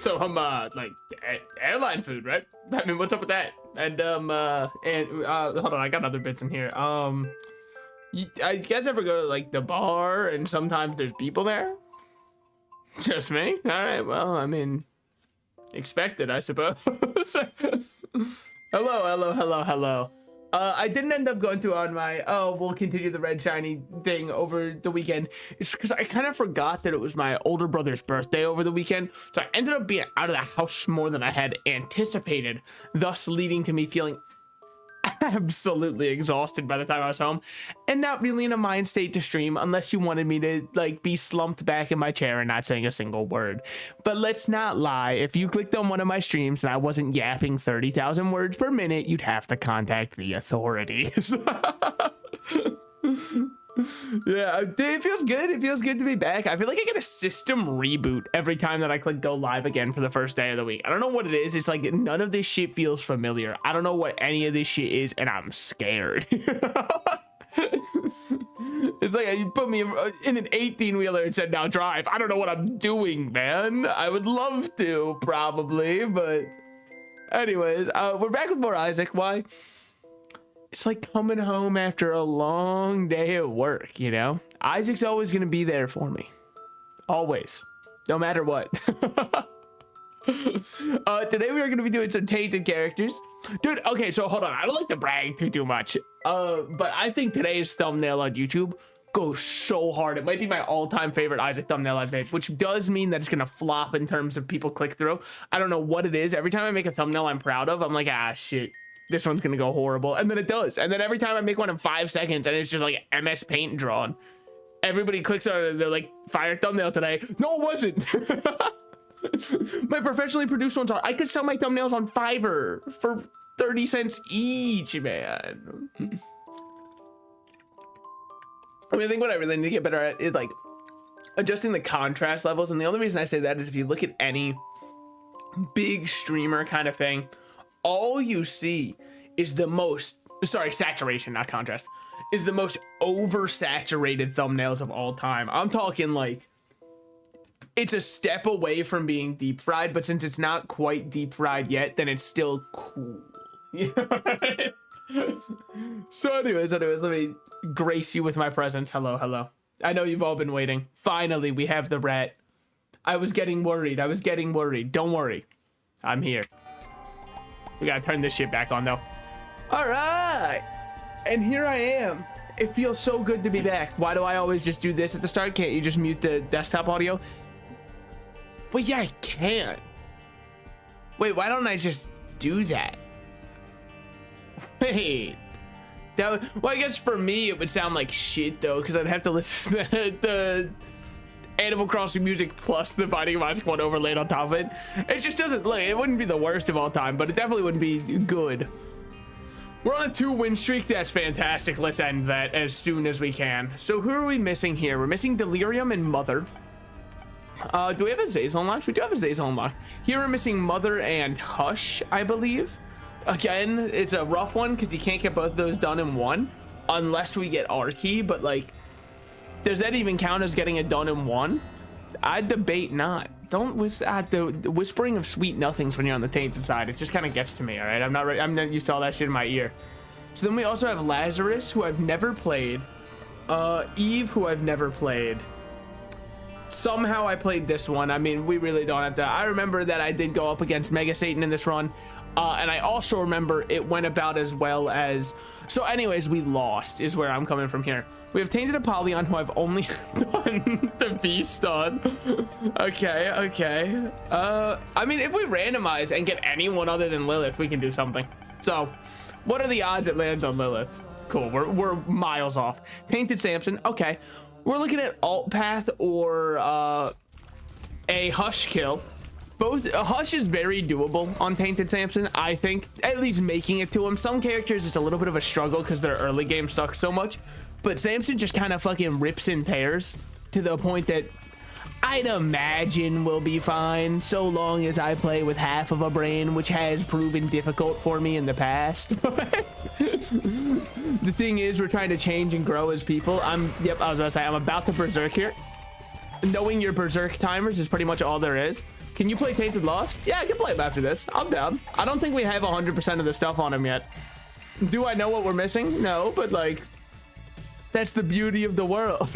So like airline food, right? I mean, what's up with that? And hold on, I got other bits in here. You guys ever go to like the bar and sometimes there's people there? Just me? All right, well, I mean, expected, I suppose. Hello. I didn't end up going through on my, we'll continue the red shiny thing over the weekend. It's because I kind of forgot that it was my older brother's birthday over the weekend. So I ended up being out of the house more than I had anticipated, thus leading to me feeling absolutely exhausted by the time I was home and not really in a mind state to stream unless you wanted me to like be slumped back in my chair and not saying a single word. But let's not lie, if you clicked on one of my streams and I wasn't yapping 30,000 words per minute, you'd have to contact the authorities. Yeah, it feels good. It feels good to be back. I feel like I get a system reboot every time that I click go live again for the first day of the week. I don't know what it is. It's like none of this shit feels familiar. I don't know what any of this shit is, and I'm scared. It's like you put me in an 18-wheeler and said, now drive. I don't know what I'm doing, man. I would love to, probably, but anyways, we're back with more Isaac. Why? It's like coming home after a long day at work, you know? Isaac's always going to be there for me. Always. No matter what. Today we are going to be doing some tainted characters. Dude, okay, so hold on. I don't like to brag too much. But I think today's thumbnail on YouTube goes so hard. It might be my all-time favorite Isaac thumbnail I've made, which does mean that it's going to flop in terms of people click through. I don't know what it is. Every time I make a thumbnail I'm proud of, I'm like, ah, shit. This one's gonna go horrible, and then it does. And then every time I make one in 5 seconds and it's just like MS Paint drawn, everybody clicks on it and they're like, fire thumbnail today. No, it wasn't. My professionally produced ones are. I could sell my thumbnails on Fiverr for 30 cents each, man. I mean, I think what I really need to get better at is like adjusting the contrast levels, and the only reason I say that is if you look at any big streamer kind of thing, all you see is the most, sorry, saturation, not contrast, is the most oversaturated thumbnails of all time. I'm talking like, it's a step away from being deep fried, but since it's not quite deep fried yet, then it's still cool. So anyways, let me grace you with my presence. Hello. I know you've all been waiting. Finally, we have the rat. I was getting worried. Don't worry. I'm here. We gotta turn this shit back on though. All right, and here I am. It feels so good to be back. Why do I always just do this at the start? Can't you just mute the desktop audio? Well, yeah, I can. Wait, why don't I just do that? Wait. Well, I guess for me it would sound like shit though, because I'd have to listen to the Animal Crossing music plus the Binding of Isaac one overlaid on top of it. It just doesn't look, it wouldn't be the worst of all time, but it definitely wouldn't be good. We're on a 2-win streak. That's fantastic. Let's end that as soon as we can. So who are we missing here? We're missing Delirium and Mother. Do we have a Zazel unlocked? We do have a Zazel unlocked. Here we're missing Mother and Hush, I believe. Again, it's a rough one because you can't get both of those done in one unless we get Arky, but like, does that even count as getting it done in one? I'd debate not. Don't the whispering of sweet nothings when you're on the tainted side. It just kind of gets to me. All right, I'm not used to all that shit in my ear. So then we also have Lazarus, who I've never played. Eve, who I've never played. Somehow I played this one. I mean, we really don't have to. I remember that I did go up against Mega Satan in this run. And I also remember it went about as well as, so anyways, we lost is where I'm coming from here. We have Tainted Apollyon, who I've only done the beast on. Okay. I mean, if we randomize and get anyone other than Lillith, we can do something. So what are the odds it lands on Lillith? Cool, we're miles off. Tainted Samson, okay. We're looking at alt path or a Hush kill. Both Hush is very doable on Tainted Samson, I think, at least making it to him. Some characters it's a little bit of a struggle because their early game sucks so much, but Samson just kind of fucking rips and tears to the point that I'd imagine will be fine so long as I play with half of a brain, which has proven difficult for me in the past. The thing is, we're trying to change and grow as people. I'm about to berserk here. Knowing your berserk timers is pretty much all there is. Can you play Tainted Lost? Yeah, I can play him after this. I'm down. I don't think we have 100% of the stuff on him yet. Do I know what we're missing? No, but like, that's the beauty of the world.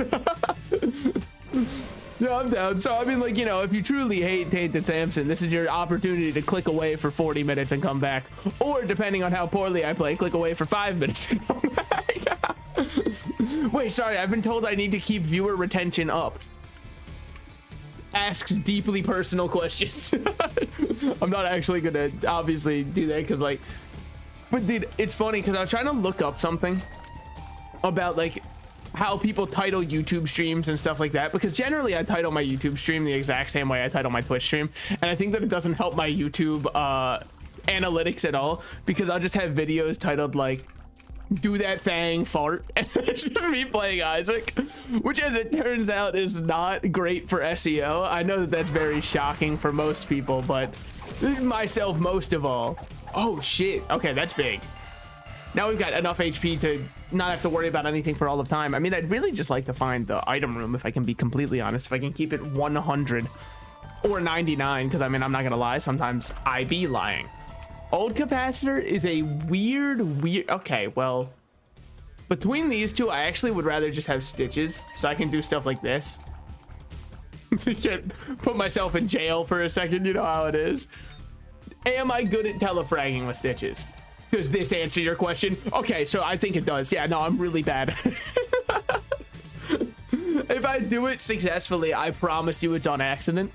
Yeah, I'm down. So, I mean, like, you know, if you truly hate Tainted Samson, this is your opportunity to click away for 40 minutes and come back. Or, depending on how poorly I play, click away for 5 minutes and come back. Wait, sorry, I've been told I need to keep viewer retention up. Asks deeply personal questions. I'm not actually gonna obviously do that because, like, but dude, it's funny because I was trying to look up something about like how people title YouTube streams and stuff like that, because generally I title my YouTube stream the exact same way I title my Twitch stream, and I think that it doesn't help my YouTube analytics at all, because I'll just have videos titled like do that thing fart, and it's just me playing Isaac, which as it turns out is not great for SEO. I know that that's very shocking for most people, but myself most of all. Oh shit, okay, that's big. Now we've got enough HP to not have to worry about anything for all of time. I mean, I'd really just like to find the item room, if I can be completely honest, if I can keep it 100 or 99, because I mean, I'm not gonna lie, sometimes I be lying. Old capacitor is a weird, okay, well, between these two, I actually would rather just have stitches, so I can do stuff like this. To put myself in jail for a second, you know how it is. Am I good at telefragging with stitches? Does this answer your question? Okay, so I think it does. Yeah, no, I'm really bad. If I do it successfully, I promise you it's on accident.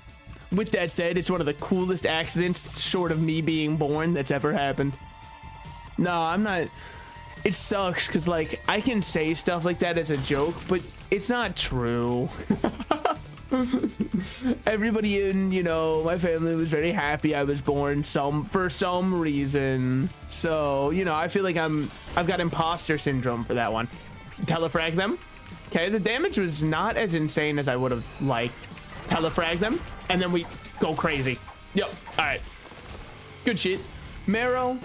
With that said, it's one of the coolest accidents, short of me being born, that's ever happened. No, I'm not. It sucks because, like, I can say stuff like that as a joke, but it's not true. Everybody in, you know, my family was very happy I was born for some reason. So, you know, I feel like I've got imposter syndrome for that one. Telefrag them. Okay, the damage was not as insane as I would have liked. Telefrag them, and then we go crazy. Yep, all right. Good shit. Marrow.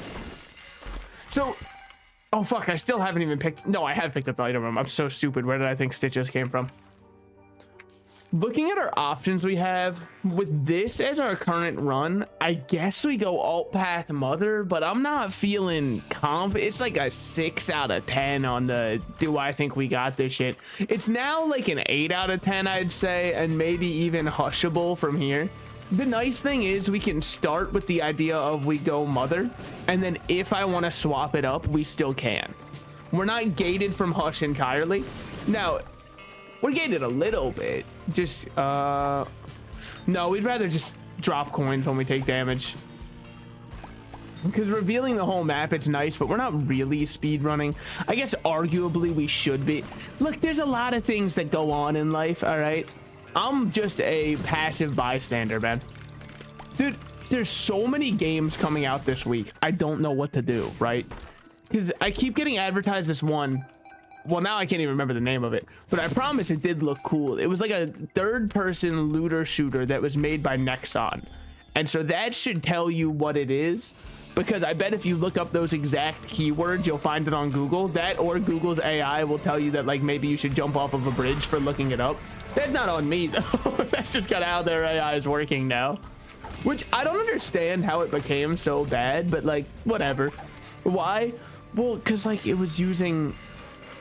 So, oh fuck, I still haven't even picked, no, I have picked up the item room. I'm so stupid. Where did I think stitches came from? Looking at our options we have, with this as our current run, I guess we go alt path mother, but I'm not feeling confident. It's like a 6 out of 10 on the do I think we got this shit. It's now like an 8 out of 10, I'd say, and maybe even hushable from here. The nice thing is we can start with the idea of we go mother, and then if I want to swap it up, we still can. We're not gated from hush entirely. Now, we're gated a little bit. Just, no, we'd rather just drop coins when we take damage. Because revealing the whole map, it's nice, but we're not really speed running. I guess arguably we should be. Look, there's a lot of things that go on in life, all right? I'm just a passive bystander, man. Dude, there's so many games coming out this week. I don't know what to do, right? Because I keep getting advertised this one. Well, now I can't even remember the name of it, but I promise it did look cool. It was like a third-person looter shooter that was made by Nexon. And so that should tell you what it is, because I bet if you look up those exact keywords, you'll find it on Google. That or Google's AI will tell you that, like, maybe you should jump off of a bridge for looking it up. That's not on me, though. That's just kind of how their AI is working now. Which, I don't understand how it became so bad, but, like, whatever. Why? Well, because, like, it was using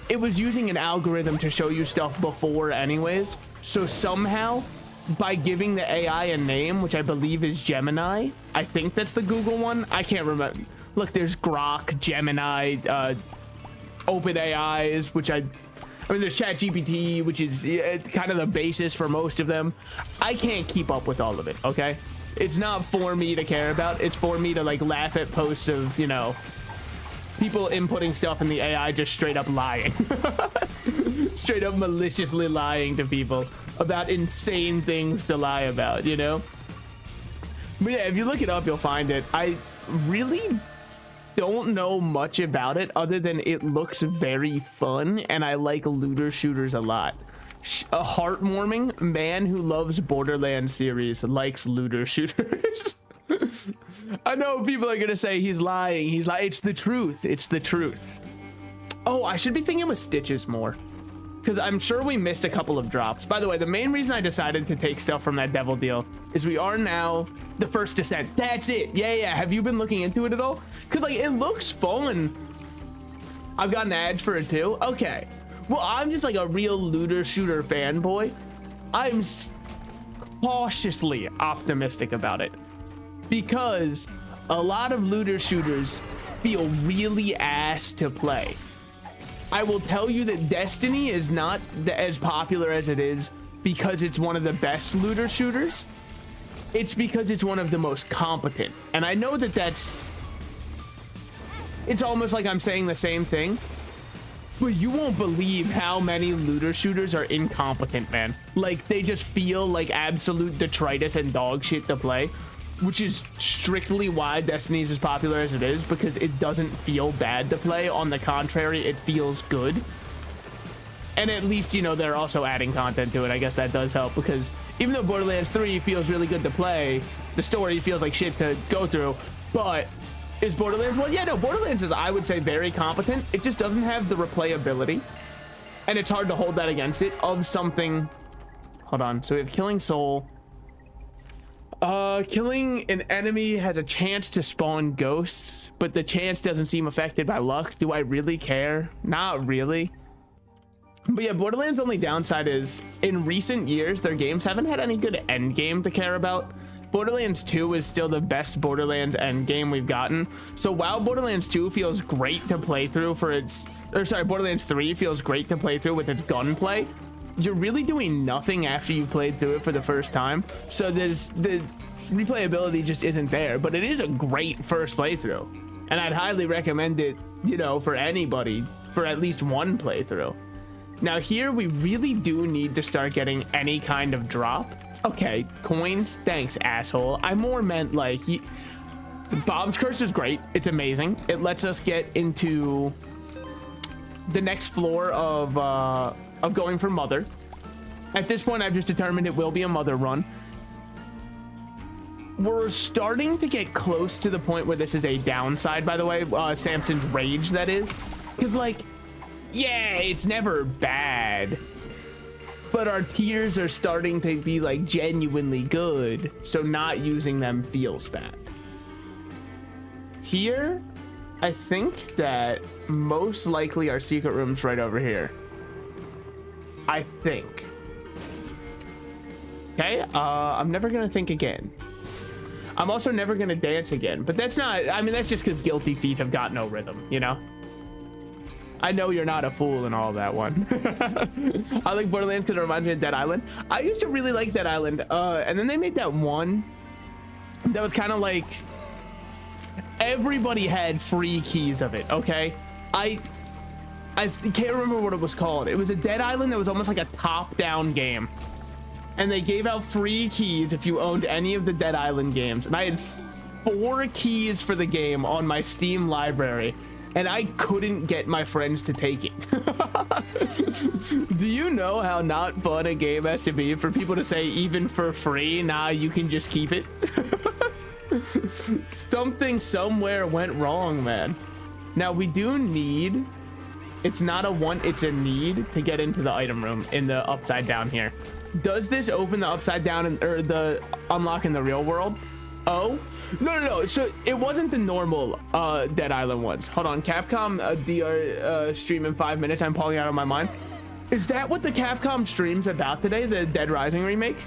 an algorithm to show you stuff before anyways. So somehow, by giving the AI a name, which I believe is Gemini, I think that's the Google one. I can't remember. Look, there's Grok, Gemini, OpenAIs, which I mean, there's ChatGPT, which is kind of the basis for most of them. I can't keep up with all of it, okay? It's not for me to care about. It's for me to, like, laugh at posts of, you know, people inputting stuff and the AI just straight up lying. Straight up maliciously lying to people about insane things to lie about, you know? But yeah, if you look it up, you'll find it. I really don't know much about it other than it looks very fun and I like looter shooters a lot. A heartwarming man who loves Borderlands series likes looter shooters. I know people are gonna say he's lying. It's the truth. It's the truth. Oh, I should be thinking with stitches more. because I'm sure we missed a couple of drops. By the way, the main reason I decided to take stuff from that devil deal is we are now the first descent. That's it. Yeah. Have you been looking into it at all? Because like it looks fun. I've gotten ads for it too. Okay. Well, I'm just like a real looter shooter fanboy. I'm cautiously optimistic about it because a lot of looter shooters feel really ass to play. I will tell you that Destiny is not as popular as it is because it's one of the best looter shooters. It's because it's one of the most competent. And I know that it's almost like I'm saying the same thing, but you won't believe how many looter shooters are incompetent, man. Like, they just feel like absolute detritus and dog shit to play, which is strictly why Destiny is as popular as it is, because it doesn't feel bad to play. On the contrary, it feels good. And at least, you know, they're also adding content to it. I guess that does help, because even though Borderlands 3 feels really good to play, the story feels like shit to go through. But is Borderlands 1? Yeah, no, Borderlands is, I would say, very competent. It just doesn't have the replayability, and it's hard to hold that against it of something. Hold on. So we have Killing Soul. Killing an enemy has a chance to spawn ghosts, but the chance doesn't seem affected by luck. Do I really care? Not really. But yeah, Borderlands' only downside is in recent years, their games haven't had any good end game to care about. Borderlands 2 is still the best Borderlands end game we've gotten. So while Borderlands 2 feels great to play through for its, or sorry, Borderlands 3 feels great to play through with its gunplay, you're really doing nothing after you've played through it for the first time. So the replayability just isn't there, but it is a great first playthrough. And I'd highly recommend it, you know, for anybody for at least one playthrough. Now here we really do need to start getting any kind of drop. Okay, coins, thanks, asshole. I more meant like, Bob's Curse is great. It's amazing. It lets us get into the next floor of going for Mother. At this point, I've just determined it will be a Mother run. We're starting to get close to the point where this is a downside, by the way, Samson's Rage, that is. Because, like, yeah, it's never bad, but our tiers are starting to be like genuinely good, so not using them feels bad. Here, I think that most likely our secret room's right over here. I think. Okay, I'm never gonna think again. I'm also never gonna dance again, but that's not, I mean, that's just because guilty feet have got no rhythm, you know? I know you're not a fool and all that one. I like Borderlands because it reminds me of Dead Island. I used to really like Dead Island, and then they made that one that was kind of like everybody had free keys of it. Okay, I can't remember what it was called. It was a Dead Island that was almost like a top-down game, and they gave out free keys if you owned any of the Dead Island games. And I had 4 keys for the game on my Steam library, and I couldn't get my friends to take it. Do you know how not fun a game has to be for people to say, even for free, nah, you can just keep it? Something somewhere went wrong, man. Now we do need, it's not a want, it's a need to get into the item room in the upside down here. Does this open the upside down or the unlock in the real world? Oh, no. So it wasn't the normal Dead Island ones. Hold on, Capcom DR stream in 5 minutes. I'm pulling out of my mind. Is that what the Capcom stream's about today? The Dead Rising remake?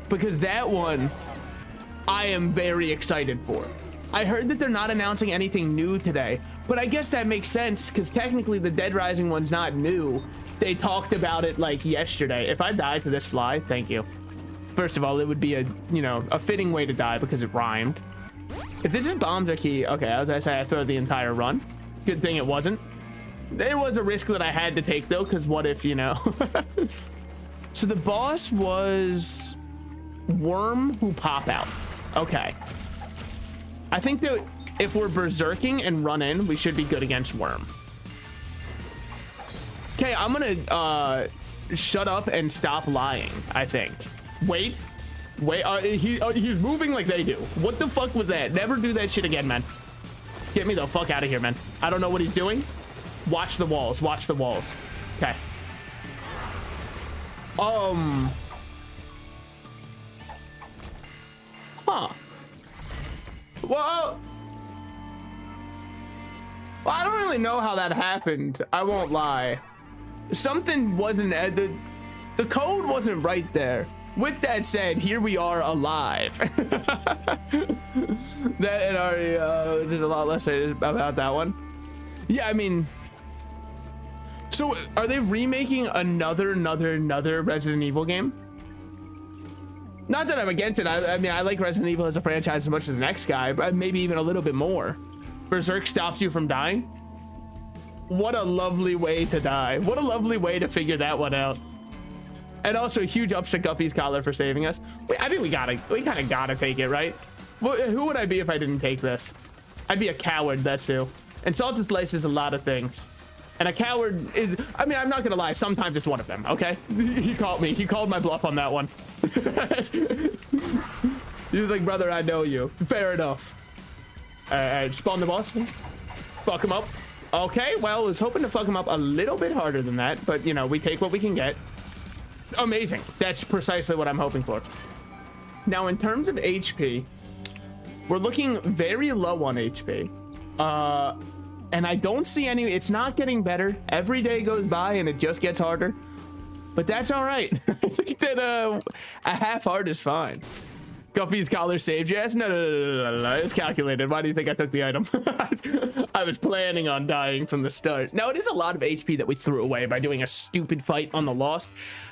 Because that one, I am very excited for. I heard that they're not announcing anything new today, but I guess that makes sense because technically the Dead Rising one's not new. They talked about it like yesterday. If I die to this fly, thank you. First of all, it would be a, you know, a fitting way to die because it rhymed. If this is bombs or key, okay, as I say, I throw the entire run. Good thing it wasn't. It was a risk that I had to take though, because what if, you know. So the boss was Worm who pop out. Okay. I think that if we're berserking and run in, we should be good against Worm. Okay, I'm gonna shut up and stop lying, I think. Wait, he's moving like they do. What the fuck was that? Never do that shit again, man. Get me the fuck out of here, man. I don't know what he's doing. Watch the walls, watch the walls. Okay. Huh. Well, I don't really know how that happened. I won't lie. Something wasn't the code wasn't right there. With that said, here we are alive. That and already there's a lot less about that one. Yeah, I mean, so are they remaking another Resident Evil game? Not that I'm against it. I mean, I like Resident Evil as a franchise as much as the next guy, but maybe even a little bit more. Berserk stops you from dying. What a lovely way to die. What a lovely way to figure that one out. And also huge ups to Guppy's collar for saving us. I think we kind of gotta take it, right? Who would I be if I didn't take this? I'd be a coward, that's who. And Salted Slice is a lot of things. And a coward is, I mean, I'm not gonna lie, sometimes it's one of them, okay? He caught me. He called my bluff on that one. He was like, brother, I know you. Fair enough. Spawn the boss. Fuck him up. Okay, well, I was hoping to fuck him up a little bit harder than that, but, you know, we take what we can get. Amazing. That's precisely what I'm hoping for. Now, in terms of HP, we're looking very low on HP. And I don't see any, it's not getting better. Every day goes by and it just gets harder. But that's all right. I think that a half heart is fine. Guppy's collar saved you. No. It's calculated. Why do you think I took the item? I was planning on dying from the start. Now, it is a lot of HP that we threw away by doing a stupid fight on the Lost.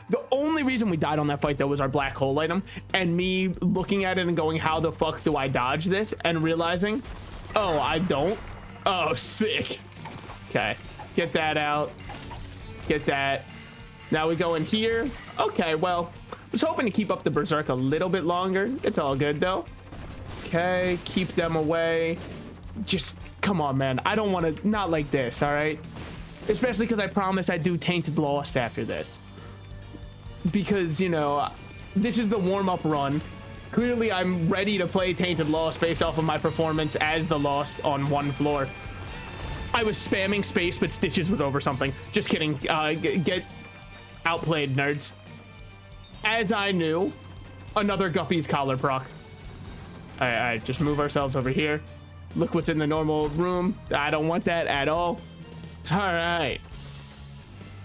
The only reason we died on that fight, though, was our black hole item. And me looking at it and going, how the fuck do I dodge this? And realizing, oh, I don't. Oh, sick. Okay. Get that out. Get that. Now we go in here. Okay, well, I was hoping to keep up the Berserk a little bit longer. It's all good, though. Okay, keep them away. Just, come on, man. I don't want to, not like this, all right? Especially because I promised I'd do Tainted Lost after this. Because, you know, this is the warm-up run. Clearly, I'm ready to play Tainted Lost based off of my performance as the Lost on one floor. I was spamming space, but Stitches was over something. Just kidding. Get outplayed, nerds. As I knew, another Guppy's collar proc. All right, just move ourselves over here. Look what's in the normal room. I don't want that at all. All right.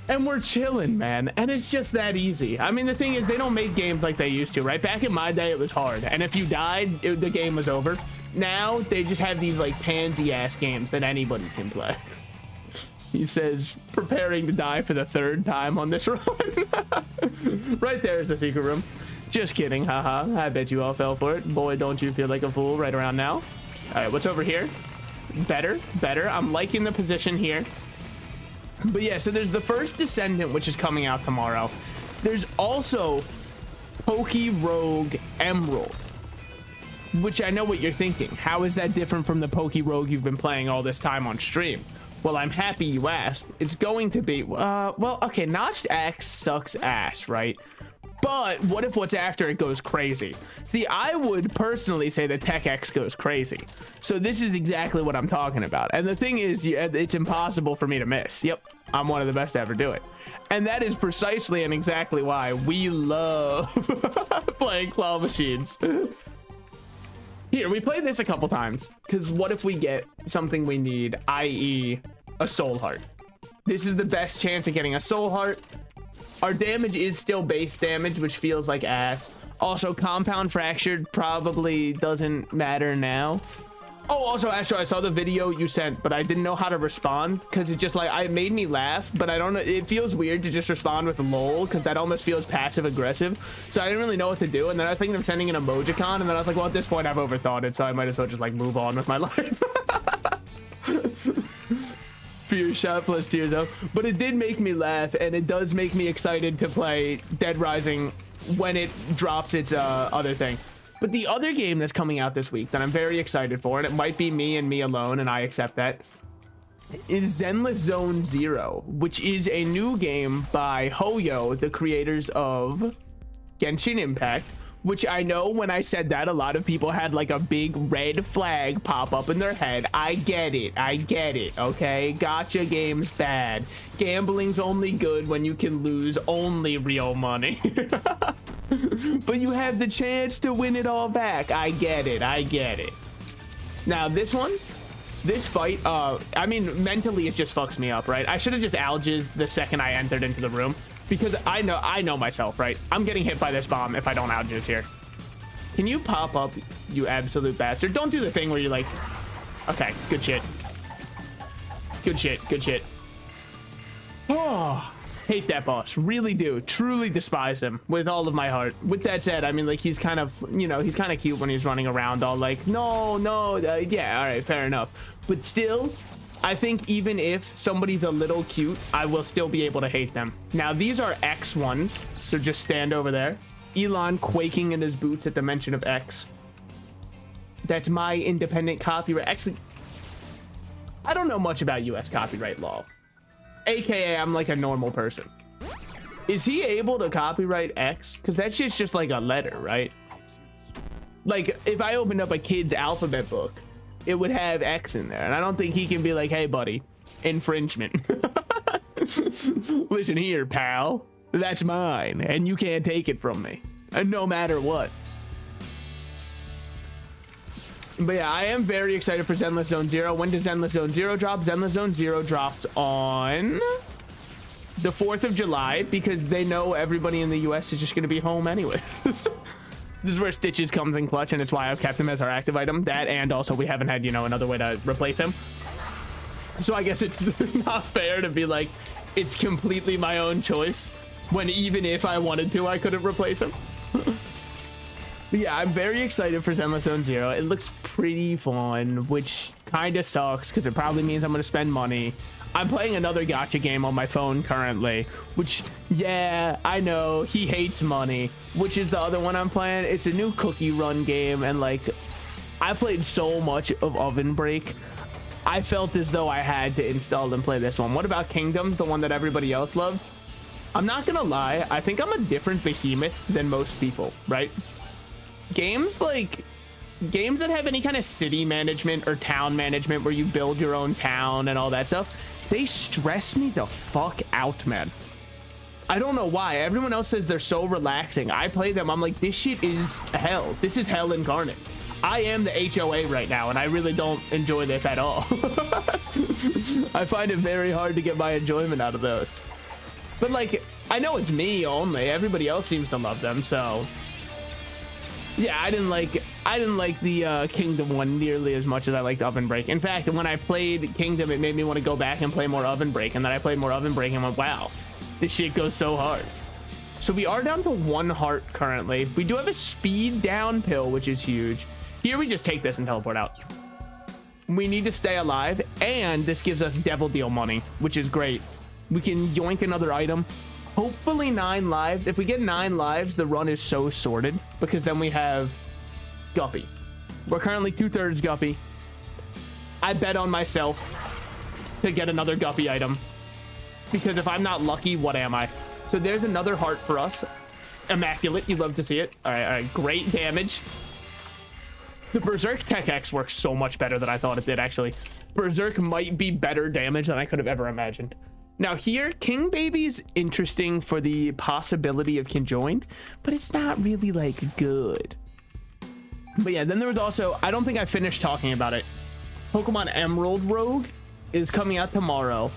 And we're chilling, man. And it's just that easy. I mean, the thing is, they don't make games like they used to, right? Back in my day, it was hard. And if you died, the game was over. Now, they just have these, like, pansy-ass games that anybody can play. He says, preparing to die for the 3rd time on this run. Right there is the secret room. Just kidding, haha. I bet you all fell for it. Boy, don't you feel like a fool right around now. All right, what's over here? Better. I'm liking the position here. But yeah, so there's the first Descendant, which is coming out tomorrow. There's also Rogue Emerald, which I know what you're thinking. How is that different from the Rogue you've been playing all this time on stream? Well, I'm happy you asked. It's going to be, well, okay, Notched Axe sucks ass, right? But what if what's after it goes crazy? See, I would personally say that Tech X goes crazy. So this is exactly what I'm talking about. And the thing is, it's impossible for me to miss. Yep, I'm one of the best to ever do it. And that is precisely and exactly why we love playing claw machines. Here, we played this a couple times. Because what if we get something we need, i.e. a soul heart? This is the best chance of getting a soul heart. Our damage is still base damage, which feels like ass. Also, compound fractured probably doesn't matter now. Oh, also, Astro, I saw the video you sent, but I didn't know how to respond because it just like, it made me laugh, but I don't know. It feels weird to just respond with lol because that almost feels passive aggressive. So I didn't really know what to do. And then I was thinking of sending an emojicon, and then I was like, well, at this point, I've overthought it, so I might as well just like move on with my life. Fear shot plus tears up, but it did make me laugh, and it does make me excited to play Dead Rising when it drops its other thing. But the other game that's coming out this week that I'm very excited for, and it might be me and me alone, and I accept that, is Zenless Zone Zero, which is a new game by Hoyo, the creators of Genshin Impact, which I know when I said that, a lot of people had like a big red flag pop up in their head. I get it. I get it. Okay. Gotcha game's bad. Gambling's only good when you can lose only real money. But you have the chance to win it all back. I get it. I get it. Now this one, this fight, I mean, mentally it just fucks me up, right? I should have just alged the second I entered into the room. Because I know myself, right? I'm getting hit by this bomb if I don't outjuice here. Can you pop up, you absolute bastard? Don't do the thing where you're like, okay, good shit. Good shit, good shit. Oh, hate that boss, really do. Truly despise him with all of my heart. With that said, I mean, like, he's kind of, you know, he's kind of cute when he's running around all like, no, yeah, all right, fair enough. But still, I think even if somebody's a little cute, I will still be able to hate them. Now, these are X ones, so just stand over there. Elon quaking in his boots at the mention of X. That's my independent copyright. Actually, I don't know much about US copyright law. AKA, I'm like a normal person. Is he able to copyright X? Because that shit's just like a letter, right? Like, if I opened up a kid's alphabet book, it would have X in there, and I don't think he can be like, hey buddy, infringement. Listen here, pal, that's mine and you can't take it from me, and no matter what. But yeah, I am very excited for Zenless Zone Zero. When does Zenless Zone Zero drop? Zenless Zone Zero drops on the 4th of July because they know everybody in the US is just going to be home anyway. This is where Stitches comes in clutch, and it's why I've kept him as our active item. That, and also we haven't had, you know, another way to replace him. So I guess it's not fair to be like, it's completely my own choice, when even if I wanted to, I couldn't replace him. But yeah, I'm very excited for Zenless Zone Zero. It looks pretty fun, which kind of sucks, because it probably means I'm going to spend money. I'm playing another gacha game on my phone currently, which, yeah, I know he hates money, which is the other one I'm playing. It's a new cookie run game, and like, I played so much of Oven Break, I felt as though I had to install and play this one. What about Kingdoms, the one that everybody else loved? I'm not gonna lie, I think I'm a different behemoth than most people, right? Games that have any kind of city management or town management where you build your own town and all that stuff, they stress me the fuck out, man. I don't know why. Everyone else says they're so relaxing. I play them, I'm like, this shit is hell. This is hell incarnate. I am the HOA right now, and I really don't enjoy this at all. I find it very hard to get my enjoyment out of those. But like, I know it's me only. Everybody else seems to love them, so yeah, I didn't like the Kingdom one nearly as much as I liked Oven Break. In fact, when I played Kingdom, it made me want to go back and play more Oven Break, and then I played more Oven Break and went, wow, this shit goes so hard. So we are down to 1 heart currently. We do have a speed down pill, which is huge. Here we just take this and teleport out. We need to stay alive, and this gives us Devil Deal money, which is great. We can yoink another item. Hopefully 9 lives. If we get 9 lives, the run is so sorted, because then we have Guppy. We're currently 2/3 Guppy. I bet on myself to get another Guppy item, because if I'm not lucky, what am I? So there's another heart for us. Immaculate. You love to see it. All right, great damage. The Berserk Tech X works so much better than I thought it did, actually. Berserk might be better damage than I could have ever imagined. Now here, King Baby's interesting for the possibility of conjoined, but it's not really like good. But yeah, then there was also, I don't think I finished talking about it, Pokemon Emerald Rogue is coming out tomorrow,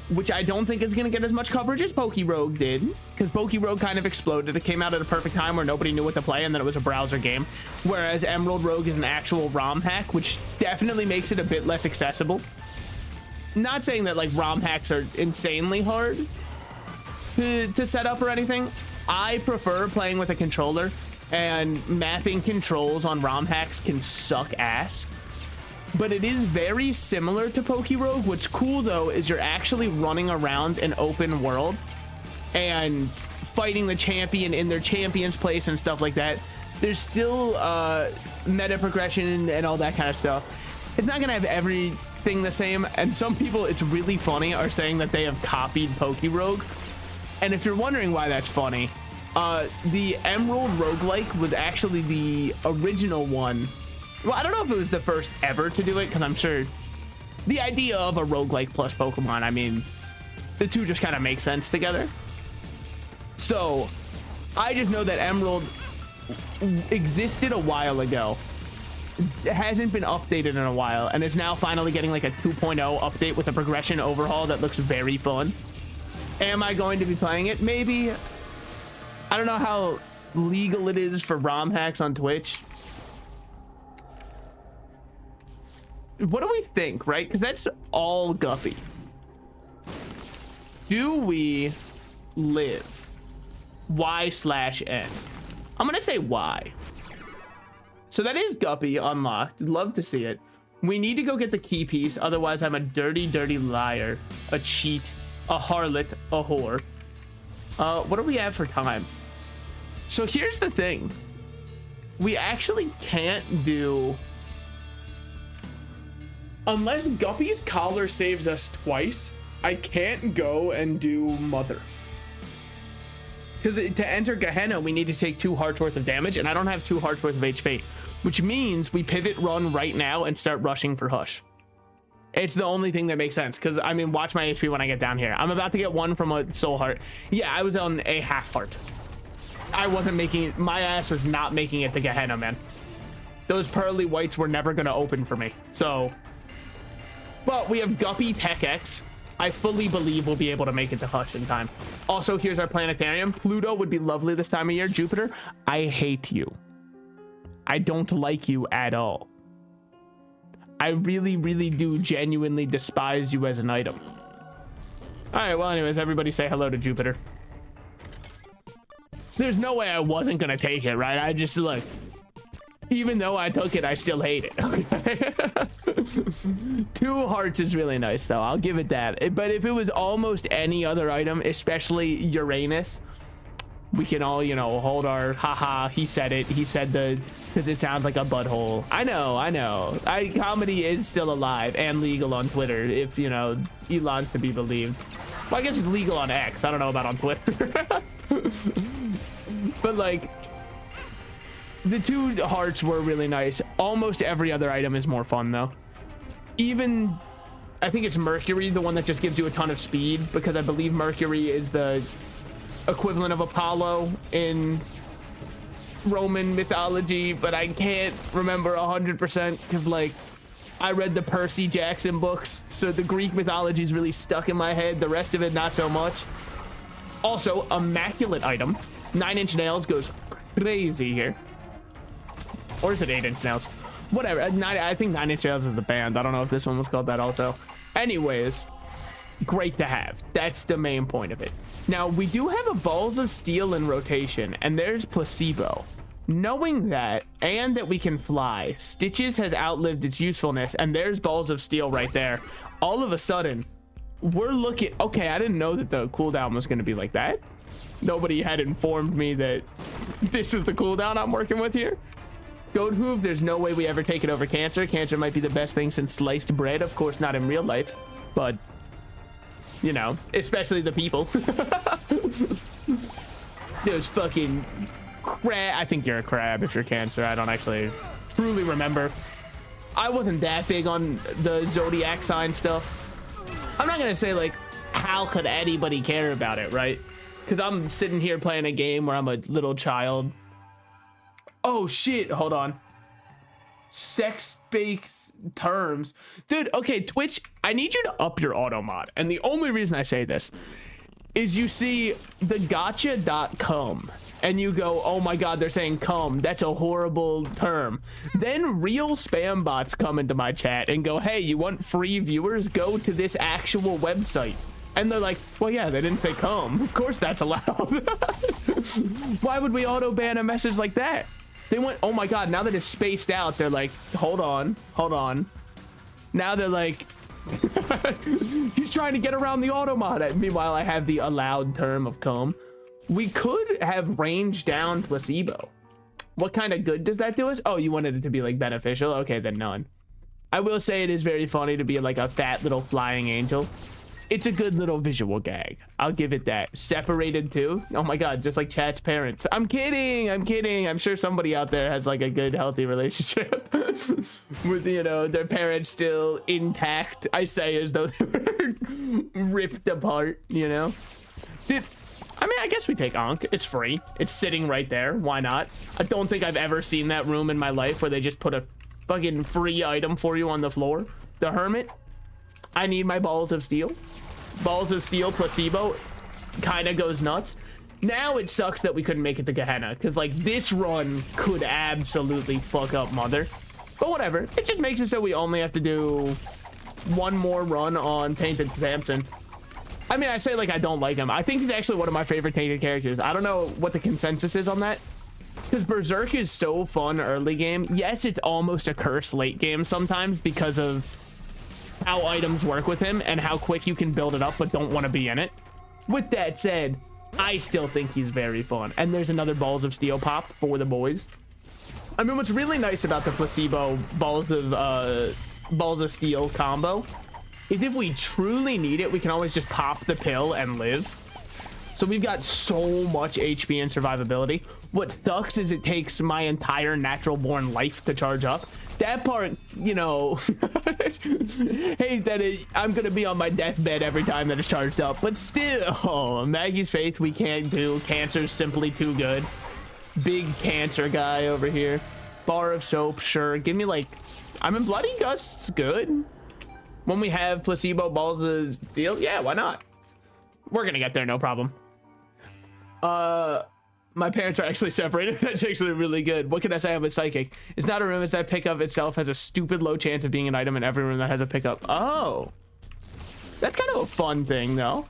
which I don't think is going to get as much coverage as Pokerogue did, because Pokerogue kind of exploded. It came out at a perfect time where nobody knew what to play, and then it was a browser game, whereas Emerald Rogue is an actual ROM hack, which definitely makes it a bit less accessible. Not saying that like ROM hacks are insanely hard to set up or anything. I prefer playing with a controller, and mapping controls on ROM hacks can suck ass. But it is very similar to Pokerogue. What's cool though is you're actually running around an open world and fighting the champion in their champion's place and stuff like that. There's still meta progression and all that kind of stuff. It's not gonna have everything the same, and some people, it's really funny, are saying that they have copied Pokerogue. And if you're wondering why that's funny, The Emerald roguelike was actually the original one. Well, I don't know if it was the first ever to do it, because I'm sure the idea of a roguelike plus Pokemon, I mean, the two just kind of make sense together. So I just know that Emerald existed a while ago. It hasn't been updated in a while, and is now finally getting like a 2.0 update with a progression overhaul that looks very fun. Am I going to be playing it? Maybe. I don't know how legal it is for ROM hacks on Twitch. What do we think, right? Because that's all Guppy. Do we live? Y/N. I'm gonna say Y. So that is Guppy unlocked. Love to see it. We need to go get the key piece, otherwise I'm a dirty, dirty liar, a cheat, a harlot, a whore. What do we have for time? So here's the thing. We actually can't do... Unless Guppy's collar saves us twice, I can't go and do Mother. Because to enter Gehenna, we need to take 2 hearts worth of damage, and I don't have 2 hearts worth of HP. Which means we pivot run right now and start rushing for Hush. It's the only thing that makes sense, because, I mean, watch my HP when I get down here. I'm about to get 1 from a soul heart. Yeah, I was on a half heart. I wasn't making... My ass was not making it to Gehenna, man. Those pearly whites were never going to open for me. So... But we have Guppy Tech X. I fully believe we'll be able to make it to Hush in time. Also, here's our planetarium. Pluto would be lovely this time of year. Jupiter, I hate you. I don't like you at all. I really, really do genuinely despise you as an item. All right, well, anyways, everybody say hello to Jupiter. There's no way I wasn't gonna take it, right? I just, look, even though I took it, I still hate it. Okay? 2 hearts is really nice, though. I'll give it that. But if it was almost any other item, especially Uranus, we can all, you know, hold our haha. He said it. He said the, because it sounds like a butthole. I know. Comedy is still alive and legal on Twitter, if, you know, Elon's to be believed. Well, I guess it's legal on X. I don't know about on Twitter. But like, the 2 hearts were really nice. Almost every other item is more fun, though. Even, I think it's Mercury, the one that just gives you a ton of speed, because I believe Mercury is the equivalent of Apollo in Roman mythology, but I can't remember 100% because, like, I read the Percy Jackson books, so the Greek mythology is really stuck in my head. The rest of it, not so much. Also, immaculate item. 9-inch nails goes crazy here. Or is it 8-inch nails? Whatever. I think 9-inch nails is the band. I don't know if this one was called that also. Anyways, great to have. That's the main point of it. Now, we do have a Balls of Steel in rotation, and there's Placebo. Knowing that, and that we can fly, Stitches has outlived its usefulness, and there's Balls of Steel right there. All of a sudden, we're looking... Okay, I didn't know that the cooldown was going to be like that. Nobody had informed me that this is the cooldown I'm working with here. Goat Hoof, there's no way we ever take it over Cancer. Cancer might be the best thing since sliced bread. Of course, not in real life, but, you know, especially the people. Those fucking crab. I think you're a crab if you're Cancer. I don't actually truly remember. I wasn't that big on the zodiac sign stuff. I'm not gonna say, like, how could anybody care about it, right? Because I'm sitting here playing a game where I'm a little child. Oh shit, hold on. Sex-based terms. Dude, okay, Twitch, I need you to up your auto mod. And the only reason I say this is you see the gotcha.com and you go, oh my god, they're saying cum. That's a horrible term. Then real spam bots come into my chat and go, hey, you want free viewers? Go to this actual website. And they're like, well, yeah, they didn't say cum. Of course that's allowed. Why would we auto ban a message like that? They went, oh my god, now that it's spaced out, they're like, hold on. Now they're like, he's trying to get around the auto mod. Meanwhile, I have the allowed term of cum. We could have range down Placebo. What kind of good does that do us? Oh, you wanted it to be like beneficial? Okay, then none. I will say it is very funny to be like a fat little flying angel. it's a good little visual gag. I'll give it that. Separated too. Oh my god, just like Chat's parents. I'm kidding. I'm kidding. I'm sure somebody out there has like a good, healthy relationship with, you know, their parents still intact. I say as though they were ripped apart, you know. I mean, I guess we take Ankh. It's free. It's sitting right there. Why not? I don't think I've ever seen that room in my life where they just put a fucking free item for you on the floor. The Hermit. I need my Balls of Steel. Balls of Steel placebo kind of goes nuts. Now it sucks that we couldn't make it to Gehenna, because like this run could absolutely fuck up Mother. But whatever. It just makes it so we only have to do one more run on Tainted Samson. I mean, I say like I don't like him. I think he's actually one of my favorite Tainted characters. I don't know what the consensus is on that, because Berserk is so fun early game. Yes, it's almost a curse late game sometimes because of how items work with him and how quick you can build it up but don't want to be in it. With that said, I still think he's very fun. And there's another Balls of Steel pop for the boys. I mean, what's really nice about the placebo Balls of Steel combo is if we truly need it, we can always just pop the pill and live. So we've got so much HP and survivability. What sucks is it takes my entire natural born life to charge up. That part, you know, hate that I'm gonna be on my deathbed every time that it's charged up, but still, Maggie's Faith we can't do. Cancer's simply too good. Big cancer guy over here. Bar of soap, sure. Give me like, I mean, Bloody Gust's good. When we have placebo Balls of Steel, yeah, why not? We're gonna get there, no problem. My parents are actually separated. That's actually really good. What can I say? I'm a psychic. It's not a room. It's that pickup itself has a stupid low chance of being an item in every room that has a pickup. Oh, that's kind of a fun thing though.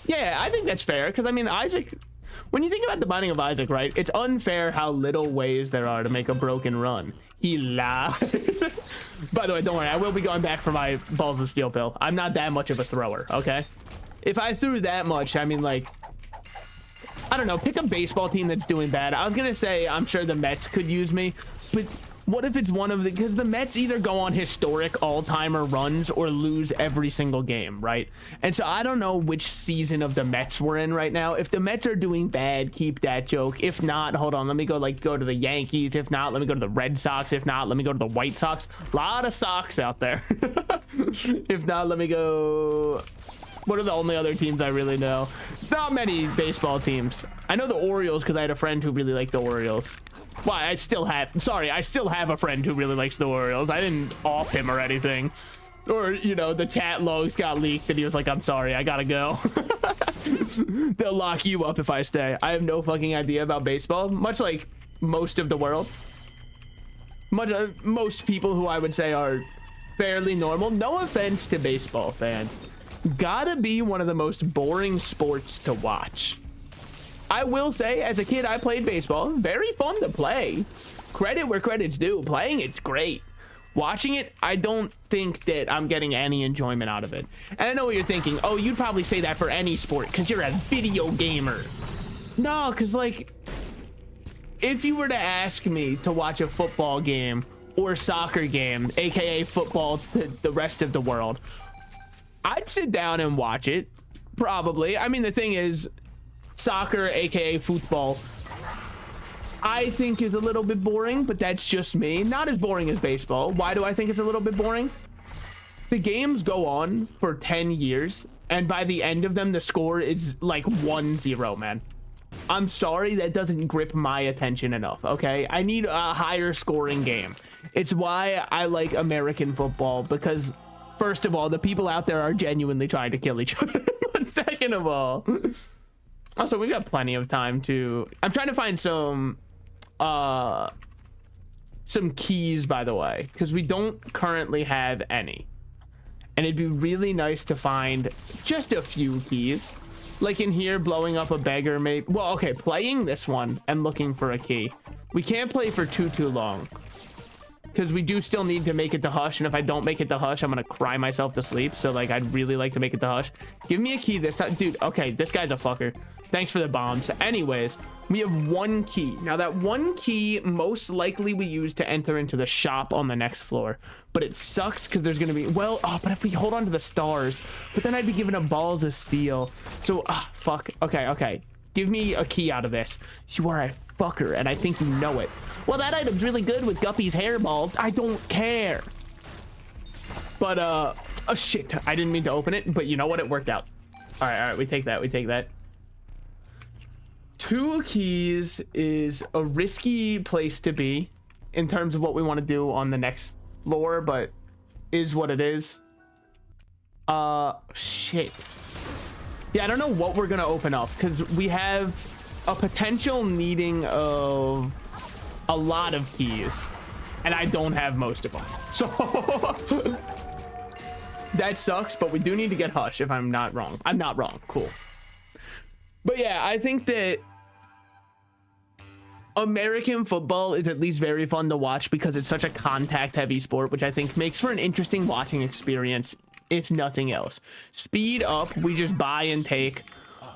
Yeah, I think that's fair. Because I mean, Isaac, when you think about the Binding of Isaac, right? It's unfair how little ways there are to make a broken run. He lied. By the way, don't worry. I will be going back for my Balls of Steel pill. I'm not that much of a thrower. Okay. If I threw that much, I mean like, I don't know, pick a baseball team that's doing bad. I was gonna say I'm sure the Mets could use me, but what if it's one of the, because the Mets either go on historic all-timer runs or lose every single game, right? And so I don't know which season of the Mets we're in right now. If the Mets are doing bad, keep that joke. If not, hold on, let me go to the Yankees. If not, let me go to the Red Sox. If not, let me go to the White Sox. A lot of Sox out there. If not, let me go, what are the only other teams I really know? Not many baseball teams. I know the Orioles because I had a friend who really liked the Orioles. Why? I still have a friend who really likes the Orioles. I didn't off him or anything. Or, you know, the chat logs got leaked and he was like, I'm sorry, I gotta go. They'll lock you up if I stay. I have no fucking idea about baseball, much like most of the world. Most people who I would say are fairly normal. No offense to baseball fans. Gotta be one of the most boring sports to watch. I will say, as a kid, I played baseball. Very fun to play. Credit where credit's due. Playing it's great. Watching it, I don't think that I'm getting any enjoyment out of it. And I know what you're thinking. Oh, you'd probably say that for any sport because you're a video gamer. No, because like, if you were to ask me to watch a football game or soccer game, aka football to the rest of the world, I'd sit down and watch it, probably. I mean, the thing is, soccer, aka football, I think is a little bit boring, but that's just me. Not as boring as baseball. Why do I think it's a little bit boring? The games go on for 10 years, and by the end of them, the score is like 1-0, man. I'm sorry, that doesn't grip my attention enough, okay? I need a higher scoring game. It's why I like American football, because first of all, the people out there are genuinely trying to kill each other. But second of all, also, we've got plenty of time to, I'm trying to find some keys, by the way, because we don't currently have any. And it'd be really nice to find just a few keys. Like in here, blowing up a beggar, maybe. Well, okay, playing this one and looking for a key. We can't play for too long. because we do still need to make it to Hush, and if I don't make it to Hush, I'm gonna cry myself to sleep. So like, I'd really like to make it to Hush. Give me a key this time, dude. Okay, this guy's a fucker. Thanks for the bombs. Anyways, we have 1 key. Now that 1 key most likely we use to enter into the shop on the next floor, but it sucks because there's gonna be, well, oh, but if we hold on to the stars, but then I'd be giving up balls of steel. So fuck. Okay, give me a key out of this. You are a fucker, and I think you know it. Well, that item's really good with Guppy's hairball. I don't care. But oh shit, I didn't mean to open it, but you know what, it worked out. All right, we take that. 2 keys is a risky place to be in terms of what we want to do on the next floor, but is what it is. Shit. Yeah, I don't know what we're gonna open up because we have a potential needing of a lot of keys, and I don't have most of them. So that sucks, but we do need to get Hush if I'm not wrong. I'm not wrong. Cool. But yeah, I think that American football is at least very fun to watch because it's such a contact heavy sport, which I think makes for an interesting watching experience, if nothing else. Speed up, we just buy and take.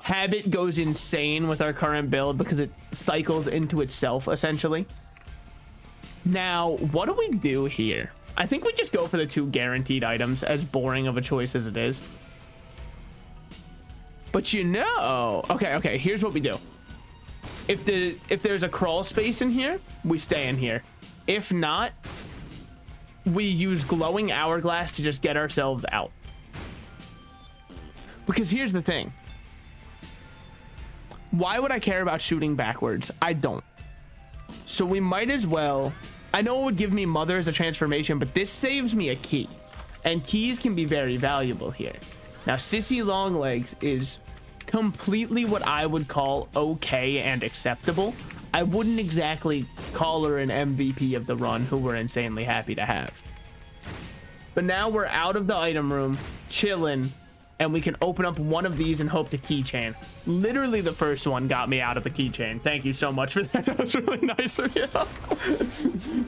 Habit goes insane with our current build because it cycles into itself essentially. Now, what do we do here? I think we just go for the 2 guaranteed items, as boring of a choice as it is. But you know, okay, here's what we do. If there's a crawl space in here, we stay in here. If not, we use glowing hourglass to just get ourselves out. Because here's the thing. Why would I care about shooting backwards? I don't. So we might as well. I know it would give me Mother as a transformation, but this saves me a key. And keys can be very valuable here. Now, Sissy Longlegs is completely what I would call okay and acceptable. I wouldn't exactly call her an MVP of the run, who we're insanely happy to have. But now we're out of the item room, chilling, and we can open up one of these and hope to keychain. Literally the first one got me out of the keychain. Thank you so much for that. That was really nice of you.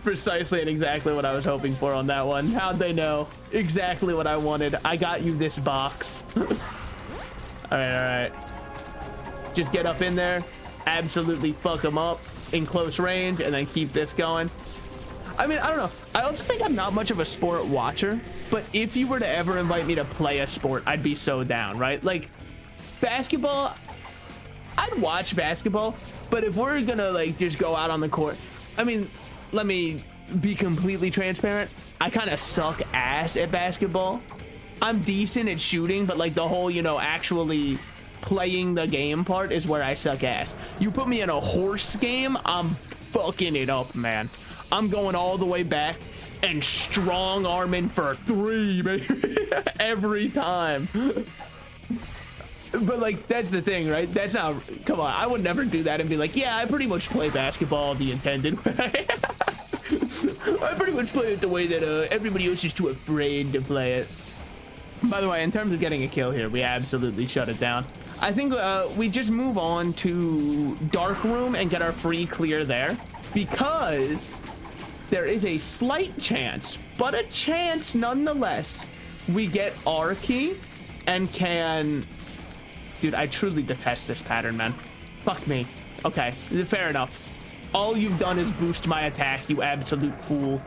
Precisely and exactly what I was hoping for on that one. How'd they know? Exactly what I wanted. I got you this box. All right. Just get up in there, absolutely fuck them up in close range, and then keep this going. I mean, I don't know. I also think I'm not much of a sport watcher, but if you were to ever invite me to play a sport, I'd be so down, right? Like, basketball, I'd watch basketball, but if we're gonna, like, just go out on the court, I mean, let me be completely transparent. I kind of suck ass at basketball. I'm decent at shooting, but, like, the whole, you know, actually playing the game part is where I suck ass. You put me in a horse game, I'm fucking it up, man. I'm going all the way back and strong arming for 3, baby. Every time. But like, that's the thing, right? That's not, come on, I would never do that and be like, yeah, I pretty much play basketball the intended way. I pretty much play it the way that everybody else is too afraid to play it. By the way, in terms of getting a kill here, we absolutely shut it down. I think we just move on to Dark Room and get our free clear there, because there is a slight chance, but a chance nonetheless, we get our key and can... Dude, I truly detest this pattern, man. Fuck me. Okay, fair enough. All you've done is boost my attack, you absolute fool.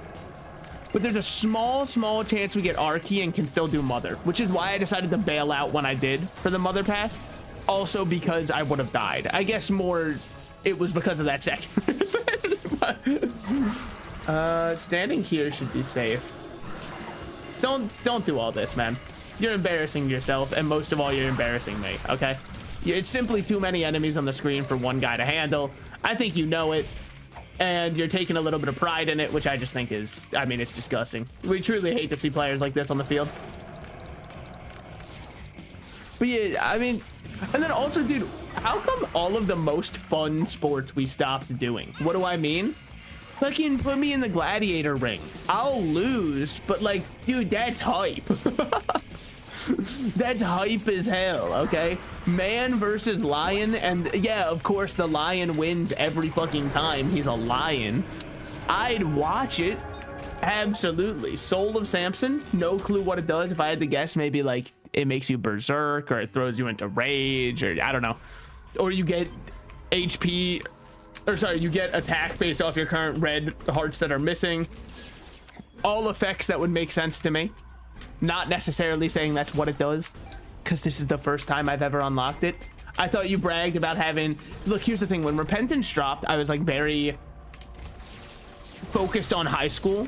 But there's a small chance we get our key and can still do Mother, which is why I decided to bail out when I did for the Mother path. Also because I would have died. I guess more it was because of that second reason. Standing here should be safe. Don't do all this, man. You're embarrassing yourself, and most of all, you're embarrassing me, okay? It's simply too many enemies on the screen for one guy to handle. I think you know it, and you're taking a little bit of pride in it, which I just think is, I mean, it's disgusting. We truly hate to see players like this on the field. But yeah, I mean, and then also, dude, how come all of the most fun sports we stopped doing? What do I mean? Fucking put me in the gladiator ring. I'll lose, but like, dude, that's hype. That's hype as hell, okay? Man versus lion, and yeah, of course, the lion wins every fucking time. He's a lion. I'd watch it. Absolutely. Soul of Samson. No clue what it does. If I had to guess, maybe like it makes you berserk or it throws you into rage or I don't know. Or you get HP, or sorry, you get attack based off your current red hearts that are missing. All effects that would make sense to me. Not necessarily saying that's what it does, because this is the first time I've ever unlocked it. I thought you bragged about having... Look, here's the thing. When Repentance dropped, I was like very focused on high school,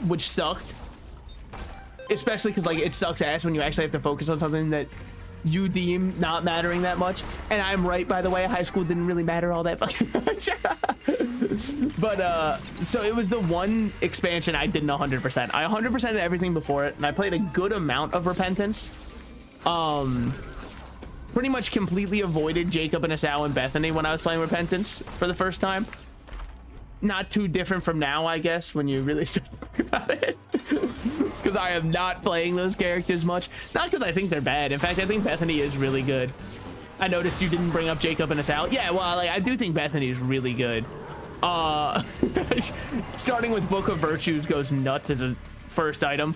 which sucked. Especially because like it sucks ass when you actually have to focus on something that you deem not mattering that much. And I'm right, by the way, high school didn't really matter all that fucking much. But so it was the one expansion I didn't 100%. I 100%ed everything before it, and I played a good amount of Repentance. Pretty much completely avoided Jacob and Esau and Bethany when I was playing Repentance for the first time. Not too different from now, I guess, when you really start thinking about it. Because I am not playing those characters much. Not because I think they're bad. In fact, I think Bethany is really good. I noticed you didn't bring up Jacob and Esau. Yeah, well, like, I do think Bethany is really good. Starting with Book of Virtues goes nuts as a first item.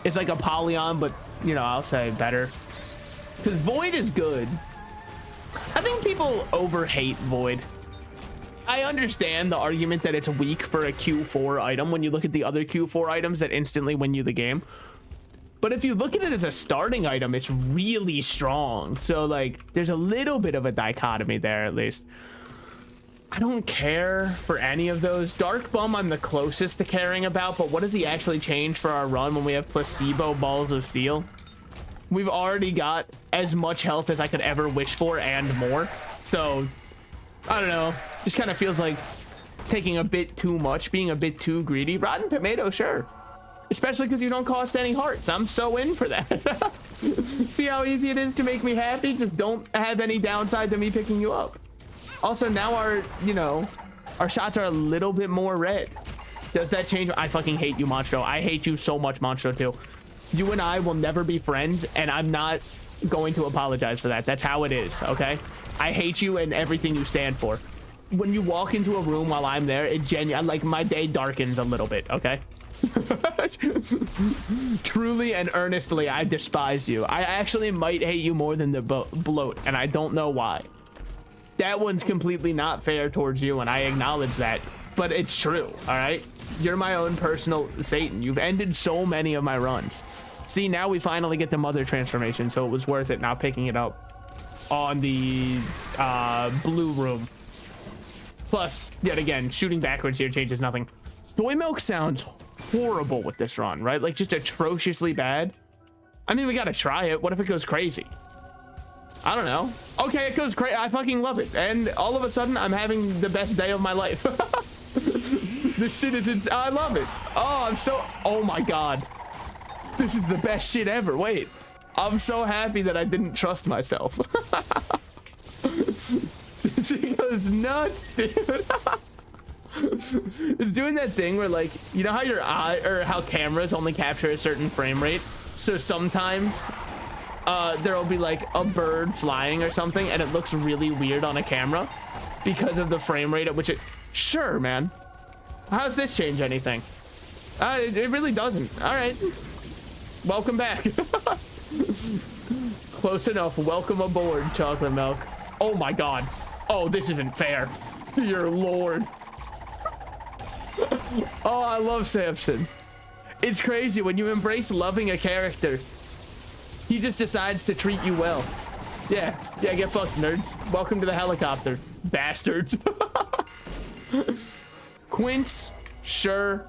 It's like Apollyon, but, you know, I'll say better. Because Void is good. I think people over-hate Void. I understand the argument that it's weak for a Q4 item when you look at the other Q4 items that instantly win you the game. But if you look at it as a starting item, it's really strong. So, like, there's a little bit of a dichotomy there, at least. I don't care for any of those. Dark Bum, I'm the closest to caring about, but what does he actually change for our run when we have Placebo Balls of Steel? We've already got as much health as I could ever wish for and more. So, I don't know. Just kind of feels like taking a bit too much, being a bit too greedy. Rotten Tomato, sure. Especially because you don't cost any hearts. I'm so in for that. See how easy it is to make me happy? Just don't have any downside to me picking you up. Also, now our, you know, our shots are a little bit more red. Does that change? I fucking hate you, Monstro. I hate you so much, Monstro, too. You and I will never be friends, and I'm not going to apologize for that. That's how it is, okay? I hate you and everything you stand for. When you walk into a room while I'm there, it like my day darkens a little bit, okay? Truly and earnestly, I despise you. I actually might hate you more than the bloat, and I don't know why. That one's completely not fair towards you, and I acknowledge that, but it's true, all right? You're my own personal Satan. You've ended so many of my runs. See, now we finally get the Mother transformation, so it was worth it now picking it up on the blue room. Plus, yet again, shooting backwards here changes nothing. Soy milk sounds horrible with this run, right? Like, just atrociously bad. I mean, we gotta try it. What if it goes crazy? I don't know. Okay, it goes crazy. I fucking love it. And all of a sudden, I'm having the best day of my life. This shit is I love it. Oh, I'm so... Oh, my God. This is the best shit ever. Wait. I'm so happy that I didn't trust myself. She goes nuts, dude. It's doing that thing where, like, you know how your eye or how cameras only capture a certain frame rate? So sometimes there'll be like a bird flying or something and it looks really weird on a camera because of the frame rate at which it... Sure, man. How does this change anything? It really doesn't. All right. Welcome back. Close enough. Welcome aboard, chocolate milk. Oh my God. Oh, this isn't fair. Dear Lord. Oh, I love Samson. It's crazy when you embrace loving a character. He just decides to treat you well. Yeah, get fucked, nerds. Welcome to the helicopter, bastards. Quince, sure.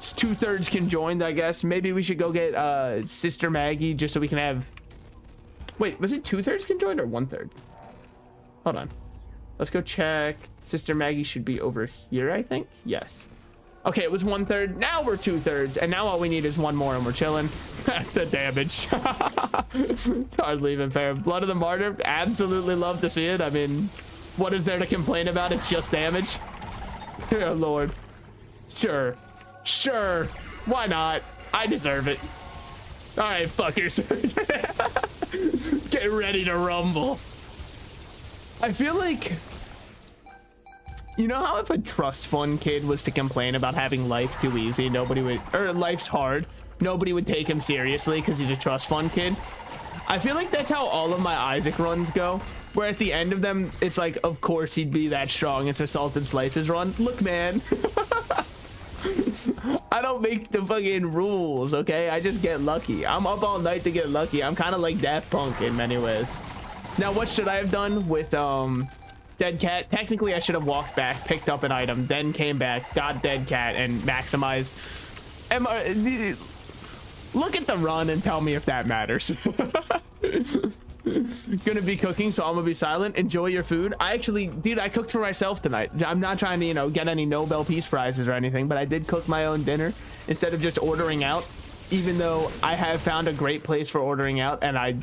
2/3 conjoined, I guess. Maybe we should go get Sister Maggie just so we can have... Wait, was it 2/3 conjoined or 1/3? Hold on. Let's go check. Sister Maggie should be over here, I think. Yes. Okay, it was 1/3. Now we're 2/3. And now all we need is one more and we're chilling. The damage. It's hardly even fair. Blood of the Martyr. Absolutely love to see it. I mean, what is there to complain about? It's just damage. Dear Lord. Sure. Sure. Why not? I deserve it. All right, fuckers. Get ready to rumble. I feel like You know how if a trust fund kid was to complain about having life too easy, nobody would, or life's hard, nobody would take him seriously because he's a trust fund kid? I feel like that's how all of my Isaac runs go, where at the end of them, it's like, of course he'd be that strong. It's a Salted Slices run. Look, man. I don't make the fucking rules, okay? I just get lucky. I'm up all night to get lucky. I'm kind of like Daft Punk in many ways. Now, what should I have done with Dead Cat? Technically, I should have walked back, picked up an item, then came back, got Dead Cat, and maximized. Look at the run and tell me if that matters. Gonna be cooking, so I'm gonna be silent. Enjoy your food. I actually, dude, I cooked for myself tonight. I'm not trying to, you know, get any Nobel Peace Prizes or anything, but I did cook my own dinner instead of just ordering out, even though I have found a great place for ordering out and I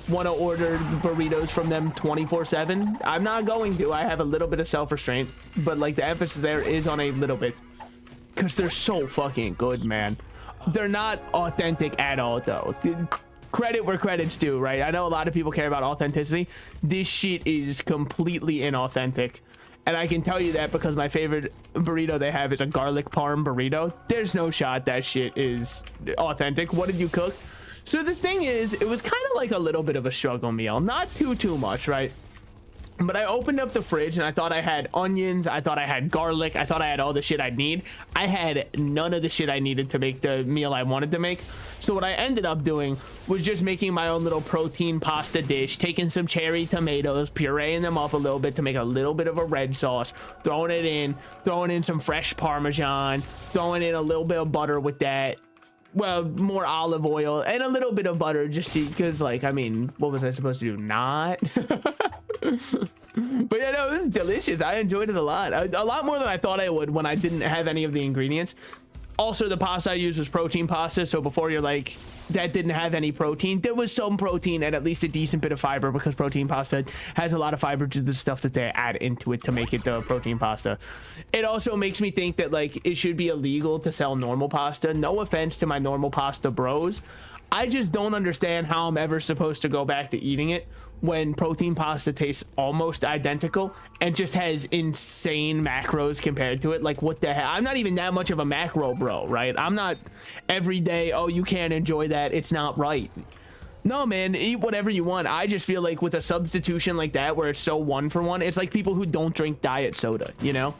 want to order burritos from them 24/7. I'm not going to. I have a little bit of self-restraint, but like the emphasis there is on a little bit because they're so fucking good, man. They're not authentic at all, though. Credit where credit's due, right? I know a lot of people care about authenticity. This shit is completely inauthentic. And I can tell you that because my favorite burrito they have is a garlic parm burrito. There's no shot that shit is authentic. What did you cook? So the thing is, it was kind of like a little bit of a struggle meal. Not too much, right? But I opened up the fridge and I thought I had onions. I thought I had garlic. I thought I had all the shit I'd need. I had none of the shit I needed to make the meal I wanted to make. So what I ended up doing was just making my own little protein pasta dish, taking some cherry tomatoes, pureeing them up a little bit to make a little bit of a red sauce, throwing in some fresh Parmesan, throwing in a little bit of butter with that. Well, more olive oil and a little bit of butter just because, like, I mean, what was I supposed to do? Not? But yeah, no, it was delicious. I enjoyed it a lot more than I thought I would when I didn't have any of the ingredients. Also, the pasta I used was protein pasta, so before you're like, that didn't have any protein, there was some protein and at least a decent bit of fiber because protein pasta has a lot of fiber to the stuff that they add into it to make it the protein pasta. It also makes me think that like it should be illegal to sell normal pasta. No offense to my normal pasta bros. I just don't understand how I'm ever supposed to go back to eating it when protein pasta tastes almost identical and just has insane macros compared to it. Like, what the hell? I'm not even that much of a macro bro, right? I'm not every day, oh, you can't enjoy that, it's not right. No, man, eat whatever you want. I just feel like with a substitution like that where it's so one for one, it's like people who don't drink diet soda, you know?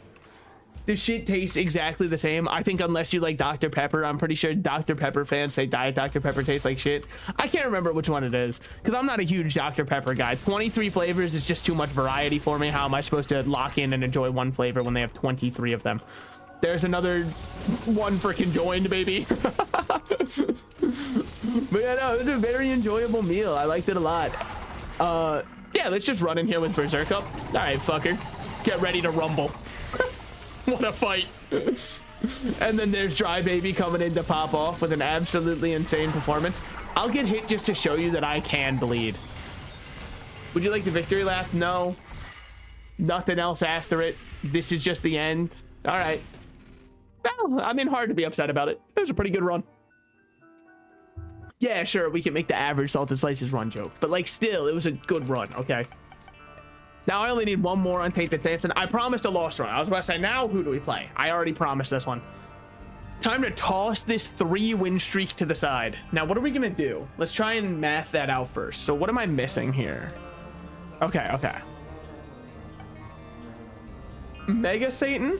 This shit tastes exactly the same. I think unless you like Dr. Pepper, I'm pretty sure Dr. Pepper fans say Diet Dr. Pepper tastes like shit. I can't remember which one it is because I'm not a huge Dr. Pepper guy. 23 flavors is just too much variety for me. How am I supposed to lock in and enjoy one flavor when they have 23 of them? There's another one freaking joined, baby. But yeah, no, it was a very enjoyable meal. I liked it a lot. Yeah, let's just run in here with Berserk up. All right, fucker. Get ready to rumble. What a fight. And then there's Dry Baby coming in to pop off with an absolutely insane performance. I'll get hit just to show you that I can bleed. Would you like the victory lap? No. Nothing else after it. This is just the end. All right. Well, I mean, hard to be upset about it. It was a pretty good run. Yeah, sure, we can make the average Salted Slices run joke, but like still, it was a good run, okay? Now I only need one more on Tainted Samson. I promised a lost run. I was about to say, now who do we play? I already promised this one. Time to toss this 3-win streak to the side. Now, what are we gonna do? Let's try and math that out first. So what am I missing here? Okay. Mega Satan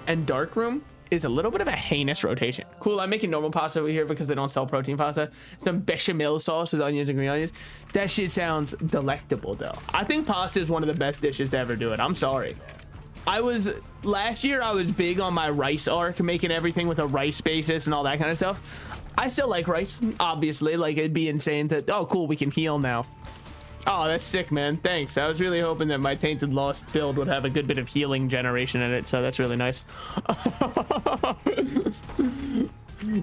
and Dark Room is a little bit of a heinous rotation. Cool, I'm making normal pasta over here because they don't sell protein pasta. Some bechamel sauce with onions and green onions. That shit sounds delectable though. I think pasta is one of the best dishes to ever do it. I'm sorry. Last year I was big on my rice arc, making everything with a rice basis and all that kind of stuff. I still like rice, obviously. Like, it'd be insane to, oh cool, we can heal now. Oh, that's sick, man. Thanks. I was really hoping that my Tainted Lost build would have a good bit of healing generation in it, so that's really nice.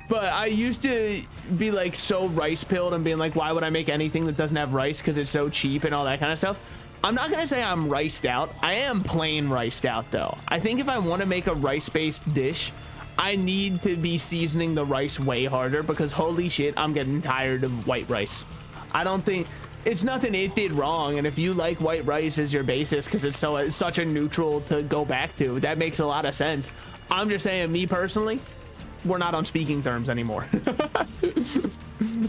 But I used to be like so rice pilled and being like, why would I make anything that doesn't have rice because it's so cheap and all that kind of stuff. I'm not gonna say I'm riced out. I am plain riced out though. I think if I want to make a rice-based dish, I need to be seasoning the rice way harder because holy shit, I'm getting tired of white rice. I don't think it's nothing it did wrong. And if you like white rice as your basis because it's such a neutral to go back to, that makes a lot of sense. I'm just saying, me personally, we're not on speaking terms anymore.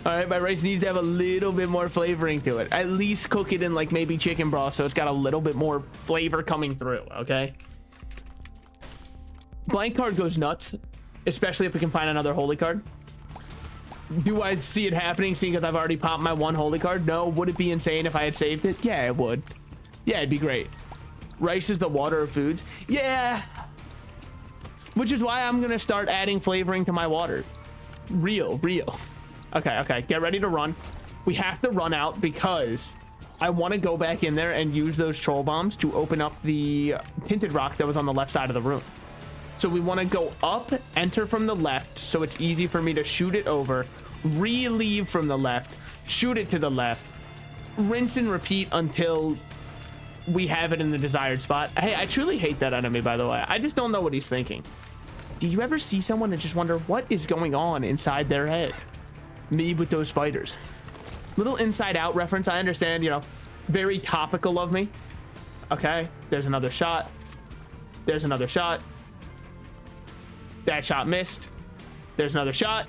All right, my rice needs to have a little bit more flavoring to it. At least cook it in like maybe chicken broth so it's got a little bit more flavor coming through. Okay, blank card goes nuts, especially if we can find another holy card. Do I see it happening seeing as I've already popped my one holy card? No. Would it be insane if I had saved it? Yeah, it would. Yeah, it'd be great. Rice is the water of foods. Yeah, which is why I'm gonna start adding flavoring to my water. Real. Okay, get ready to run. We have to run out because I want to go back in there and use those troll bombs to open up the tinted rock that was on the left side of the room. So we want to go up, enter from the left, so it's easy for me to shoot it over, re-leave from the left, shoot it to the left, rinse and repeat until we have it in the desired spot. Hey, I truly hate that enemy, by the way. I just don't know what he's thinking. Do you ever see someone and just wonder what is going on inside their head? Me with those spiders. Little Inside Out reference, I understand, you know, very topical of me. Okay, there's another shot. There's another shot. That shot missed. There's another shot.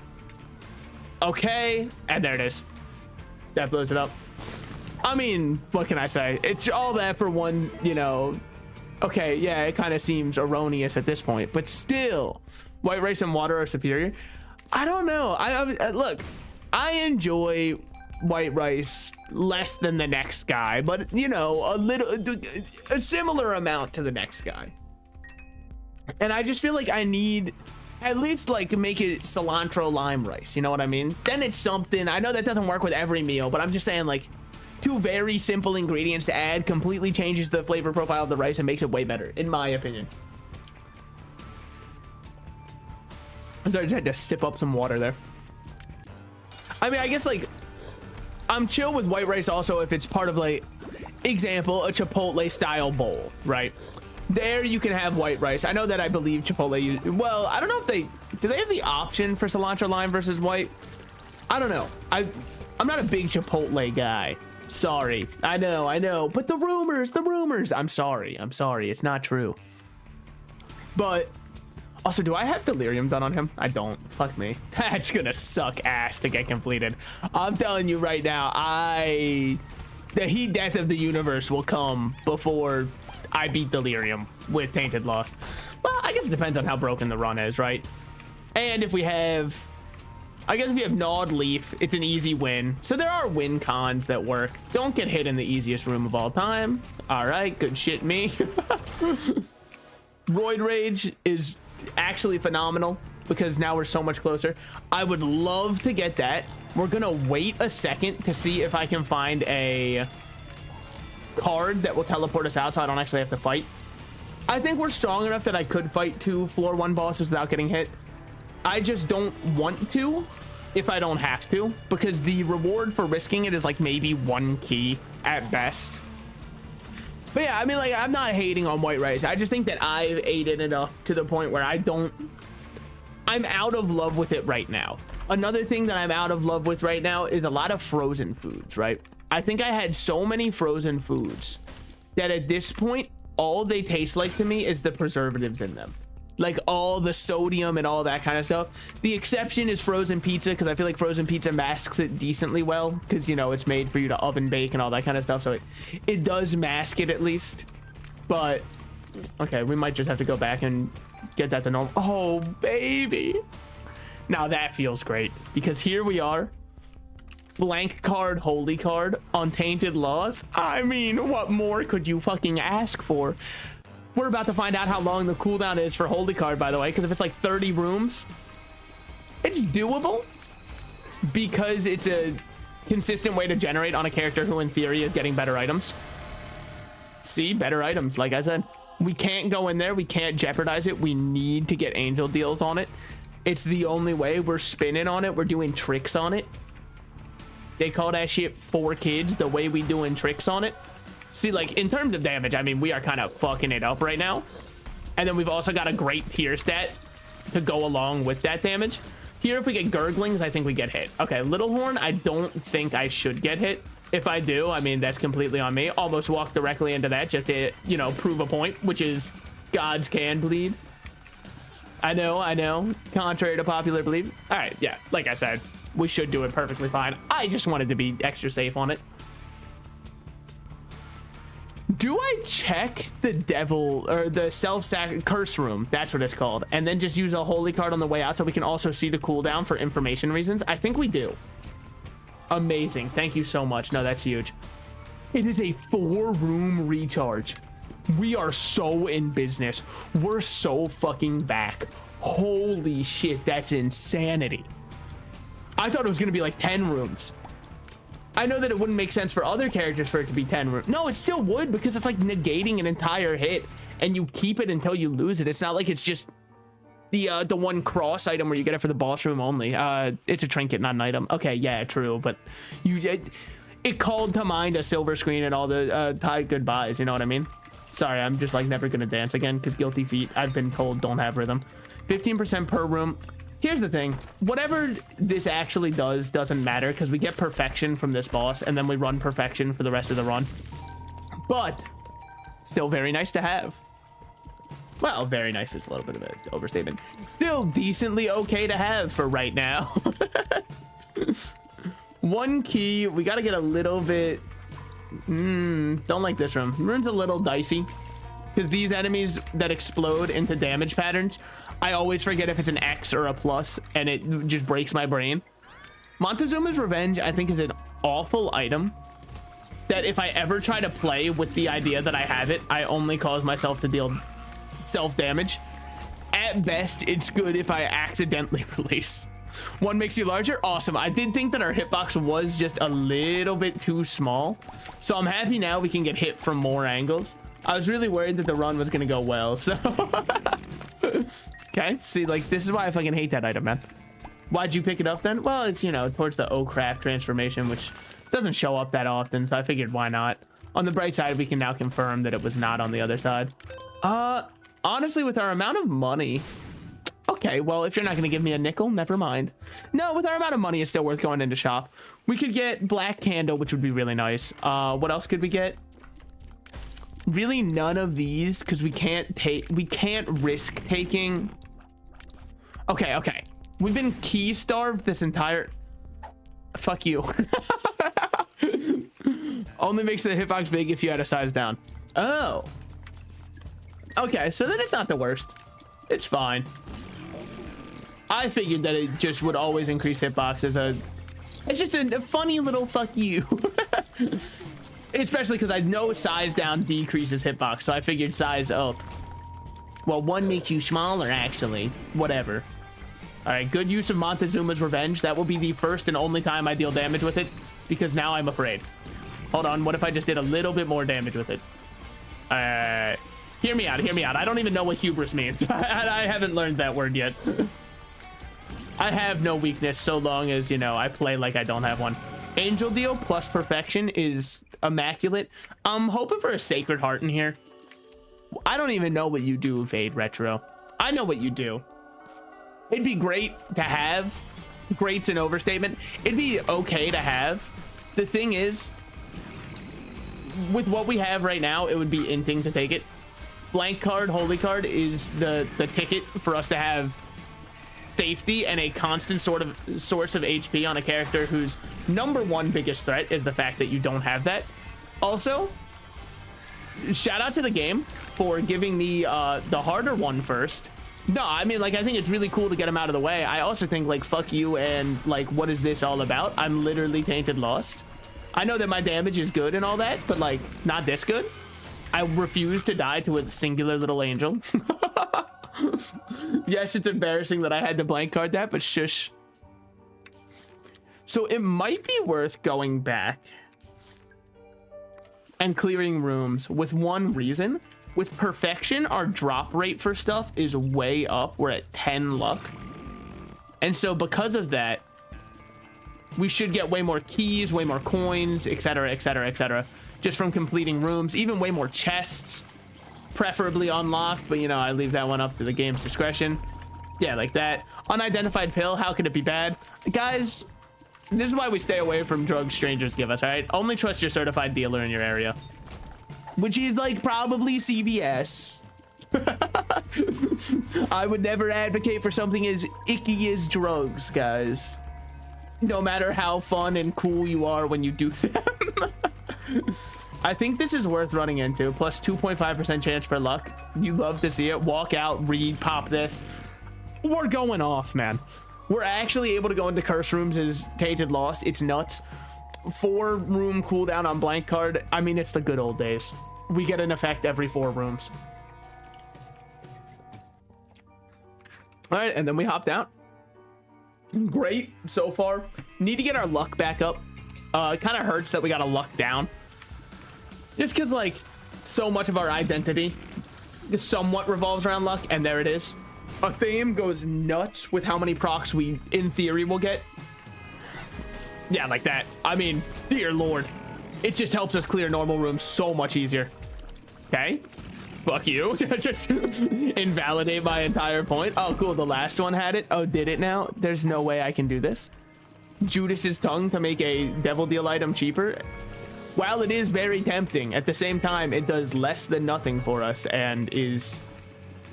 Okay, and there it is. That blows it up. I mean, what can I say? It's all that for one, you know. Okay, yeah, it kind of seems erroneous at this point, but still, white rice and water are superior. I don't know. Look, I enjoy white rice less than the next guy, but you know, a similar amount to the next guy. And I just feel like I need at least like make it cilantro lime rice. You know what I mean? Then it's something. I know that doesn't work with every meal, but I'm just saying, like, two very simple ingredients to add completely changes the flavor profile of the rice and makes it way better, in my opinion. I'm sorry, I just had to sip up some water there. I mean, I guess like I'm chill with white rice also if it's part of, like, example, a Chipotle style bowl, right? There you can have white rice. I know that I believe Chipotle, well, I don't know if do they have the option for cilantro lime versus white? I don't know. I'm not a big Chipotle guy. Sorry. I know. But the rumors. I'm sorry. It's not true. But also, do I have delirium done on him? I don't. Fuck me. That's gonna suck ass to get completed. I'm telling you right now, the heat death of the universe will come before I beat delirium with tainted lost. Well, I guess it depends on how broken the run is, right? And if we have, I guess if you have gnawed leaf, it's an easy win. So there are win cons that work. Don't get hit in the easiest room of all time. All right, good shit, me. Roid Rage is actually phenomenal because now we're so much closer. I would love to get that. We're gonna wait a second to see if I can find a card that will teleport us out so I don't actually have to fight. I think we're strong enough that I could fight 2 floor 1 bosses without getting hit. I just don't want to if I don't have to, because the reward for risking it is like maybe 1 key at best. But yeah, I mean, like, I'm not hating on white rice. I just think that I've ate it enough to the point where I'm out of love with it right now. Another thing that I'm out of love with right now is a lot of frozen foods, right? I think I had so many frozen foods that at this point, all they taste like to me is the preservatives in them. Like all the sodium and all that kind of stuff. The exception is frozen pizza, because I feel like frozen pizza masks it decently well, because, you know, it's made for you to oven bake and all that kind of stuff. So it does mask it at least. But okay, we might just have to go back and get that to normal. Oh, baby. Now that feels great, because here we are. Blank card, holy card on tainted laws. I mean, what more could you fucking ask for? We're about to find out how long the cooldown is for holy card, by the way, because if it's like 30 rooms, it's doable because it's a consistent way to generate on a character who in theory is getting better items. See, better items. Like I said, we can't go in there, we can't jeopardize it. We need to get angel deals on it. It's the only way. We're spinning on it, we're doing tricks on it. They call that shit 4 kids, the way we doing tricks on it. See, like, in terms of damage, I mean, we are kind of fucking it up right now. And then we've also got a great tier stat to go along with that damage. Here, if we get gurglings, I think we get hit. Okay, Little Horn, I don't think I should get hit. If I do, I mean, that's completely on me. Almost walked directly into that just to, you know, prove a point, which is gods can bleed. I know. Contrary to popular belief. All right, yeah, like I said, we should do it perfectly fine. I just wanted to be extra safe on it. Do I check the devil or the self-sac curse room? That's what it's called. And then just use a holy card on the way out so we can also see the cooldown for information reasons? I think we do. Amazing. Thank you so much. No, that's huge. It is a 4-room recharge. We are so in business. We're so fucking back. Holy shit, that's insanity. I thought it was going to be like 10 rooms. I know that it wouldn't make sense for other characters for it to be 10 rooms. No, it still would, because it's like negating an entire hit and you keep it until you lose it. It's not like it's just the one cross item where you get it for the boss room only. It's a trinket, not an item. Okay, yeah, true, but it called to mind a silver screen and all the Thai goodbyes, you know what I mean? Sorry, I'm just like never gonna dance again because guilty feet, I've been told, don't have rhythm. 15% per room. Here's the thing, whatever this actually does doesn't matter because we get perfection from this boss and then we run perfection for the rest of the run. But still very nice to have. Well, very nice is a little bit of an overstatement. Still decently okay to have for right now. One key, we got to get a little bit... don't like this room. Room's a little dicey because these enemies that explode into damage patterns, I always forget if it's an X or a plus, and it just breaks my brain. Montezuma's Revenge, I think, is an awful item that if I ever try to play with the idea that I have it, I only cause myself to deal self-damage. At best, it's good if I accidentally release. One makes you larger. Awesome. I did think that our hitbox was just a little bit too small, so I'm happy now we can get hit from more angles. I was really worried that the run was gonna go well, so okay, see, like, this is why I fucking hate that item, man. Why'd you pick it up then? Well, it's, you know, towards the oh crap transformation, which doesn't show up that often, so I figured why not. On the bright side, we can now confirm that it was not on the other side. Honestly, with our amount of money, okay, well, if you're not gonna give me a nickel, never mind. No, with our amount of money, it's still worth going into shop. We could get Black Candle, which would be really nice. What else could we get? Really none of these, because we can't risk taking. Okay. We've been key starved this entire... Fuck you. Only makes the hitbox big if you had a size down. Oh. Okay, so then it's not the worst. It's fine. I figured that it just would always increase hitbox as a... It's just a funny little fuck you. Especially because I know size down decreases hitbox, so I figured size up. Well, one makes you smaller, actually. Whatever. All right, good use of Montezuma's Revenge. That will be the first and only time I deal damage with it, because now I'm afraid. Hold on, what if I just did a little bit more damage with it? Hear me out. I don't even know what hubris means. I haven't learned that word yet. I have no weakness so long as, you know, I play like I don't have one. Angel Deal plus Perfection is immaculate. I'm hoping for a Sacred Heart in here. I don't even know what you do, Vade Retro. I know what you do. It'd be great to have. Great's an overstatement. It'd be okay to have. The thing is, with what we have right now, it would be inting to take it. Blank card, holy card is the ticket for us to have safety and a constant sort of source of HP on a character whose #1 biggest threat is the fact that you don't have that. Also, shout out to the game for giving me the harder one first. No, I mean, like, I think it's really cool to get him out of the way. I also think, like, fuck you and, like, what is this all about? I'm literally Tainted Lost. I know that my damage is good and all that, but, like, not this good. I refuse to die to a singular little angel. Yes, it's embarrassing that I had to blank card that, but shush. So it might be worth going back and clearing rooms with one reason. With Perfection, our drop rate for stuff is way up. We're at 10 luck. And so because of that, we should get way more keys, way more coins, etc., etc., etc., just from completing rooms, even way more chests, preferably unlocked, but, you know, I leave that one up to the game's discretion. Yeah, like that. Unidentified pill, how could it be bad? Guys, This is why we stay away from drugs strangers give us, all right? Only trust your certified dealer in your area. Which is like probably CVS. I would never advocate for something as icky as drugs, guys. No matter how fun and cool you are when you do them. I think this is worth running into. Plus 2.5% chance for luck. You love to see it. Walk out, read, pop this. We're going off, man. We're actually able to go into curse rooms as Tainted Lost. It's nuts. 4-room cooldown on blank card. I mean, it's the good old days. We get an effect every 4 rooms. All right, and then we hopped out. Great so far. Need to get our luck back up. It kind of hurts that we got a luck down. Just because, like, so much of our identity somewhat revolves around luck, and there it is. A theme goes nuts with how many procs we, in theory, will get. Yeah, like that. I mean, dear Lord. It just helps us clear normal rooms so much easier. Okay? Fuck you. Just invalidate my entire point. Oh, cool. The last one had it. Oh, did it now? There's no way I can do this. Judas's tongue to make a devil deal item cheaper. While it is very tempting, at the same time, it does less than nothing for us and is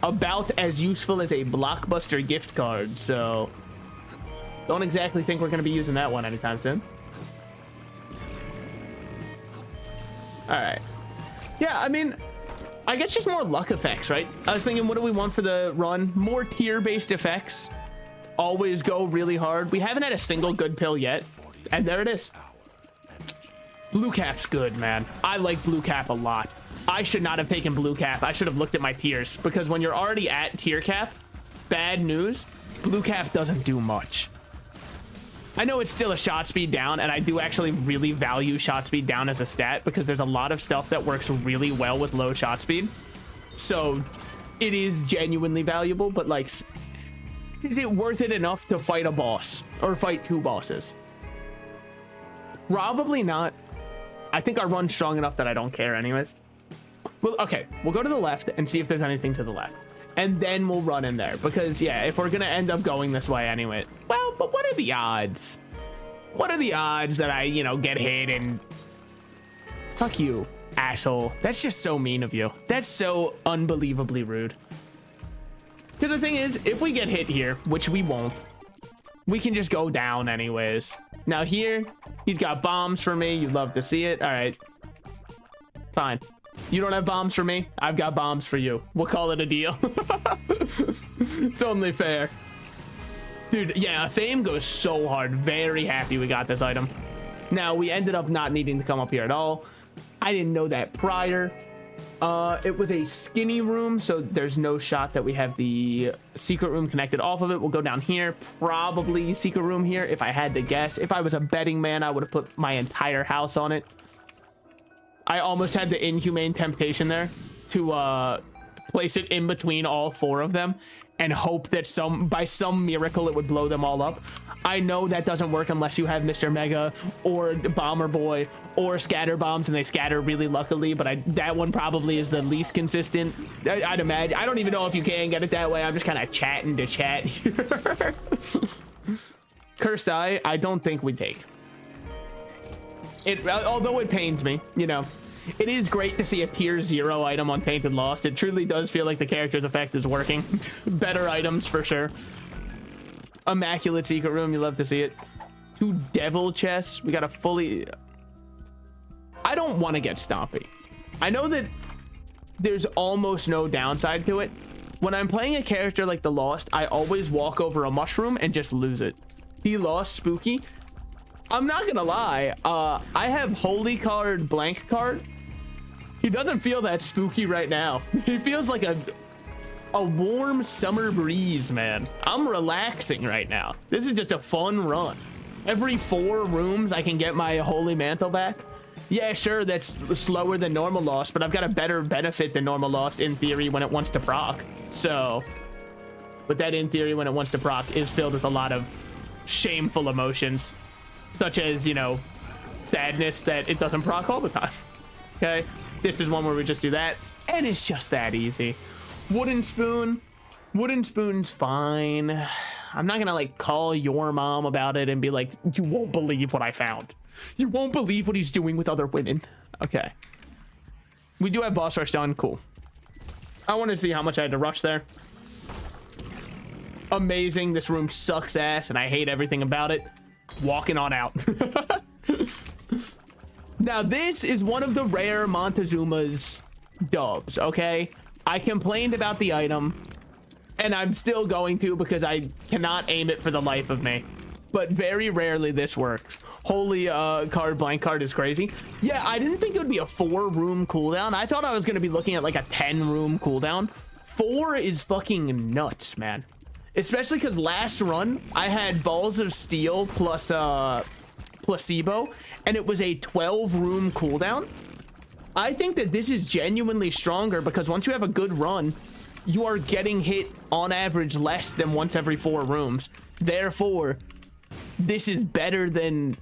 about as useful as a Blockbuster gift card. So don't exactly think we're going to be using that one anytime soon. All right. Yeah, I mean, I guess just more luck effects, right? I was thinking, what do we want for the run? More tier-based effects. Always go really hard. We haven't had a single good pill yet. And there it is. Blue cap's good, man. I like blue cap a lot. I should not have taken blue cap. I should have looked at my tiers. Because when you're already at tier cap, bad news, blue cap doesn't do much. I know it's still a shot speed down, and I do actually really value shot speed down as a stat because there's a lot of stuff that works really well with low shot speed. So it is genuinely valuable, but like, is it worth it enough to fight a boss or fight 2 bosses? Probably not. I think our run's strong enough that I don't care anyways. Well, okay, we'll go to the left and see if there's anything to the left. And then we'll run in there because, yeah, if we're going to end up going this way anyway. Well, but what are the odds? What are the odds that I, you know, get hit and... Fuck you, asshole. That's just so mean of you. That's so unbelievably rude. Because the thing is, if we get hit here, which we won't, we can just go down anyways. Now here, he's got bombs for me. You'd love to see it. All right. Fine. You don't have bombs for me. I've got bombs for you. We'll call it a deal. It's only fair. Dude, yeah, fame goes so hard. Very happy we got this item. Now, we ended up not needing to come up here at all. I didn't know that prior. It was a skinny room, so there's no shot that we have the secret room connected off of it. We'll go down here. Probably secret room here, if I had to guess. If I was a betting man, I would have put my entire house on it. I almost had the inhumane temptation there to place it in between all 4 of them and hope that by some miracle it would blow them all up. I know that doesn't work unless you have Mr. Mega or Bomber Boy or Scatter Bombs and they scatter really luckily, but that one probably is the least consistent. I'd imagine. I don't even know if you can get it that way. I'm just kind of chatting to chat here. Cursed Eye, I don't think we take. Although it pains me, you know, it is great to see a tier 0 item on Tainted Lost. It truly does feel like the character's effect is working. Better items for sure. Immaculate secret room, you love to see it. 2 devil chests. We got a fully... I don't want to get stompy. I know that there's almost no downside to it. When I'm playing a character like the Lost, I always walk over a mushroom and just lose it. He lost Spooky. I'm not gonna lie, I have holy card, blank card. He doesn't feel that spooky right now. He feels like a warm summer breeze, man. I'm relaxing right now. This is just a fun run. Every 4 rooms I can get my holy mantle back. Yeah, sure, that's slower than normal Lost, but I've got a better benefit than normal Lost in theory when it wants to proc. So, but that in theory when it wants to proc is filled with a lot of shameful emotions. Such as, you know, sadness that it doesn't proc all the time. Okay, this is one where we just do that, and it's just that easy. Wooden spoon. Wooden spoon's fine. I'm not gonna like call your mom about it and be like, you won't believe what I found. You won't believe what he's doing with other women. Okay. We do have boss rush done. Cool. I want to see how much I had to rush there. Amazing. This room sucks ass and I hate everything about it. Walking on out. Now, this is one of the rare Montezuma's dubs, okay? I complained about the item, and I'm still going to because I cannot aim it for the life of me. But very rarely this works. Holy card, blank card is crazy. Yeah, I didn't think it would be a 4-room cooldown. I thought I was going to be looking at like a 10-room cooldown. 4 is fucking nuts, man. Especially because last run, I had Balls of Steel plus Placebo, and it was a 12-room cooldown. I think that this is genuinely stronger because once you have a good run, you are getting hit on average less than once every 4 rooms. Therefore, this is better than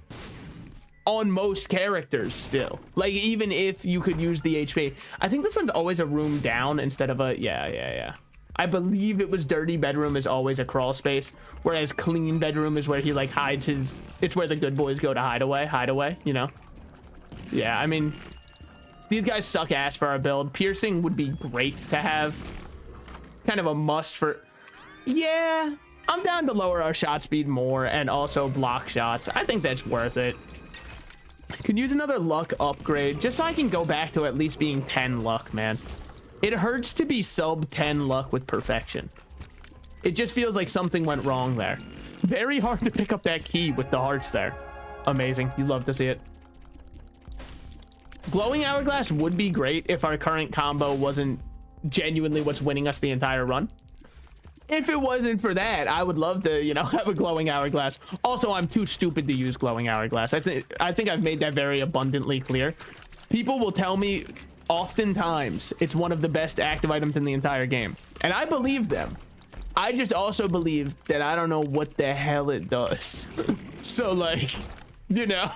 on most characters still. Like, even if you could use the HP. I think this one's always a room down instead of a... Yeah. I believe it was Dirty Bedroom is always a crawl space, whereas Clean Bedroom is where he like hides his... It's where the good boys go to hide away, you know? Yeah, I mean, these guys suck ass for our build. Piercing would be great to have. Kind of a must for... Yeah, I'm down to lower our shot speed more and also block shots. I think that's worth it. Could use another luck upgrade just so I can go back to at least being 10 luck, man. It hurts to be sub 10 luck with perfection. It just feels like something went wrong there. Very hard to pick up that key with the hearts there. Amazing. You love to see it. Glowing Hourglass would be great if our current combo wasn't genuinely what's winning us the entire run. If it wasn't for that, I would love to, you know, have a Glowing Hourglass. Also, I'm too stupid to use Glowing Hourglass. I think I've made that very abundantly clear. People will tell me oftentimes it's one of the best active items in the entire game, and I believe them. I just also believe that I don't know what the hell it does. So, like, you know.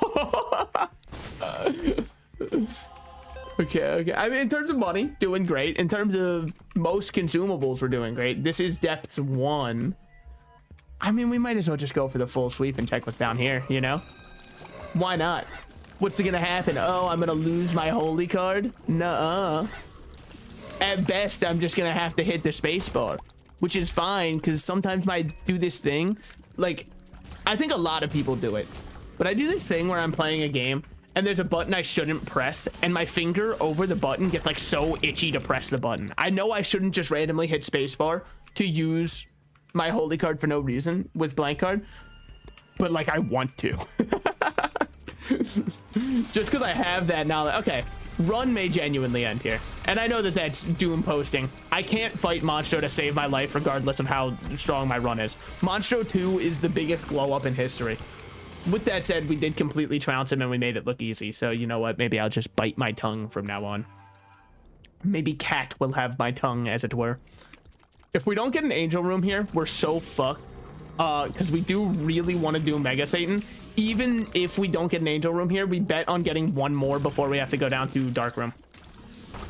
Okay. I mean, in terms of money, doing great. In terms of most consumables, we're doing great. This is depth 1. I mean, we might as well just go for the full sweep and check what's down here, you know? Why not? What's gonna happen? Oh, I'm gonna lose my holy card? Nuh-uh. At best, I'm just gonna have to hit the space bar, which is fine, because sometimes I do this thing. Like, I think a lot of people do it, but I do this thing where I'm playing a game, and there's a button I shouldn't press, and my finger over the button gets, like, so itchy to press the button. I know I shouldn't just randomly hit spacebar to use my holy card for no reason with blank card, but, like, I want to. Just because I have that knowledge. Okay, run may genuinely end here, and I know that that's doom posting. I can't fight Monstro to save my life regardless of how strong my run is. Monstro 2 is the biggest glow up in history. With that said, we did completely trounce him and we made it look easy, so you know what, maybe I'll just bite my tongue from now on. Maybe Cat will have my tongue, as it were. If we don't get an angel room here, we're so fucked, because we do really want to do Mega Satan. Even if we don't get an angel room here, we bet on getting one more before we have to go down to dark room.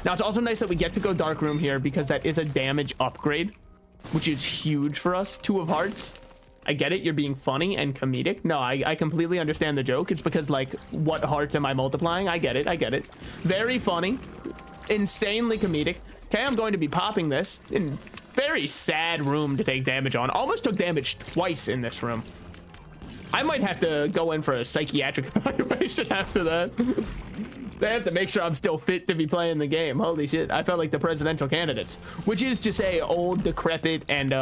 Now, it's also nice that we get to go dark room here because that is a damage upgrade, which is huge for us. 2 of hearts. I get it. You're being funny and comedic. No, I completely understand the joke. It's because, like, what hearts am I multiplying? I get it. Very funny. Insanely comedic. Okay, I'm going to be popping this. In very sad room to take damage on. Almost took damage twice in this room. I might have to go in for a psychiatric evaluation after that. They have to make sure I'm still fit to be playing the game. Holy shit, I felt like the presidential candidates. Which is to say, old, decrepit, and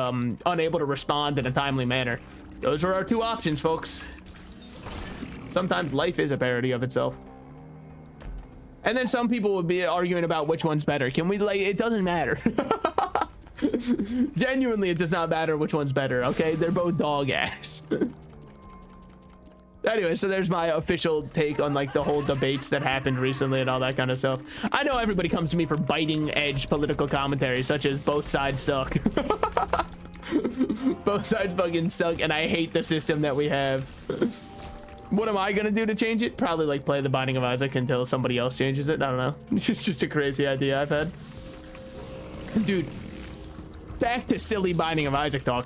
unable to respond in a timely manner. Those are our 2 options, folks. Sometimes life is a parody of itself. And then some people would be arguing about which one's better. Can we, like, it doesn't matter. Genuinely, it does not matter which one's better, okay? They're both dog ass. Anyway, so there's my official take on, like, the whole debates that happened recently and all that kind of stuff. I know everybody comes to me for biting edge political commentary, such as both sides suck. Both sides fucking suck, and I hate the system that we have. What am I gonna do to change it? Probably, like, play the Binding of Isaac until somebody else changes it. I don't know. It's just a crazy idea I've had. Dude, back to silly Binding of Isaac talk.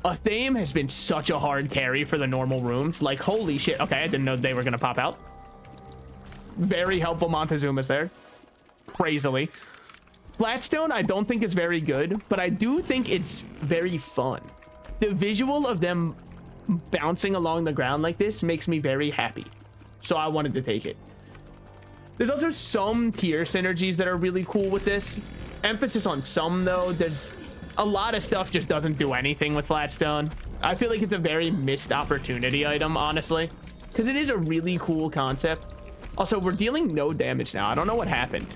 A Thame has been such a hard carry for the normal rooms. Like, holy shit. Okay, I didn't know they were gonna pop out. Very helpful Montezuma's there. Crazily. Flatstone, I don't think is very good, but I do think it's very fun. The visual of them bouncing along the ground like this makes me very happy. So I wanted to take it. There's also some tier synergies that are really cool with this. Emphasis on some, though. There's a lot of stuff just doesn't do anything with Flatstone. I feel like it's a very missed opportunity item, honestly, because it is a really cool concept. Also, we're dealing no damage now. I don't know what happened.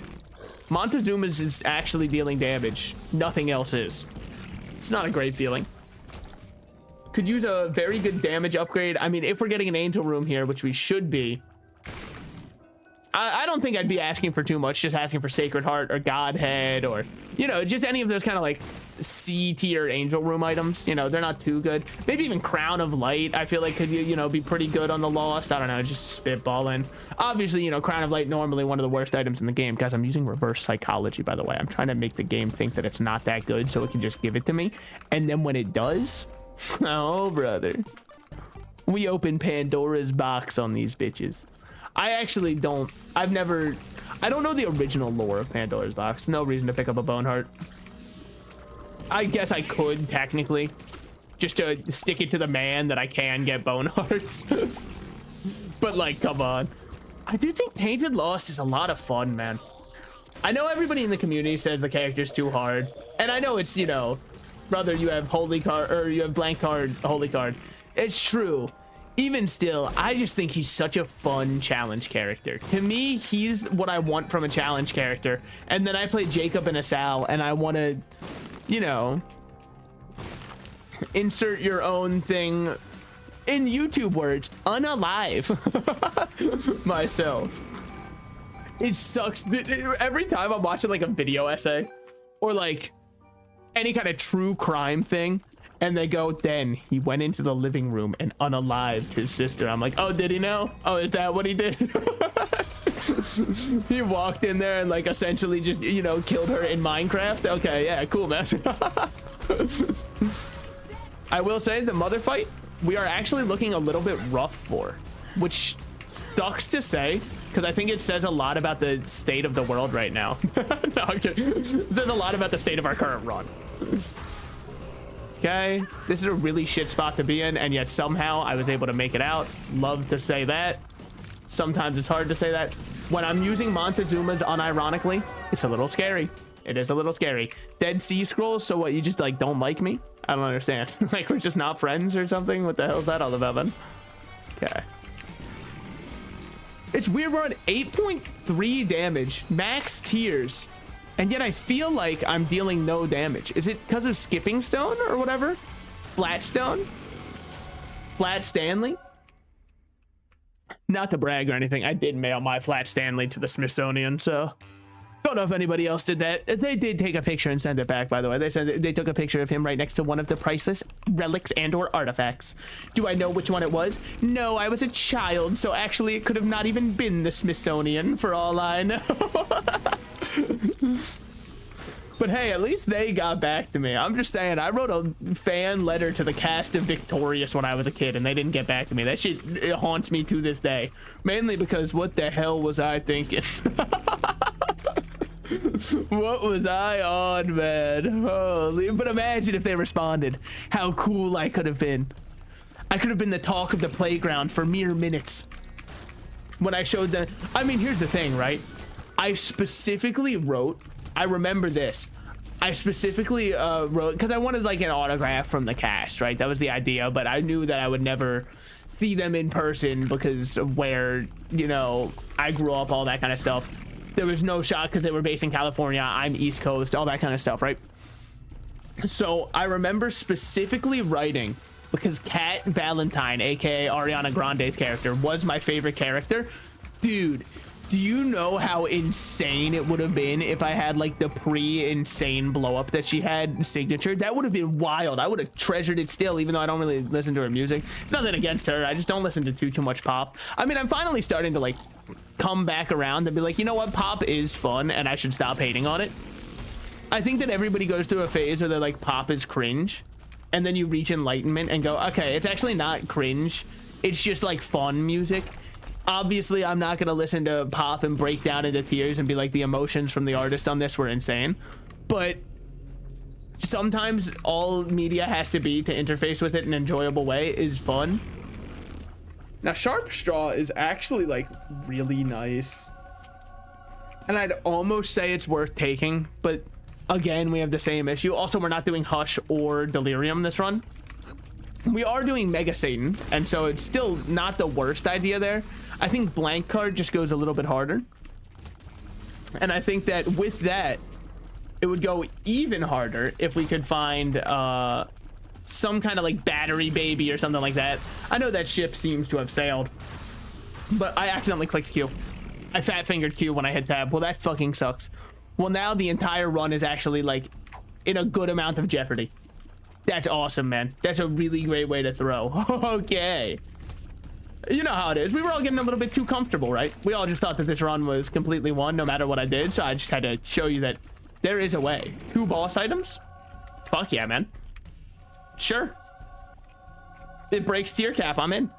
Montezuma's is actually dealing damage. Nothing else is. It's not a great feeling. Could use a very good damage upgrade. I mean, if we're getting an angel room here, which we should be, I don't think I'd be asking for too much, just asking for Sacred Heart or Godhead or, you know, just any of those kind of like C tier angel room items. You know, they're not too good. Maybe even Crown of Light, I feel like could, you know, be pretty good on the Lost. I don't know, just spitballing. Obviously, you know, Crown of Light, normally one of the worst items in the game. Guys, I'm using reverse psychology, by the way. I'm trying to make the game think that it's not that good so it can just give it to me. And then when it does, oh, brother. We open Pandora's box on these bitches. I actually don't. I don't know the original lore of Pandora's box. No reason to pick up a Bone Heart. I guess I could technically, just to stick it to the man that I can get Bone Hearts. But like, come on. I do think Tainted Lost is a lot of fun, man. I know everybody in the community says the character's too hard, and I know it's, you know, brother, you have holy card, or you have blank card, holy card. It's true. Even still, I just think he's such a fun challenge character. To me, he's what I want from a challenge character. And then I play Jacob and Asal, and I want to, you know, insert your own thing in YouTube words, unalive myself. It sucks. Every time I'm watching like a video essay or like any kind of true crime thing, and they go, then he went into the living room and unalived his sister. I'm like, oh, did he know? Oh, is that what he did? He walked in there and like essentially just, you know, killed her in Minecraft. Okay, yeah, cool, man. I will say the mother fight, we are actually looking a little bit rough for, which sucks to say, because I think it says a lot about the state of the world right now. No, I'm kidding. It says a lot about the state of our current run. Okay, this is a really shit spot to be in, and yet somehow I was able to make it out. Love to say that. Sometimes it's hard to say that. When I'm using Montezuma's unironically, it's a little scary. It is a little scary. Dead Sea Scrolls, so what, you just like don't like me? I don't understand. Like we're just not friends or something? What the hell is that all about, man? Okay. It's weird, we're on 8.3 damage, max tiers. And yet I feel like I'm dealing no damage. Is it because of Skipping Stone or whatever? Flat Stone? Flat Stanley? Not to brag or anything, I did mail my Flat Stanley to the Smithsonian, so don't know if anybody else did that. They did take a picture and send it back, by the way. They said they took a picture of him right next to one of the priceless relics and or artifacts. Do I know which one it was? No, I was a child, so actually it could have not even been the Smithsonian for all I know. But hey, at least they got back to me. I'm just saying, I wrote a fan letter to the cast of Victorious when I was a kid, and they didn't get back to me. That shit, it haunts me to this day. Mainly because what the hell was I thinking? What was I on, man? Holy, but imagine if they responded. How cool I could have been. I could have been the talk of the playground for mere minutes. When I showed them, I mean, here's the thing, right? I specifically wrote, I remember this. I specifically wrote, because I wanted like an autograph from the cast, right? That was the idea, but I knew that I would never see them in person because of where, you know, I grew up, all that kind of stuff. There was no shot because they were based in California. I'm East Coast, all that kind of stuff, right? So I remember specifically writing, because Kat Valentine, aka Ariana Grande's character, was my favorite character. Dude, do you know how insane it would have been if I had like the pre-insane blow up that she had signature? That would have been wild. I would have treasured it still, even though I don't really listen to her music. It's nothing against her. I just don't listen to too much pop. I mean, I'm finally starting to like come back around and be like, you know what? Pop is fun and I should stop hating on it. I think that everybody goes through a phase where they're like, pop is cringe. and then you reach enlightenment and go, okay, it's actually not cringe. It's just like fun music. Obviously, I'm not gonna listen to pop and break down into tears and be like, the emotions from the artist on this were insane. But sometimes all media has to be to interface with it in an enjoyable way is fun. Now, Sharp Straw is actually like really nice. And I'd almost say it's worth taking, but again, we have the same issue. Also, we're not doing Hush or Delirium this run. We are doing Mega Satan, and so it's still not the worst idea there. I think Blank Card just goes a little bit harder. And I think that with that, it would go even harder if we could find some kind of like Battery Baby or something like that. I know that ship seems to have sailed, but I accidentally clicked Q. I fat fingered Q when I hit tab. Well, that fucking sucks. Well, now the entire run is actually like in a good amount of jeopardy. That's awesome, man. That's a really great way to throw. Okay. You know how it is. We were all getting a little bit too comfortable, right? We all just thought that this run was completely won no matter what I did. So I just had to show you that there is a way. 2 boss items? Fuck yeah, man. Sure. It breaks tier cap. I'm in.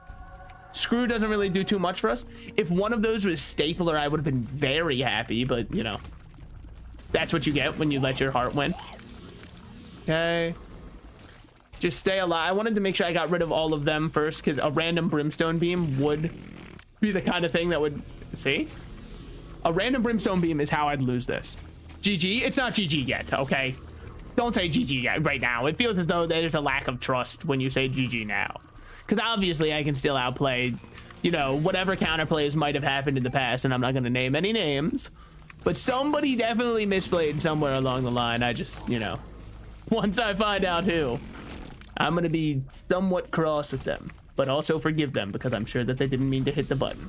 Screw doesn't really do too much for us. If one of those was Stapler, I would have been very happy, but you know, that's what you get when you let your heart win. Okay. Just stay alive. I wanted to make sure I got rid of all of them first, because a random Brimstone Beam would be the kind of thing that would... See? A random Brimstone Beam is how I'd lose this. GG? It's not GG yet, okay? Don't say GG yet right now. It feels as though there's a lack of trust when you say GG now. Because obviously I can still outplay, you know, whatever counterplays might have happened in the past, and I'm not going to name any names. But somebody definitely misplayed somewhere along the line. I just, you know, once I find out who, I'm going to be somewhat cross with them, but also forgive them because I'm sure that they didn't mean to hit the button.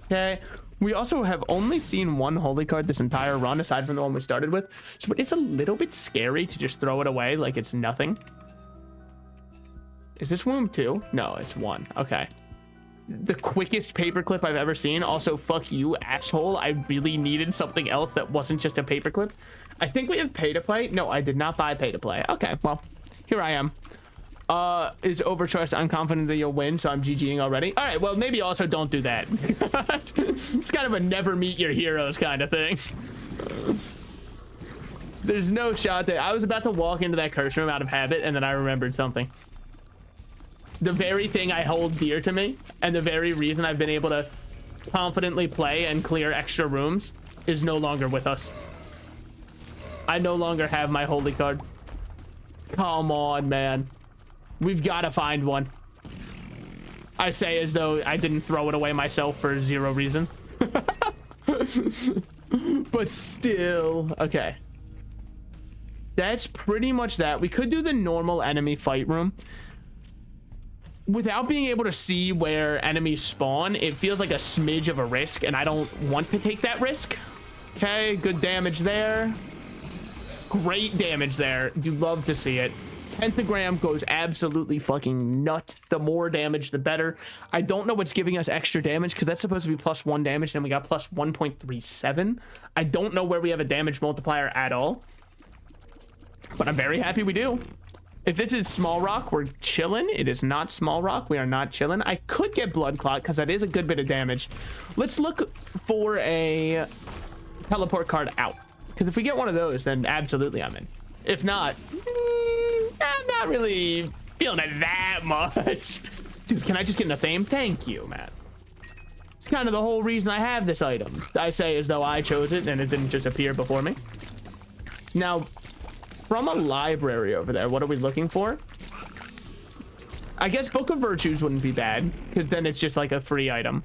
Okay. We also have only seen one holy card this entire run, aside from the one we started with. So it's a little bit scary to just throw it away like it's nothing. Is this womb 2? No, it's 1. Okay. The quickest paperclip I've ever seen. Also, fuck you, asshole. I really needed something else that wasn't just a paperclip. I think we have pay to play. No, I did not buy pay to play. Okay, well, here I am. Is Overtrust? I'm confident that you'll win, so I'm GGing already. All right, well, maybe also don't do that. It's kind of a never meet your heroes kind of thing. There's no shot that I was about to walk into that curse room out of habit, and then I remembered something. The very thing I hold dear to me, and the very reason I've been able to confidently play and clear extra rooms, is no longer with us. I no longer have my holy card. Come on, man. We've got to find one. I say as though I didn't throw it away myself for 0 reason. But still, okay. That's pretty much that. We could do the normal enemy fight room. Without being able to see where enemies spawn, it feels like a smidge of a risk, and I don't want to take that risk. Okay, good damage there. Great damage there. You love to see it. Pentagram goes absolutely fucking nuts. The more damage, the better. I don't know what's giving us extra damage, because that's supposed to be +1 damage, and we got plus 1.37. I don't know where we have a damage multiplier at all, but I'm very happy we do. If this is Small Rock, we're chilling. It is not Small Rock. We are not chilling. I could get Blood Clot because that is a good bit of damage. Let's look for a teleport card out, because if we get one of those, then absolutely I'm in. If not, I'm not really feeling it that much. Dude, can I just get in a fame? Thank you, man. It's kind of the whole reason I have this item. I say as though I chose it and it didn't just appear before me. Now, from a library over there, what are we looking for? I guess Book of Virtues wouldn't be bad, because then it's just like a free item.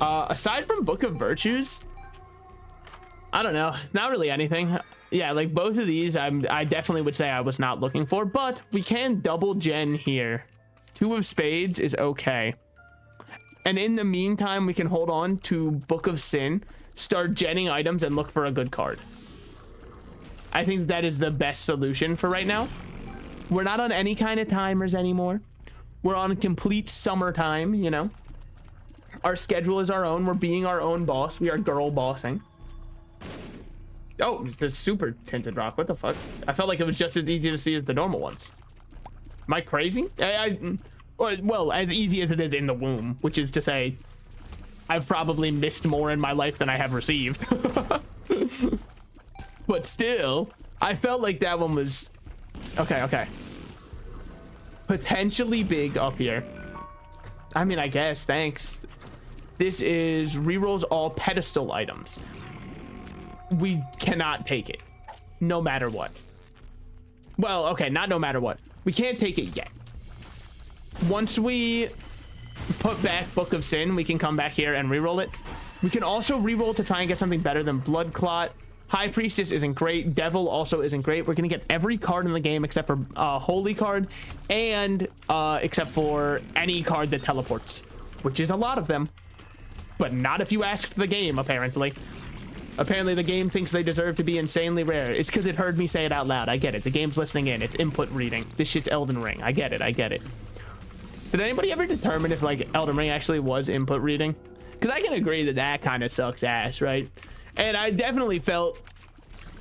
Aside from Book of Virtues, I don't know, not really anything. Yeah, like both of these, I definitely would say I was not looking for, but we can double gen here. 2 of Spades is okay. And in the meantime, we can hold on to Book of Sin, start genning items, and look for a good card. I think that is the best solution for right now. We're not on any kind of timers anymore. We're on complete summertime, you know. Our schedule is our own. We're being our own boss. We are girl bossing. Oh, it's a super tinted rock. What the fuck? I felt like it was just as easy to see as the normal ones. Am I crazy? Well, as easy as it is in the womb, which is to say, I've probably missed more in my life than I have received. But still, I felt like that one was... Okay. Potentially big up here. I mean, I guess, thanks. This is rerolls all pedestal items. We cannot take it, no matter what. Well, okay, not no matter what. We can't take it yet. Once we put back Book of Sin, we can come back here and reroll it. We can also reroll to try and get something better than Blood Clot. High Priestess isn't great. Devil also isn't great. We're gonna get every card in the game except for Holy card and except for any card that teleports, which is a lot of them, but not if you asked the game, apparently. Apparently the game thinks they deserve to be insanely rare. It's because it heard me say it out loud. I get it. The game's listening in. It's input reading. This shit's Elden Ring. I get it. Did anybody ever determine if like Elden Ring actually was input reading? Because I can agree that that kind of sucks ass, right? And I definitely felt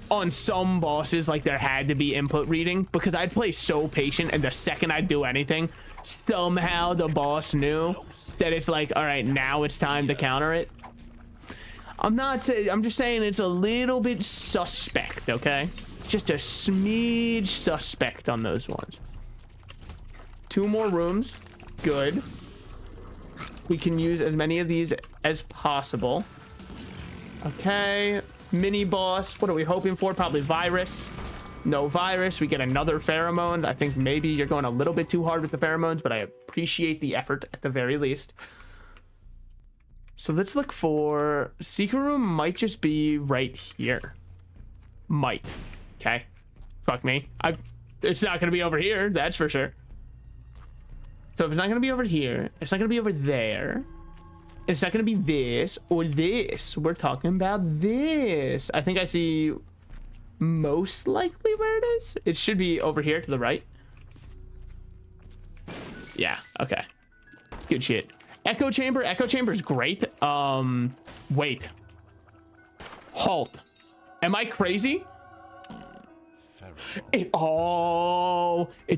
on some bosses like there had to be input reading because I'd play so patient, and the second I'd do anything, somehow the boss knew that it's like, all right, now it's time to counter it. I'm just saying it's a little bit suspect, okay? Just a smidge suspect on those ones. 2 more rooms. Good. We can use as many of these as possible. Okay. Mini boss. What are we hoping for? Probably virus. No virus. We get another pheromone. I think maybe you're going a little bit too hard with the pheromones, but I appreciate the effort at the very least. So let's look for... Secret room might just be right here. Might. Okay. Fuck me. It's not going to be over here. That's for sure. So if it's not going to be over here, it's not going to be over there. It's not going to be this or this. We're talking about this. I think I see most likely where it is. It should be over here to the right. Yeah. Okay. Good shit. Echo chamber. Echo chamber is great. Wait. Halt. Am I crazy? It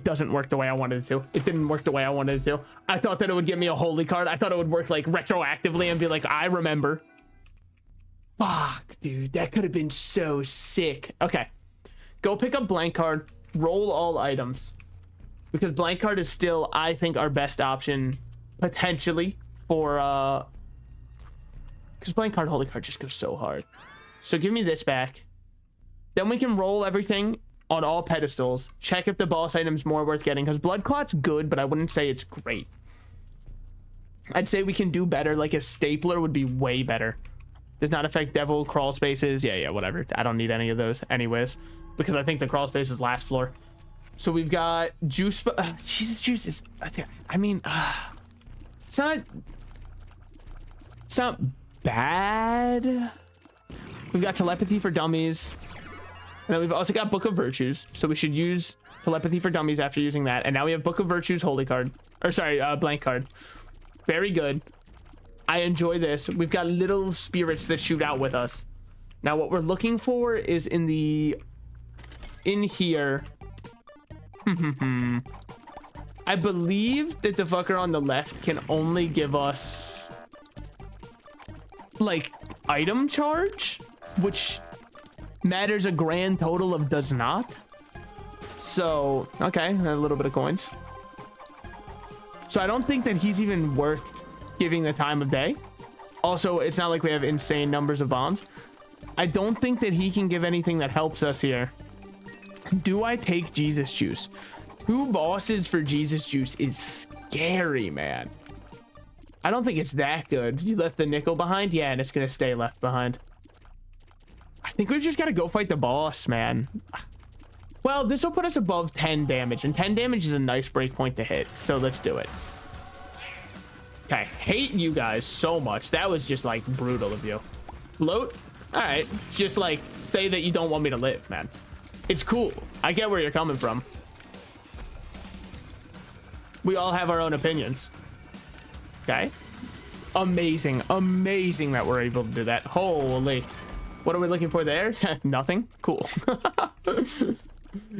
doesn't work the way I wanted it to. It didn't work the way I wanted it to. I thought that it would give me a holy card. I thought it would work like retroactively and be like, I remember. Fuck, dude. That could have been so sick. Okay. Go pick up blank card. Roll all items. Because blank card is still, I think, our best option potentially for because blank card, holy card just goes so hard. So give me this back. Then we can roll everything on all pedestals. Check if the boss item's more worth getting, because Blood Clot's good, but I wouldn't say it's great. I'd say we can do better. Like a stapler would be way better. Does not affect devil crawl spaces. Yeah, whatever. I don't need any of those anyways, because I think the crawl space is last floor. So we've got juice. Jesus, juice is. I mean, it's not bad. We've got telepathy for dummies. And then we've also got Book of Virtues. So we should use telepathy for dummies after using that. And now we have Book of Virtues, holy card. Or sorry, blank card. Very good. I enjoy this. We've got little spirits that shoot out with us. Now what we're looking for is in here. I believe that the fucker on the left can only give us like item charge, which matters a grand total of does not. So okay, a little bit of coins. So I don't think that he's even worth giving the time of day. Also, it's not like we have insane numbers of bombs. I don't think that he can give anything that helps us here. Do I take Jesus Juice? 2 bosses for Jesus Juice is scary, man. I don't think it's that good. You left the nickel behind? Yeah, and it's gonna stay left behind. I think we've just got to go fight the boss, man. Well, this will put us above 10 damage, and 10 damage is a nice breakpoint to hit, so let's do it. Okay, hate you guys so much. That was just, like, brutal of you. Float? All right, just, like, say that you don't want me to live, man. It's cool. I get where you're coming from. We all have our own opinions. Okay. Amazing. Amazing that we're able to do that. Holy. What are we looking for there? Nothing. Cool.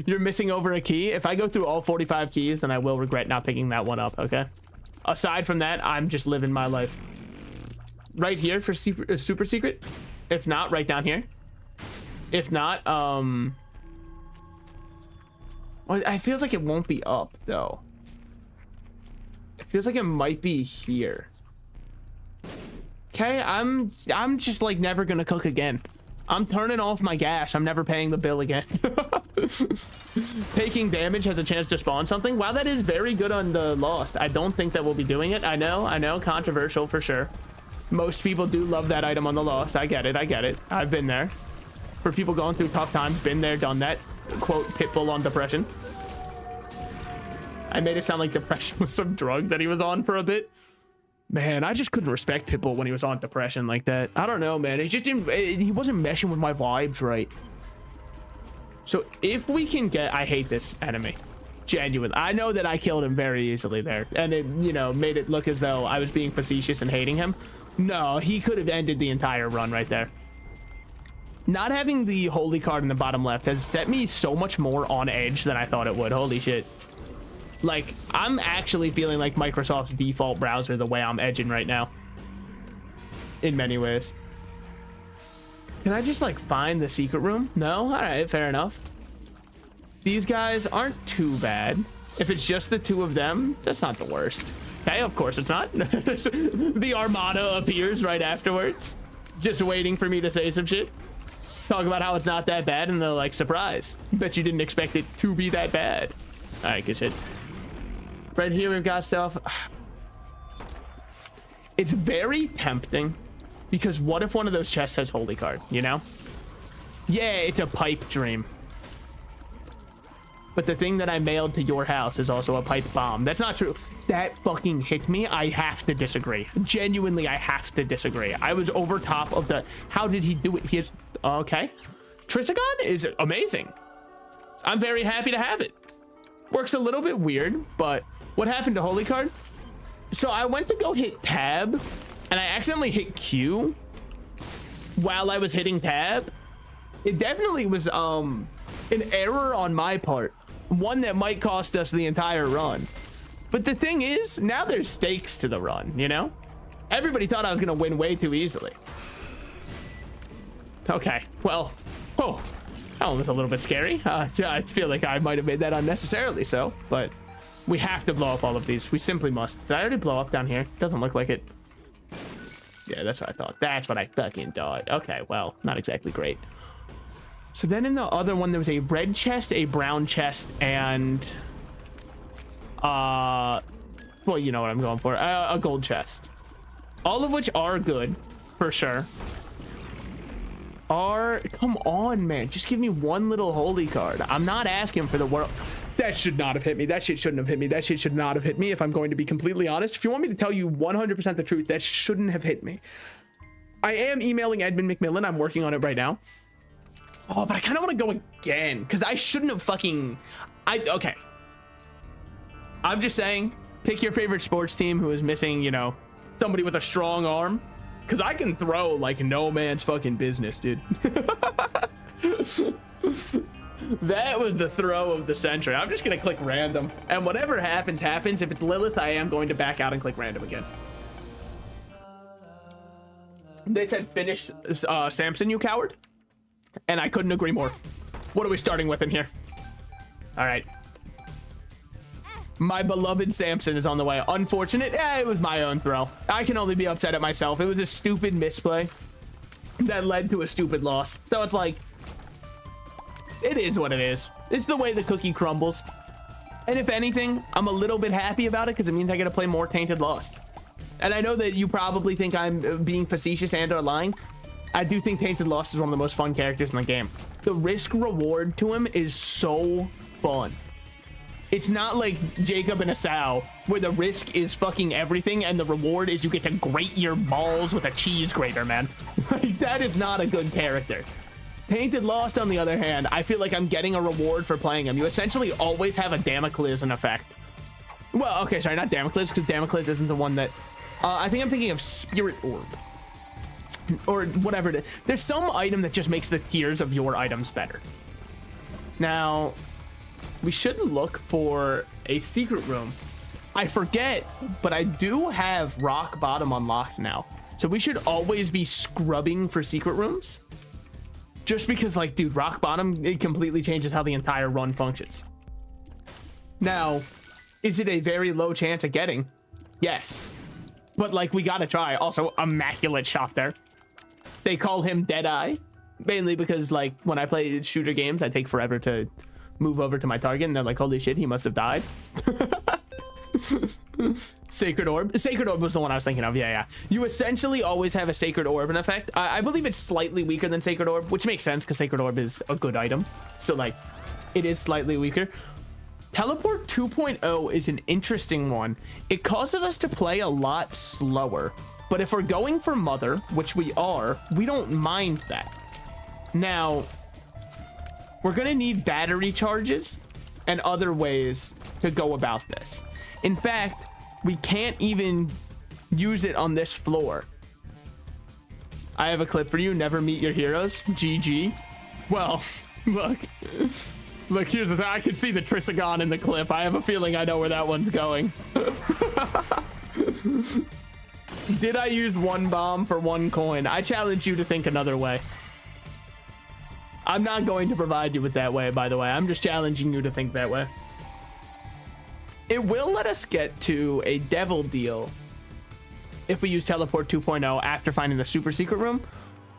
You're missing over a key. If I go through all 45 keys, then I will regret not picking that one up, okay? Aside from that, I'm just living my life. Right here for super secret. If not, right down here. If not, well, I feel like it won't be up, though. It feels like it might be here. Okay, I'm just like never gonna cook again. I'm turning off my gas. I'm never paying the bill again. Taking damage has a chance to spawn something. Wow, that is very good on the Lost. I don't think that we'll be doing it. I know, controversial for sure. Most people do love that item on the Lost. I get it. I've been there. For people going through tough times, been there, done that. Quote, Pitbull on depression. I made it sound like depression was some drug that he was on for a bit. Man, I just couldn't respect Pitbull when he was on depression like that. I don't know, man. He just didn't, he wasn't meshing with my vibes right. So if we can get, I hate this enemy. Genuine. I know that I killed him very easily there. And it, you know, made it look as though I was being facetious and hating him. No, he could have ended the entire run right there. Not having the holy card in the bottom left has set me so much more on edge than I thought it would. Holy shit. Like, I'm actually feeling like Microsoft's default browser the way I'm edging right now. In many ways. Can I just, like, find the secret room? No? Alright, fair enough. These guys aren't too bad. If it's just the two of them, that's not the worst. Okay, of course it's not. The Armada appears right afterwards. Just waiting for me to say some shit. Talk about how it's not that bad, and they're like, surprise. Bet you didn't expect it to be that bad. Alright, good shit. Right here we've got stuff. It's very tempting because what if one of those chests has holy card, you know? Yeah, it's a pipe dream. But the thing that I mailed to your house is also a pipe bomb. That's not true. That fucking hit me. I have to disagree. Genuinely, I have to disagree. I was over top of the... How did he do it? He is... Okay. Trisagon is amazing. I'm very happy to have it. Works a little bit weird, but what happened to holy card? So I went to go hit tab and I accidentally hit Q while I was hitting tab. It definitely was an error on my part, one that might cost us the entire run. But the thing is, now there's stakes to the run, you know? Everybody thought I was gonna win way too easily. Okay, well, oh, that one was a little bit scary. I feel like I might have made that unnecessarily so, but we have to blow up all of these. We simply must. Did I already blow up down here? Doesn't look like it. Yeah, that's what I thought. That's what I fucking thought. Okay, well, not exactly great. So then in the other one, there was a red chest, a brown chest, and well, you know what I'm going for. A gold chest. All of which are good, for sure. Come on, man. Just give me one little holy card. I'm not asking for the world. That should not have hit me. That shit shouldn't have hit me. That shit should not have hit me, if I'm going to be completely honest. If you want me to tell you 100% the truth, that shouldn't have hit me. I am emailing Edmund McMillan. I'm working on it right now. Oh, but I kind of want to go again, because I shouldn't have fucking... Okay. I'm just saying, pick your favorite sports team who is missing, you know, somebody with a strong arm. Because I can throw like no man's fucking business, dude. That was the throw of the century. I'm just going to click random. And whatever happens, happens. If it's Lillith, I am going to back out and click random again. They said finish Samson, you coward. And I couldn't agree more. What are we starting with in here? All right. My beloved Samson is on the way. Unfortunate. Yeah, it was my own throw. I can only be upset at myself. It was a stupid misplay that led to a stupid loss. So it's like, it is what it is. It's the way the cookie crumbles. And if anything, I'm a little bit happy about it because it means I get to play more Tainted Lost. And I know that you probably think I'm being facetious and or lying. I do think Tainted Lost is one of the most fun characters in the game. The risk reward to him is so fun. It's not like Jacob and Asau, where the risk is fucking everything and the reward is you get to grate your balls with a cheese grater, man. Like, that is not a good character. Tainted Lost, on the other hand, I feel like I'm getting a reward for playing him. You essentially always have a Damocles in effect. Well, okay, sorry, not Damocles, because Damocles isn't the one that... I think I'm thinking of Spirit Orb. or whatever it is. There's some item that just makes the tiers of your items better. Now, we should look for a secret room. I forget, but I do have rock bottom unlocked now. So we should always be scrubbing for secret rooms. Just because, like, dude, rock bottom, it completely changes how the entire run functions. Now, is it a very low chance of getting? Yes. But, like, we gotta try. Also, immaculate shot there. They call him Deadeye, mainly because, like, when I play shooter games, I take forever to move over to my target, and they're like, holy shit, he must have died. Sacred Orb. Sacred Orb was the one I was thinking of. Yeah. You essentially always have a Sacred Orb in effect. I believe it's slightly weaker than Sacred Orb, which makes sense because Sacred Orb is a good item. So, like, it is slightly weaker. Teleport 2.0 is an interesting one. It causes us to play a lot slower. But if we're going for Mother, which we are, we don't mind that. Now, we're going to need battery charges and other ways to go about this. In fact, we can't even use it on this floor. I have a clip for you. Never meet your heroes. GG. Well, look. Look, here's the thing. I can see the Trisagon in the clip. I have a feeling I know where that one's going. Did I use one bomb for one coin? I challenge you to think another way. I'm not going to provide you with that way, by the way. I'm just challenging you to think that way. It will let us get to a devil deal if we use Teleport 2.0 after finding the super secret room.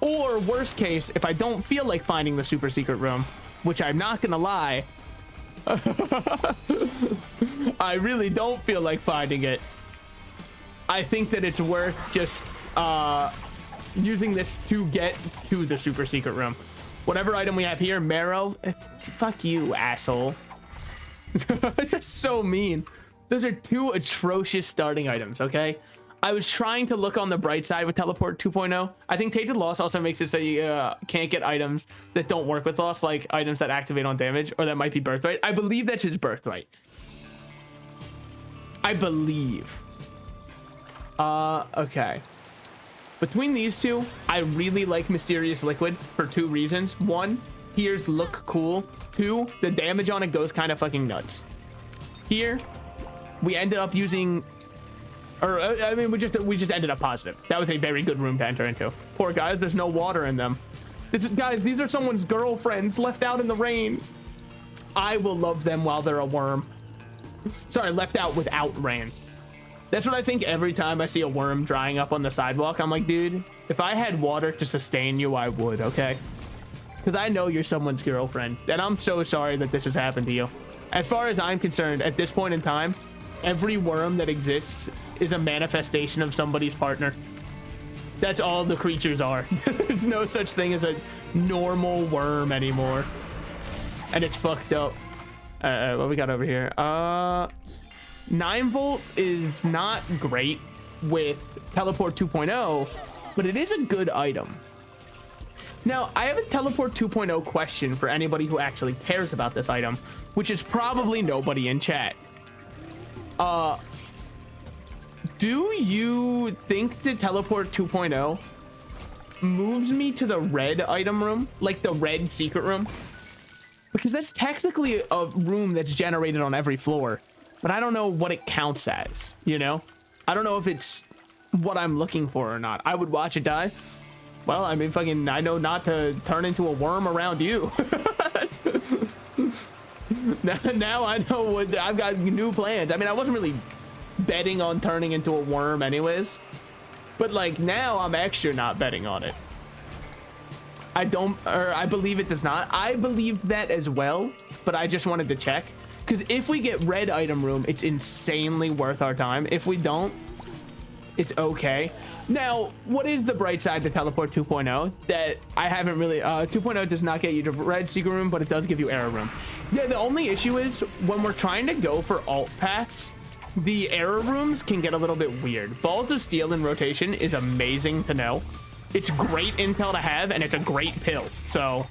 Or worst case, if I don't feel like finding the super secret room, which I'm not gonna lie, I really don't feel like finding it. I think that it's worth just using this to get to the super secret room. Whatever item we have here, Marrow, fuck you, asshole. That's so mean. Those are two atrocious starting items, okay? I was trying to look on the bright side with Teleport 2.0. I think Tainted Loss also makes it so you can't get items that don't work with Loss, like items that activate on damage, or that might be Birthright. I believe that's his Birthright. I believe. Okay. Between these two, I really like Mysterious Liquid for two reasons. One, here's look cool. Two, the damage on it goes kind of fucking nuts. Here, we ended up using... Or, I mean, we just ended up positive. That was a very good room to enter into. Poor guys, there's no water in them. Guys, these are someone's girlfriends left out in the rain. I will love them while they're a worm. Sorry, left out without rain. That's what I think every time I see a worm drying up on the sidewalk. I'm like, dude, if I had water to sustain you, I would, okay? Because I know you're someone's girlfriend. And I'm so sorry that this has happened to you. As far as I'm concerned, at this point in time, every worm that exists is a manifestation of somebody's partner. That's all the creatures are. There's no such thing as a normal worm anymore. And it's fucked up. What we got over here? 9 volt is not great with Teleport 2.0, but it is a good item. Now, I have a Teleport 2.0 question for anybody who actually cares about this item, which is probably nobody in chat. Do you think the Teleport 2.0 moves me to the red item room, like the red secret room? Because that's technically a room that's generated on every floor, but I don't know what it counts as, you know? I don't know if it's what I'm looking for or not. I would watch it die. Well, I mean, fucking, I know not to turn into a worm around you. Now I know what I've got new plans. I mean, I wasn't really betting on turning into a worm anyways, but like now I'm extra not betting on it. I believe it does not. I believed that as well, but I just wanted to check, because if we get red item room, it's insanely worth our time. If we don't, it's okay. Now, what is the bright side to Teleport 2.0 that I haven't really 2.0 does not get you to red secret room, but it does give you error room. Yeah, the only issue is when we're trying to go for alt paths, the error rooms can get a little bit weird. Balls of Steel in rotation is amazing to know. It's great intel to have, and it's a great pill. So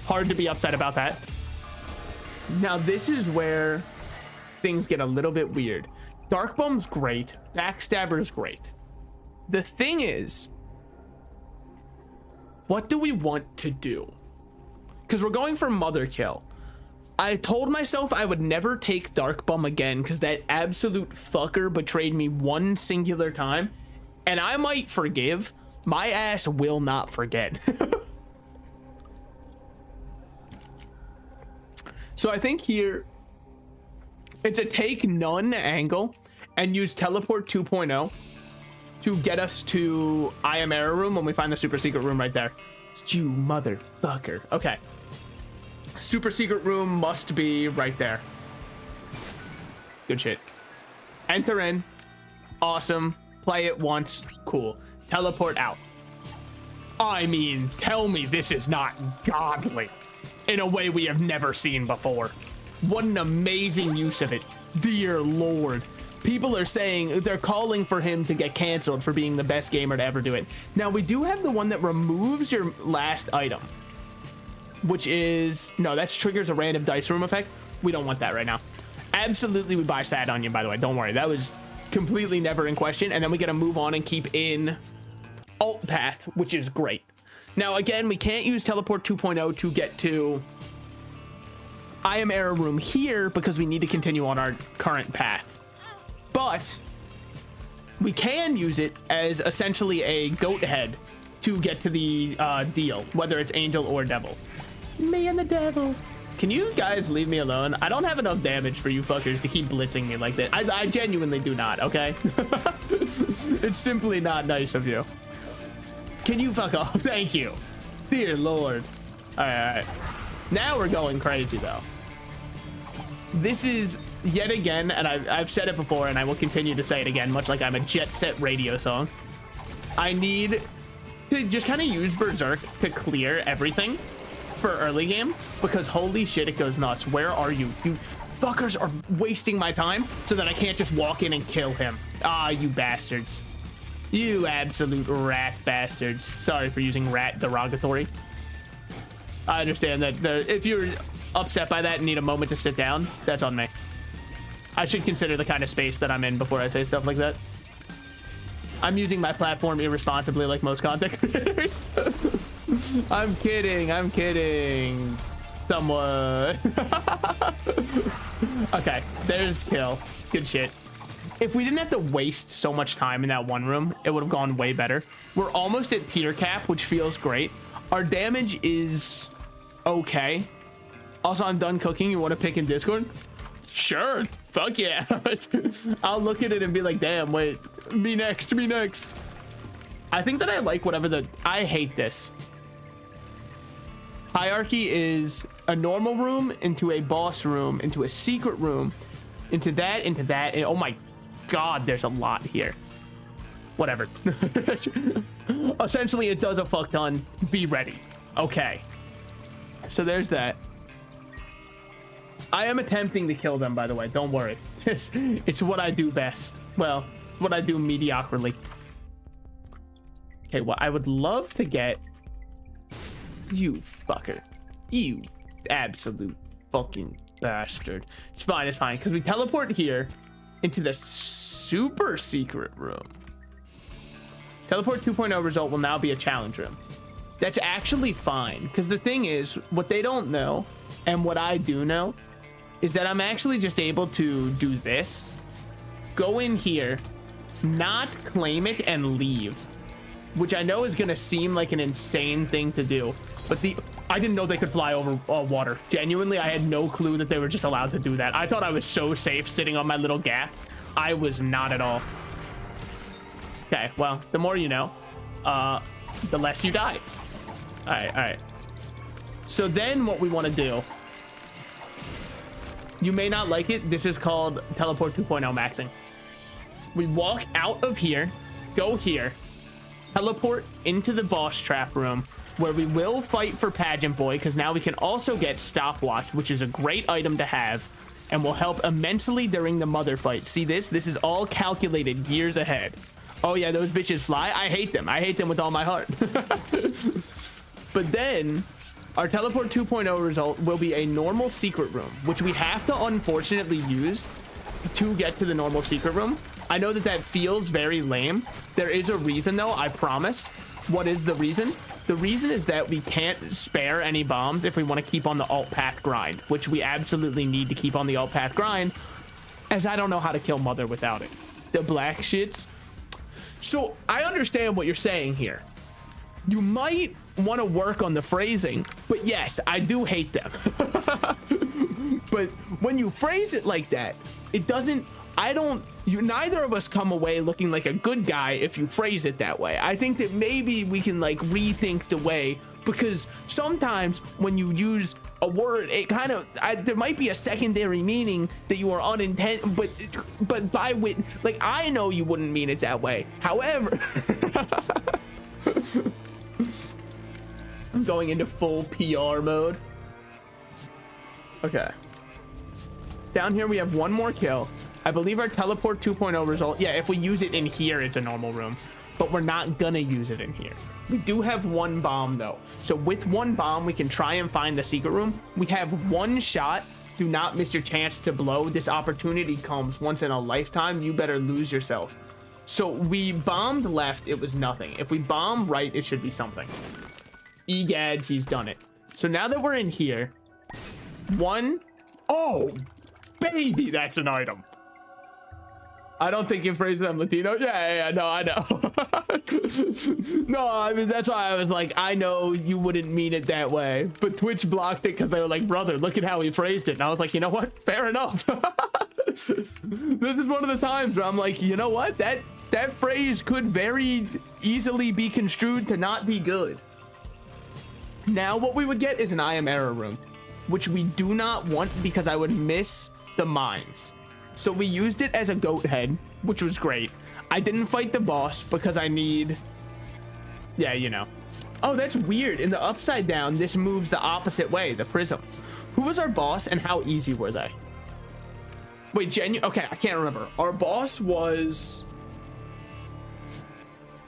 hard to be upset about that. Now, this is where things get a little bit weird. Dark Bomb's great. Backstabber's great. The thing is, What do we want to do? Because we're going for mother kill. I told myself I would never take Dark Bum again because that absolute fucker betrayed me one singular time. And I might forgive. My ass will not forget. So I think here it's a take none angle and use teleport 2.0 to get us to I am error room when we find the super secret room right there. You motherfucker. Okay. Super secret room must be right there. Good shit. Enter in. Awesome. Play it once. Cool. Teleport out. I mean, tell me this is not godly in a way we have never seen before. What an amazing use of it. Dear Lord. People are saying they're calling for him to get canceled for being the best gamer to ever do it. Now, we do have the one that removes your last item, which is, no, that triggers a random dice room effect. We don't want that right now. Absolutely, we buy Sad Onion, by the way. Don't worry. That was completely never in question. And then we got to move on and keep in alt path, which is great. Now, again, we can't use teleport 2.0 to get to I am error room here because we need to continue on our current path. But we can use it as essentially a goat head to get to the deal, whether it's angel or devil. Me and the devil. Can you guys leave me alone? I don't have enough damage for you fuckers to keep blitzing me like that. I genuinely do not, okay? It's simply not nice of you. Can you fuck off? Thank you. Dear Lord. All right. Now we're going crazy, though. This is yet again, and I've said it before, and I will continue to say it again, much like I'm a Jet Set Radio song. I need to just kind of use Berserk to clear everything for early game, because holy shit, it goes nuts. Where are you? You fuckers are wasting my time so that I can't just walk in and kill him. Ah, you bastards. You absolute rat bastards. Sorry for using rat derogatory. I understand that if you're upset by that and need a moment to sit down, that's on me. I should consider the kind of space that I'm in before I say stuff like that. I'm using my platform irresponsibly like most content creators. I'm kidding. Somewhat. Okay, there's kill. Good shit. If we didn't have to waste so much time in that one room, it would have gone way better. We're almost at tier cap, which feels great. Our damage is okay. Also, I'm done cooking. You want to pick in Discord? Sure. Fuck yeah. I'll look at it and be like, damn, wait. Me next. I think that I like whatever I hate this. Hierarchy is a normal room into a boss room, into a secret room, into that, and oh my God, there's a lot here. Whatever. Essentially, it does a fuck ton. Be ready. Okay. So there's that. I am attempting to kill them, by the way. Don't worry. It's what I do best. Well, it's what I do mediocrely. Okay, well, I would love to get you fucker. You absolute fucking bastard. It's fine, because we teleport here into the super secret room. Teleport 2.0 result will now be a challenge room. That's actually fine, because the thing is, what they don't know, and what I do know, is that I'm actually just able to do this, go in here, not claim it, and leave. Which I know is going to seem like an insane thing to do, but I didn't know they could fly over water. Genuinely, I had no clue that they were just allowed to do that. I thought I was so safe sitting on my little gap. I was not at all. Okay, well, the more you know, the less you die. All right. So then what we want to do, you may not like it. This is called teleport 2.0 maxing. We walk out of here, go here, teleport into the boss trap room, where we will fight for Pageant Boy, because now we can also get Stopwatch, which is a great item to have and will help immensely during the mother fight. See this? This is all calculated years ahead. Oh yeah, those bitches fly. I hate them. I hate them with all my heart. But then our teleport 2.0 result will be a normal secret room, which we have to unfortunately use to get to the normal secret room. I know that feels very lame. There is a reason though, I promise. What is the reason? The reason is that we can't spare any bombs if we want to keep on the alt path grind, which we absolutely need to keep on the alt path grind, as I don't know how to kill Mother without it. The black shits. So I understand what you're saying here. You might want to work on the phrasing, but yes, I do hate them. But when you phrase it like that, it doesn't, neither of us come away looking like a good guy if you phrase it that way. I think that maybe we can like rethink the way, because sometimes when you use a word, it kind of, there might be a secondary meaning that you are unintended, but by wit, like I know you wouldn't mean it that way. However, I'm going into full PR mode. Okay. Down here we have one more kill. I believe our teleport 2.0 result. Yeah, if we use it in here, it's a normal room, but we're not gonna use it in here. We do have one bomb though. So with one bomb, we can try and find the secret room. We have one shot. Do not miss your chance to blow. This opportunity comes once in a lifetime. You better lose yourself. So we bombed left, it was nothing. If we bomb right, it should be something. Egads, he's done it. So now that we're in here, oh, baby, that's an item. I don't think you phrased them Latino. Yeah, no, I know. No, I mean, that's why I was like, I know you wouldn't mean it that way, but Twitch blocked it because they were like, brother, look at how he phrased it. And I was like, you know what? Fair enough. This is one of the times where I'm like, you know what? That phrase could very easily be construed to not be good. Now what we would get is an I am error room, which we do not want because I would miss the mines. So we used it as a goat head, which was great. I didn't fight the boss because I need, yeah, you know. Oh, that's weird. In the upside down, this moves the opposite way, the prism. Who was our boss and how easy were they? Wait, okay, I can't remember. Our boss was,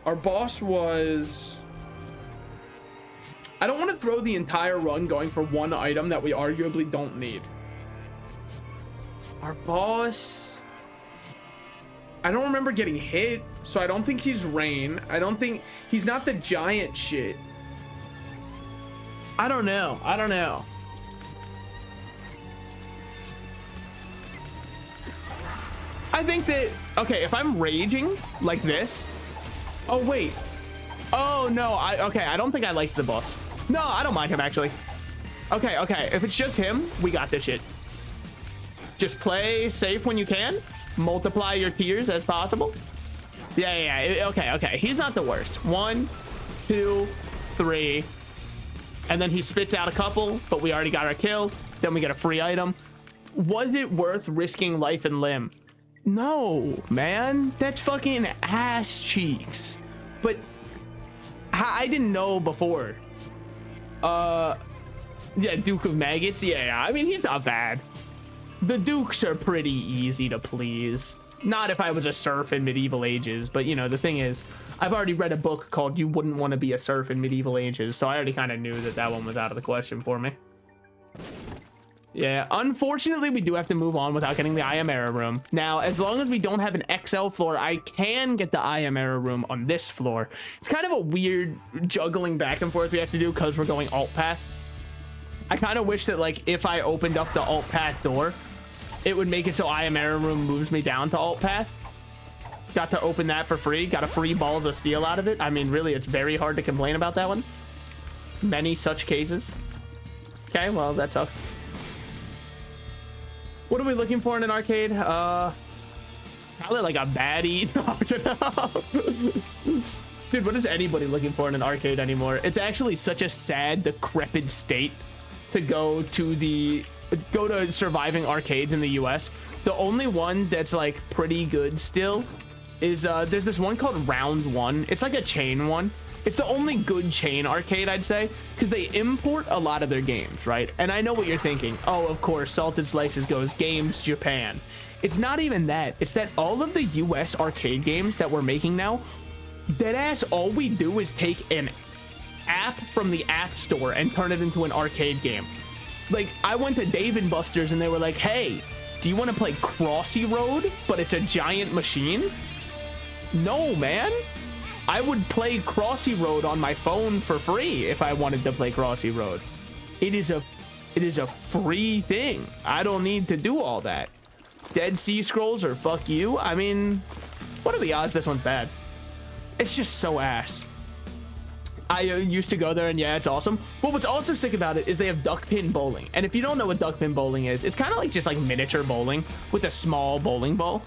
I don't want to throw the entire run going for one item that we arguably don't need. Our boss, I don't remember getting hit, so I don't think he's Rain. I don't think he's not the giant shit. I don't know. I think that, okay, if I'm raging like this, oh wait, oh no, okay, I don't think I liked the boss. No, I don't mind him actually. Okay, if it's just him, we got this shit. Just play safe when you can. Multiply your tears as possible. Yeah. Okay. He's not the worst. 1, 2, 3. And then he spits out a couple, but we already got our kill. Then we get a free item. Was it worth risking life and limb? No, man. That's fucking ass cheeks. But I didn't know before. Yeah, Duke of Maggots. Yeah. I mean, he's not bad. The Dukes are pretty easy to please. Not if I was a serf in medieval ages, but you know, the thing is, I've already read a book called You Wouldn't Want to Be a Serf in Medieval Ages, so I already kind of knew that one was out of the question for me. Yeah, unfortunately, we do have to move on without getting the I am error room. Now, as long as we don't have an XL floor, I can get the I am error room on this floor. It's kind of a weird juggling back and forth we have to do because we're going alt path. I kind of wish that, like, if I opened up the alt path door, it would make it so I am error room moves me down to alt path. Got to open that for free. Got a free balls of steel out of it. I mean, really, it's very hard to complain about that one. Many such cases. Okay, well, that sucks. What are we looking for in an arcade? Probably like a baddie. Dude, what is anybody looking for in an arcade anymore? It's actually such a sad, decrepit state to go to surviving arcades in the US. The only one that's like pretty good still is there's this one called Round One. It's like a chain one. It's the only good chain arcade, I'd say, because they import a lot of their games, right? And I know what you're thinking. Oh, of course, Salted Slices goes Games Japan. It's not even that. It's that all of the US arcade games that we're making now, deadass, all we do is take an app from the App Store and turn it into an arcade game. Like, I went to Dave & Buster's and they were like, hey, do you want to play Crossy Road, but it's a giant machine? No, man. I would play Crossy Road on my phone for free if I wanted to play Crossy Road. It is a free thing. I don't need to do all that. Dead Sea Scrolls or fuck you. I mean, what are the odds this one's bad? It's just so ass. I used to go there, and yeah, it's awesome. But what's also sick about it is they have duck pin bowling. And if you don't know what duck pin bowling is, it's kind of like just like miniature bowling with a small bowling ball.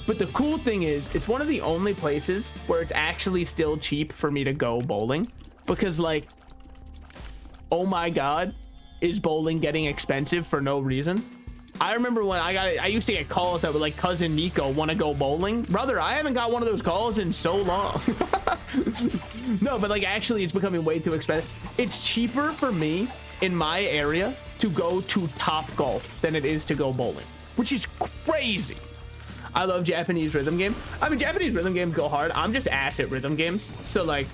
But the cool thing is, it's one of the only places where it's actually still cheap for me to go bowling. Because like, oh my God, is bowling getting expensive for no reason? I remember when I used to get calls that were like, cousin Nico, want to go bowling? Brother, I haven't got one of those calls in so long. No, but like actually it's becoming way too expensive. It's cheaper for me in my area to go to Top Golf than it is to go bowling, which is crazy. I love Japanese rhythm games. I mean, Japanese rhythm games go hard. I'm just ass at rhythm games. So like,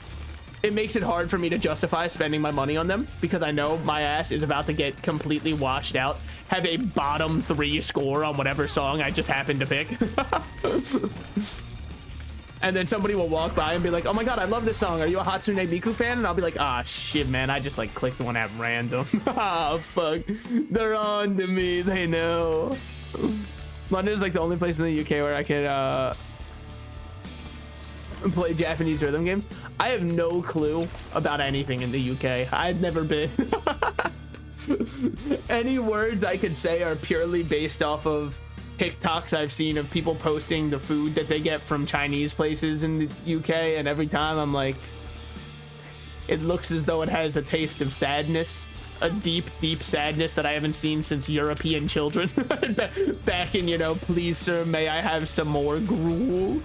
it makes it hard for me to justify spending my money on them because I know my ass is about to get completely washed out, have a bottom 3 score on whatever song I just happened to pick. And then somebody will walk by and be like, oh my God, I love this song. Are you a Hatsune Miku fan? And I'll be like, ah, shit, man. I just like clicked one at random. Ah, fuck. They're on to me. They know. London is like the only place in the UK where I can play Japanese rhythm games. I have no clue about anything in the UK. I've never been. Any words I could say are purely based off of TikToks I've seen of people posting the food that they get from Chinese places in the UK, and every time I'm like, it looks as though it has a taste of sadness, a deep, deep sadness that I haven't seen since European children. Back in, you know, please sir, may I have some more gruel?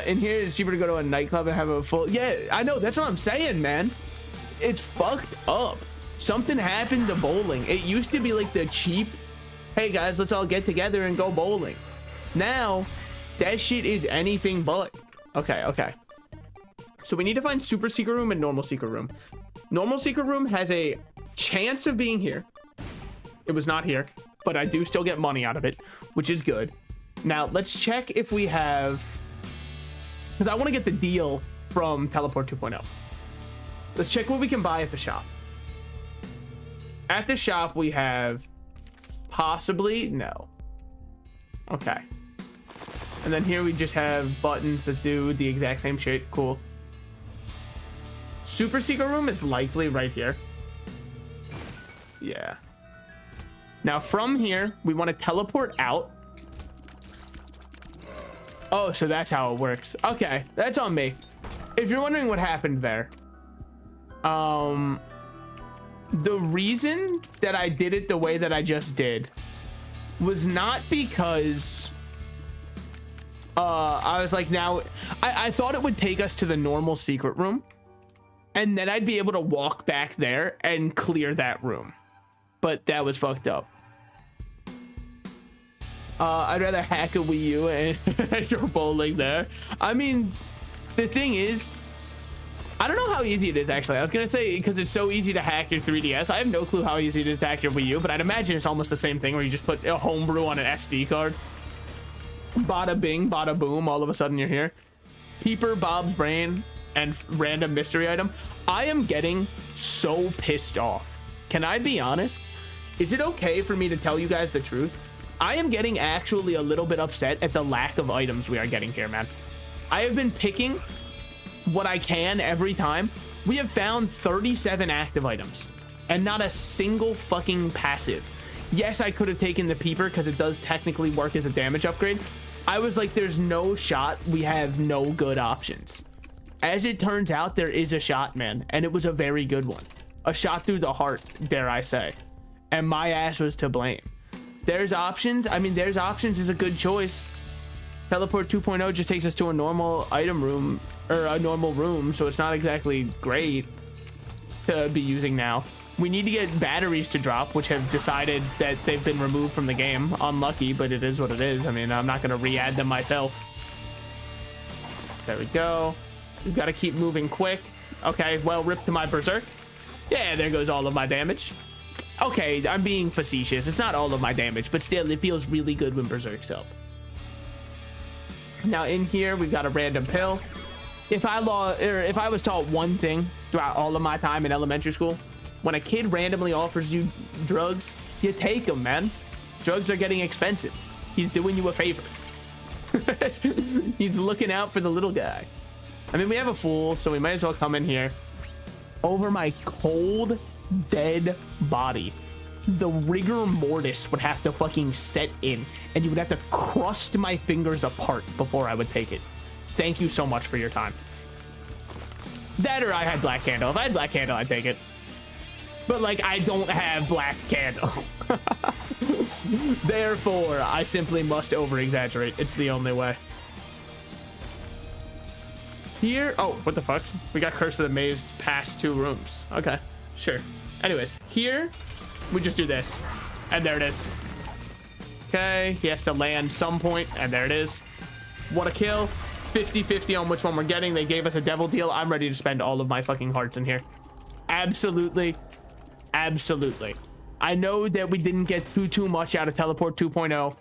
In here it's cheaper to go to a nightclub and have a full, yeah, I know, that's what I'm saying, man. It's fucked up. Something happened to bowling. It used to be like the cheap, hey guys, let's all get together and go bowling. Now that shit is anything but. Okay, so we need to find super secret room and normal secret room. Normal secret room has a chance of being here. It was not here, but I do still get money out of it, which is good. Now let's check if we have, because I want to get the deal from Teleport 2.0. Let's check what we can buy at the shop. At the shop we have possibly, no. Okay. And then here we just have buttons that do the exact same shit. Cool. Super secret room is likely right here. Yeah. Now from here, we want to teleport out. Oh, so that's how it works. Okay, that's on me. If you're wondering what happened there, the reason that I did it the way that I just did was not because I was like, now I thought it would take us to the normal secret room and then I'd be able to walk back there and clear that room, but that was fucked up. I'd rather hack a Wii U and you're bowling there. I mean, the thing is, I don't know how easy it is, actually. I was going to say, because it's so easy to hack your 3DS. I have no clue how easy it is to hack your Wii U, but I'd imagine it's almost the same thing where you just put a homebrew on an SD card. Bada bing, bada boom, all of a sudden you're here. Peeper, Bob's Brain, and random mystery item. I am getting so pissed off. Can I be honest? Is it okay for me to tell you guys the truth? I am getting actually a little bit upset at the lack of items we are getting here, man. I have been picking what I can every time. We have found 37 active items and not a single fucking passive. Yes, I could have taken the Peeper because it does technically work as a damage upgrade. I was like, there's no shot we have no good options. As it turns out, there is a shot, man, and it was a very good one. A shot through the heart, dare I say. And my ass was to blame. There's options. I mean, there's options is a good choice. Teleport 2.0 just takes us to a normal item room, or a normal room, so it's not exactly great to be using now. We need to get batteries to drop, which have decided that they've been removed from the game. Unlucky, but it is what it is. I mean, I'm not going to re-add them myself. There we go. We've got to keep moving quick. Okay, well, rip to my berserk. Yeah, there goes all of my damage. Okay, I'm being facetious. It's not all of my damage, but still, it feels really good when berserks up. Now in here, we've got a random pill. If I was taught one thing throughout all of my time in elementary school, when a kid randomly offers you drugs, you take them, man. Drugs are getting expensive. He's doing you a favor. He's looking out for the little guy. I mean, we have a fool, so we might as well come in here. Over my cold, dead body, the rigor mortis would have to fucking set in, and you would have to crust my fingers apart before I would take it. Thank you so much for your time. That or I had black candle. If I had black candle, I'd take it. But, like, I don't have black candle. Therefore, I simply must over-exaggerate. It's the only way. Here, oh, what the fuck? We got Curse of the Maze past 2 rooms. Okay, sure. Anyways, here, we just do this. And there it is. Okay, he has to land some point, and there it is. What a kill. 50-50 on which one we're getting. They gave us a devil deal. I'm ready to spend all of my fucking hearts in here. Absolutely. Absolutely. I know that we didn't get too much out of Teleport 2.0.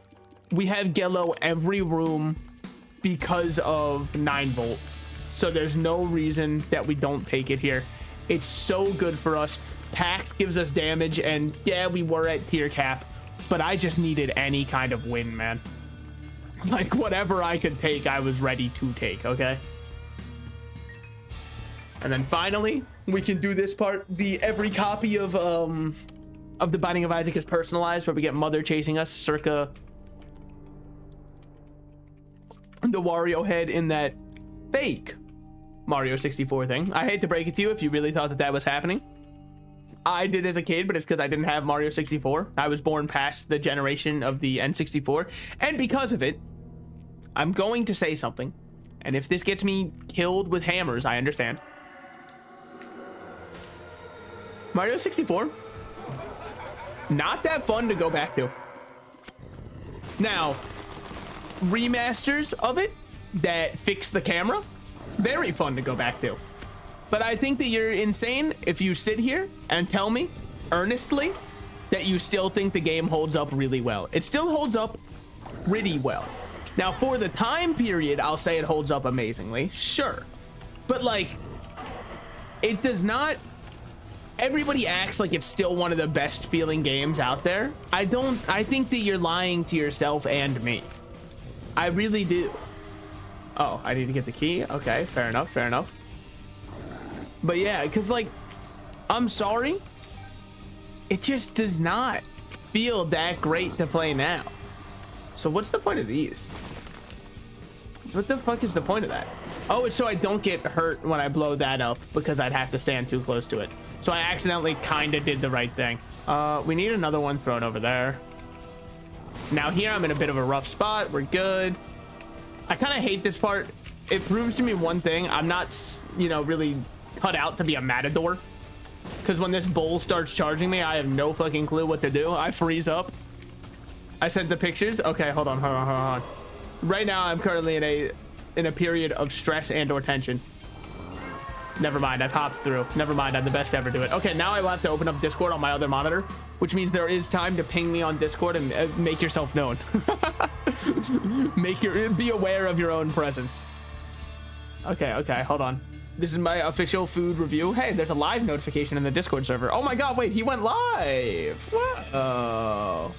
We have Yellow every room because of 9 volt. So there's no reason that we don't take it here. It's so good for us. Pact gives us damage, and yeah, we were at tier cap, but I just needed any kind of win, man. Like, whatever I could take, I was ready to take, okay? And then finally, we can do this part. Every copy of the Binding of Isaac is personalized, where we get Mother chasing us, circa the Wario head in that fake Mario 64 thing. I hate to break it to you if you really thought that that was happening. I did as a kid, but it's because I didn't have Mario 64. I was born past the generation of the N64, and because of it, I'm going to say something. And if this gets me killed with hammers, I understand. Mario 64, not that fun to go back to. Now, remasters of it that fix the camera, very fun to go back to. But I think that you're insane if you sit here and tell me earnestly that you still think the game holds up really well. It still holds up really well. Now, for the time period, I'll say it holds up amazingly, sure. But, like, it does not... Everybody acts like it's still one of the best feeling games out there. I think that you're lying to yourself and me. I really do. Oh, I need to get the key? Okay, fair enough, fair enough. But yeah, because, like, I'm sorry. It just does not feel that great to play now. So what's the point of these? What the fuck is the point of that? Oh, it's so I don't get hurt when I blow that up, because I'd have to stand too close to it. So I accidentally kind of did the right thing. We need another one thrown over there. Now here I'm in a bit of a rough spot. We're good. I kind of hate this part. It proves to me one thing. I'm not, you know, really cut out to be a matador. Because when this bull starts charging me, I have no fucking clue what to do. I freeze up. I sent the pictures. Okay, hold on. Right now, I'm currently in a period of stress and or tension. Never mind, I've hopped through. Never mind, I'm the best to ever do it. Okay, now I will have to open up Discord on my other monitor, which means there is time to ping me on Discord and make yourself known. Be aware of your own presence. Okay, hold on. This is my official food review. Hey, there's a live notification in the Discord server. Oh my god, wait, he went live. Whoa.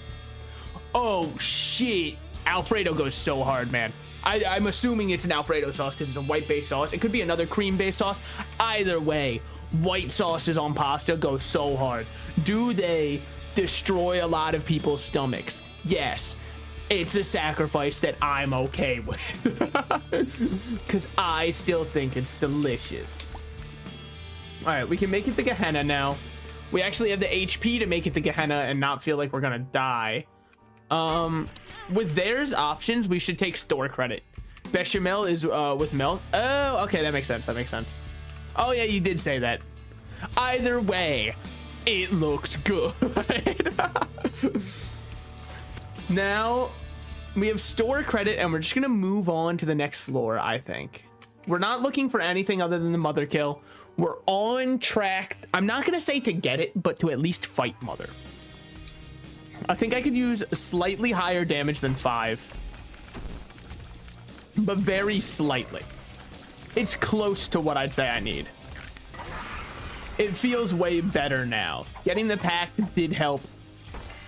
Oh shit. Alfredo goes so hard, man. I'm assuming it's an Alfredo sauce because it's a white-based sauce. It could be another cream-based sauce. Either way, white sauces on pasta go so hard. Do they destroy a lot of people's stomachs? Yes. It's a sacrifice that I'm okay with. Because I still think it's delicious. All right, we can make it to Gehenna now. We actually have the HP to make it to Gehenna and not feel like we're going to die. With theirs options, we should take store credit. Bechamel is with milk. Oh, okay, that makes sense. Oh yeah, you did say that. Either way, it looks good. Now we have store credit and we're just gonna move on to the next floor. I think we're not looking for anything other than the mother kill. We're on track. I'm not gonna say to get it, but to at least fight mother. I think I could use slightly higher damage than 5. but very slightly. It's close to what I'd say I need. It feels way better now. Getting the pact did help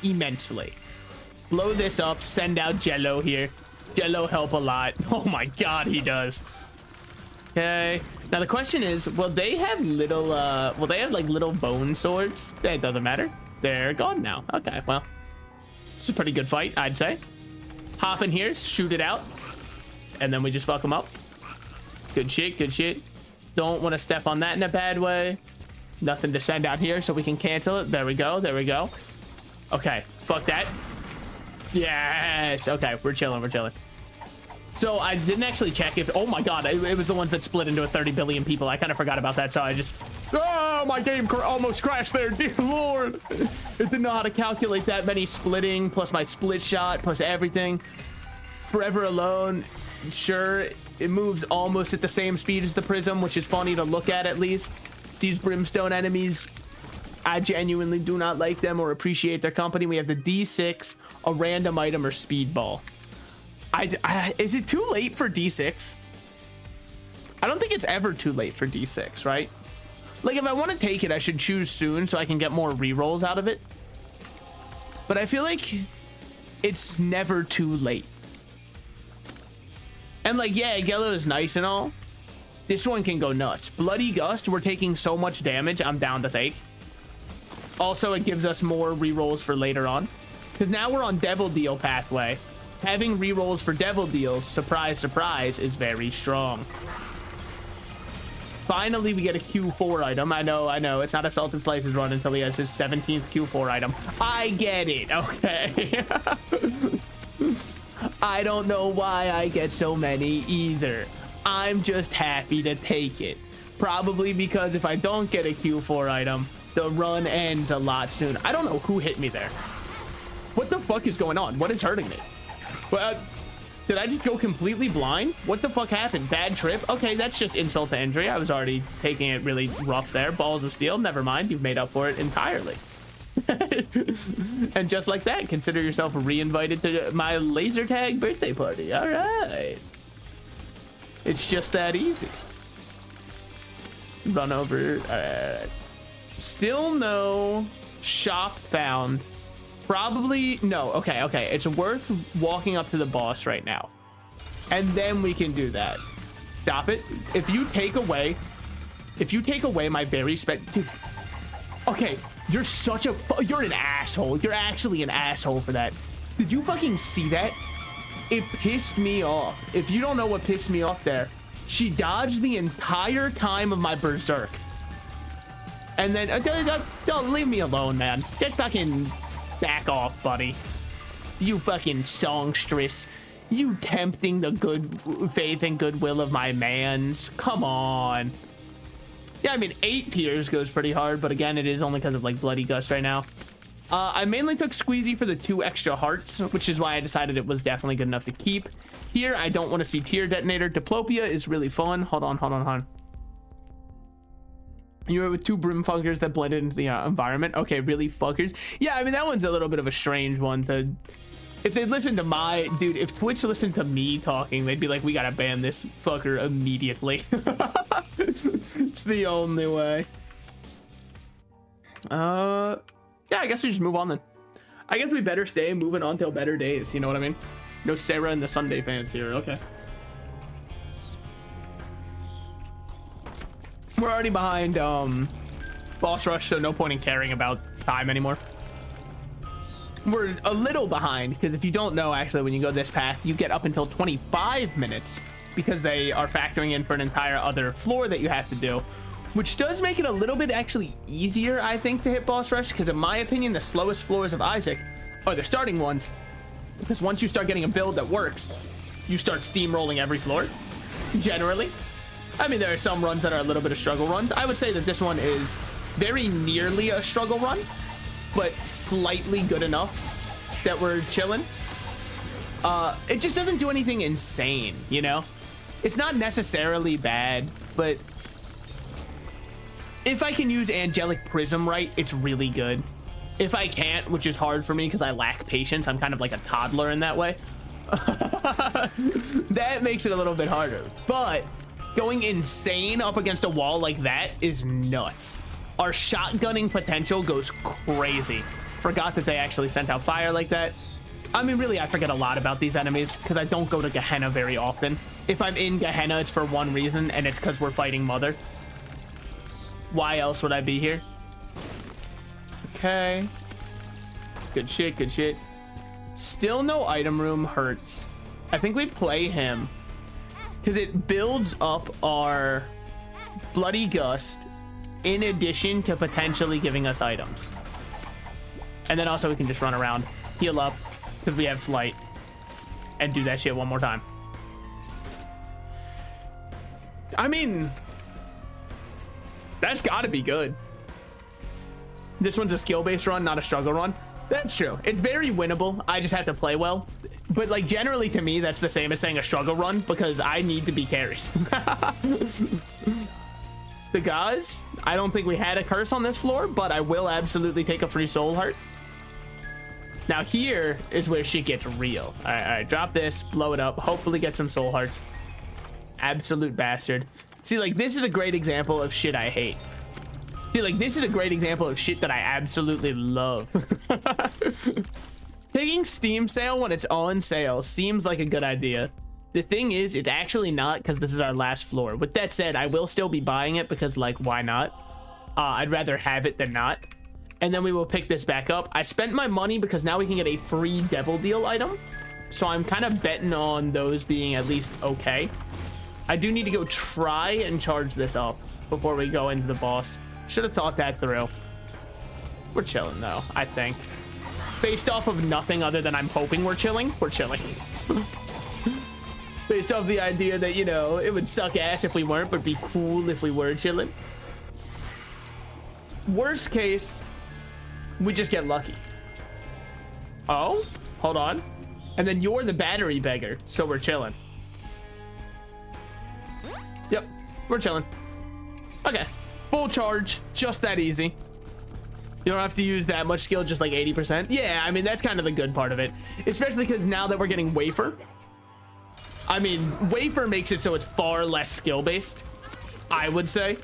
immensely. Blow this up, send out Jello here. Jello help a lot. Oh my god, he does. Okay. Now the question is, will they have little like little bone swords? It doesn't matter. They're gone now. Okay, well. It's a pretty good fight, I'd say. Hop in here, shoot it out. And then we just fuck them up. Good shit, good shit. Don't want to step on that in a bad way. Nothing to send out here, so we can cancel it. There we go, there we go. Okay, fuck that. Yes, okay, we're chilling, we're chilling. So I didn't actually check if, oh my god, it was the ones that split into 30 billion people. I kind of forgot about that, so I just, oh, my game almost crashed there, dear lord. It didn't know how to calculate that many splitting, plus my split shot, plus everything. Forever Alone, sure, it moves almost at the same speed as the Prism, which is funny to look at least. These Brimstone enemies, I genuinely do not like them or appreciate their company. We have the D6, a random item, or Speedball. Is it too late for D6? I don't think it's ever too late for D6, right? Like, if I want to take it, I should choose soon so I can get more rerolls out of it. But I feel like it's never too late. And like, yeah, Gello is nice and all. This one can go nuts. Bloody Gust, we're taking so much damage, I'm down to take. Also, it gives us more rerolls for later on. Because now we're on Devil Deal pathway. Having rerolls for Devil Deals, surprise, surprise, is very strong. Finally, we get a Q4 item. I know. It's not a Salt and Slices run until he has his 17th Q4 item. I get it. Okay. I don't know why I get so many either. I'm just happy to take it. Probably because if I don't get a Q4 item, the run ends a lot soon. I don't know who hit me there. What the fuck is going on? What is hurting me? Well, did I just go completely blind? What the fuck happened? Bad trip? Okay, that's just insult to injury. I was already taking it really rough there. Balls of steel. Never mind. You've made up for it entirely. And just like that, consider yourself re-invited to my laser tag birthday party. All right. It's just that easy. Run over. All right. Still no shop found. Probably no. Okay, it's worth walking up to the boss right now, and then we can do that. Stop it. If you take away my very dude, okay, you're an asshole. You're actually an asshole for that. Did you fucking see that? It pissed me off. If you don't know what pissed me off there, she dodged the entire time of my berserk, and then don't leave me alone, man. Just fucking back off, buddy. You fucking songstress. You tempting the good faith and goodwill of my mans. Come on. Yeah, I mean, 8 tiers goes pretty hard, but again, it is only because of like Bloody Gust right now. I mainly took Squeezy for the 2 extra hearts, which is why I decided it was definitely good enough to keep. Here, I don't want to see Tier Detonator. Diplopia is really fun. Hold on. You're with 2 Brimfuckers that blended into the environment. Okay, really fuckers. Yeah, I mean, that one's a little bit of a strange one to... If they listened to dude, if Twitch listened to me talking, they'd be like, we gotta ban this fucker immediately. It's the only way. Yeah, I guess we just move on then. I guess we better stay moving on till better days. You know what I mean? No Sarah and the Sunday fans here. Okay. We're already behind boss rush, so no point in caring about time anymore. We're a little behind because if you don't know, actually, when you go this path, you get up until 25 minutes because they are factoring in for an entire other floor that you have to do, which does make it a little bit actually easier, I think, to hit boss rush, because in my opinion, the slowest floors of Isaac are the starting ones, because once you start getting a build that works, you start steamrolling every floor, generally. I mean, there are some runs that are a little bit of struggle runs. I would say that this one is very nearly a struggle run, but slightly good enough that we're chilling. It just doesn't do anything insane, you know? It's not necessarily bad, but if I can use Angelic Prism right, it's really good. If I can't, which is hard for me because I lack patience, I'm kind of like a toddler in that way. That makes it a little bit harder, but going insane up against a wall like that is nuts. Our shotgunning potential goes crazy. Forgot that they actually sent out fire like that. I mean, really, I forget a lot about these enemies because I don't go to Gehenna very often. If I'm in Gehenna, it's for one reason, and it's because we're fighting Mother. Why else would I be here? Okay. Good shit, good shit. Still no item room hurts. I think we play him because it builds up our Bloody Gust in addition to potentially giving us items. And then also we can just run around, heal up because we have flight, and do that shit one more time. I mean, that's gotta be good. This one's a skill-based run, not a struggle run. That's true. It's very winnable. I just have to play well. But like generally to me, that's the same as saying a struggle run because I need to be carried. The guys, I don't think we had a curse on this floor, but I will absolutely take a free soul heart. Now here is where shit gets real. All right, drop this, blow it up, hopefully get some soul hearts. Absolute bastard. See, like this is a great example of shit I hate. See, like this is a great example of shit that I absolutely love. Taking Steam sale when it's on sale seems like a good idea. The thing is, it's actually not because this is our last floor. With that said, I will still be buying it because, like, why not? I'd rather have it than not. And then we will pick this back up. I spent my money because now we can get a free Devil Deal item. So I'm kind of betting on those being at least okay. I do need to go try and charge this up before we go into the boss. Should have thought that through. We're chilling, though, I think. Based off of nothing other than I'm hoping we're chilling, we're chilling. Based off the idea that, you know, it would suck ass if we weren't, but be cool if we were chilling. Worst case, we just get lucky. Oh, hold on. And then you're the battery beggar, so we're chilling. Yep, we're chilling. Okay, full charge, just that easy. You don't have to use that much skill, just like 80%. Yeah, I mean, that's kind of the good part of it. Especially because now that we're getting Wafer. I mean, Wafer makes it so it's far less skill-based, I would say.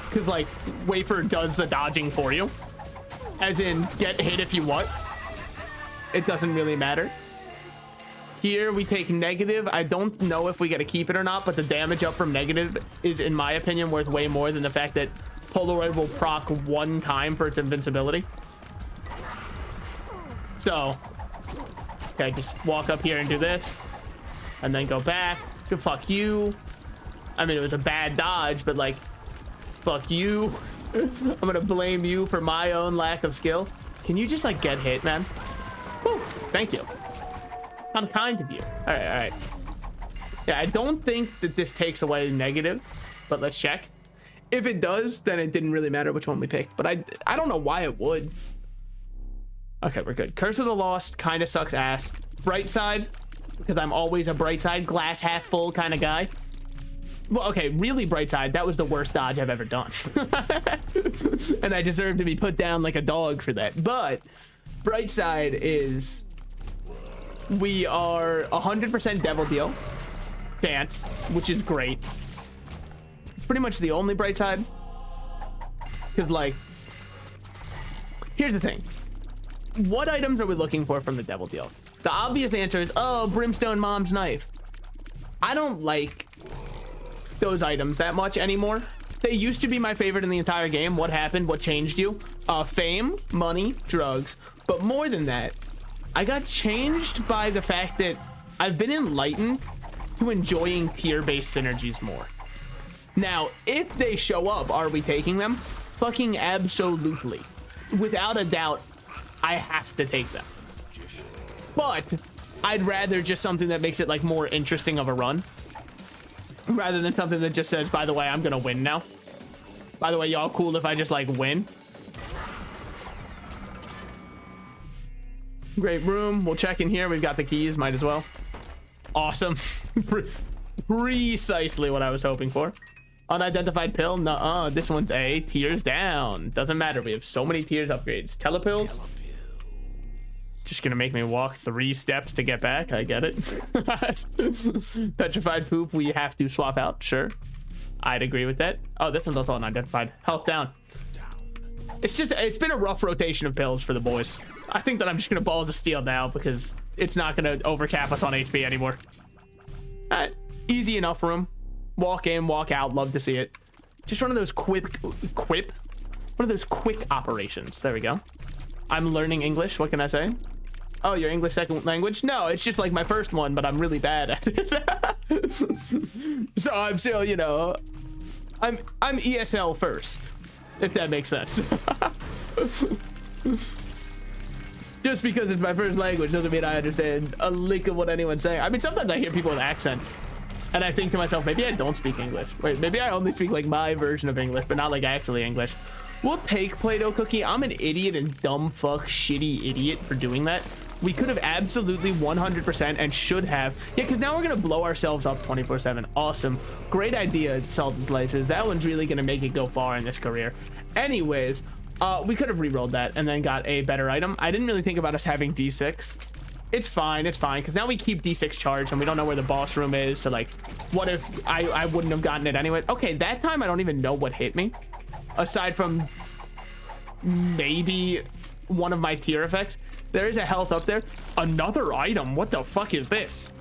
Because, like, Wafer does the dodging for you. As in, get hit if you want. It doesn't really matter. Here, we take negative. I don't know if we get to keep it or not, but the damage up from negative is, in my opinion, worth way more than the fact that Polaroid will proc one time for its invincibility. So, okay, just walk up here and do this. And then go back. Good, fuck you. I mean, it was a bad dodge, but like, fuck you. I'm gonna blame you for my own lack of skill. Can you just like get hit, man? Whew, thank you. How kind of you. All right, all right. Yeah, I don't think that this takes away negative, but let's check. If it does, then it didn't really matter which one we picked, but I don't know why it would. Okay, we're good. Curse of the Lost kind of sucks ass. Bright side, because I'm always a bright side, glass half full kind of guy. Well, okay, really bright side, that was the worst dodge I've ever done. And I deserve to be put down like a dog for that. But bright side is we are 100% Devil Deal chance, which is great. It's pretty much the only bright side. Because, like, here's the thing. What items are we looking for from the Devil Deal? The obvious answer is, oh, Brimstone Mom's Knife. I don't like those items that much anymore. They used to be my favorite in the entire game. What happened? What changed you? Fame, money, drugs. But more than that, I got changed by the fact that I've been enlightened to enjoying tier-based synergies more. Now, if they show up, are we taking them? Fucking absolutely. Without a doubt, I have to take them. But I'd rather just something that makes it like more interesting of a run rather than something that just says, by the way, I'm gonna win now. By the way, y'all cool if I just like win? Great room. We'll check in here. We've got the keys, might as well. Awesome. Precisely what I was hoping for. Unidentified pill? Nuh-uh. This one's a tiers down. Doesn't matter. We have so many tiers upgrades. Telepills. Just gonna make me walk 3 steps to get back. I get it. Petrified poop, we have to swap out. Sure. I'd agree with that. Oh, this one's also unidentified. Health down. It's been a rough rotation of pills for the boys. I think that I'm just gonna balls of steel now because it's not gonna overcap us on HP anymore. All right, easy enough room. Walk in, walk out. Love to see it. Just one of those quick operations. There we go. I'm learning English. What can I say? Oh, your English second language? No, it's just like my first one, but I'm really bad at it. So I'm still, you know, I'm ESL first, if that makes sense. Just because it's my first language doesn't mean I understand a lick of what anyone's saying. I mean, sometimes I hear people with accents and I think to myself, maybe I don't speak English. Wait, maybe I only speak like my version of English, but not like actually English. We'll take Play-Doh cookie. I'm an idiot and dumb fuck shitty idiot for doing that. We could have absolutely 100% and should have. Yeah, because now we're going to blow ourselves up 24/7. Awesome. Great idea, Salted Slices. That one's really going to make it go far in this career. Anyways, we could have re-rolled that and then got a better item. I didn't really think about us having D6. It's fine, because now we keep D6 charged and we don't know where the boss room is. So, like, what if I wouldn't have gotten it anyway? Okay, that time I don't even know what hit me. Aside from maybe one of my tier effects. There is a health up there. Another item. What the fuck is this?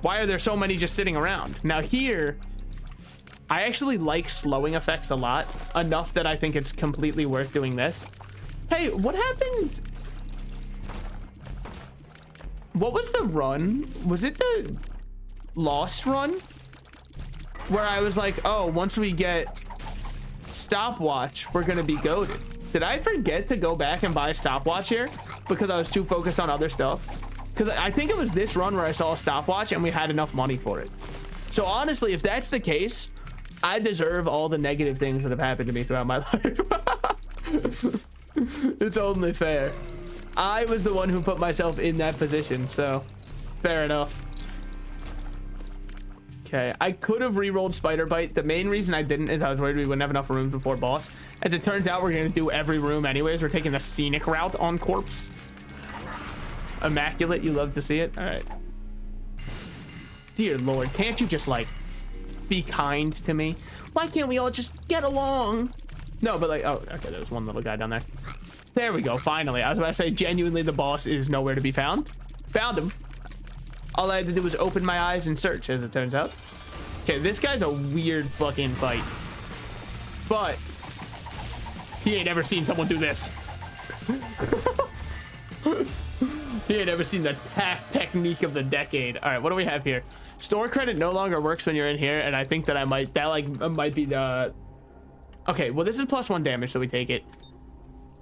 Why are there so many just sitting around? Now here, I actually like slowing effects a lot. Enough that I think it's completely worth doing this. Hey, what happened? What was the run? Was it the Lost run? Where I was like, oh, once we get stopwatch, we're gonna be goated. Did I forget to go back and buy a stopwatch here because I was too focused on other stuff? Because I think it was this run where I saw a stopwatch and we had enough money for it. So honestly, if that's the case, I deserve all the negative things that have happened to me throughout my life. It's only fair. I was the one who put myself in that position, so fair enough. Okay, I could have re-rolled Spider Bite. The main reason I didn't is I was worried we wouldn't have enough rooms before boss. As it turns out, we're gonna do every room anyways. We're taking the scenic route on Corpse. Immaculate, you love to see it. All right. Dear Lord, can't you just like be kind to me? Why can't we all just get along? No, but like, oh, okay, there's one little guy down there. There we go, finally. I was about to say, genuinely, the boss is nowhere to be found. Found him. All I had to do was open my eyes and search, as it turns out. Okay, this guy's a weird fucking fight. But he ain't ever seen someone do this. He ain't ever seen the technique of the decade. All right, what do we have here? Store credit no longer works when you're in here, and I think that might be the... Okay, well, this is +1 damage, so we take it.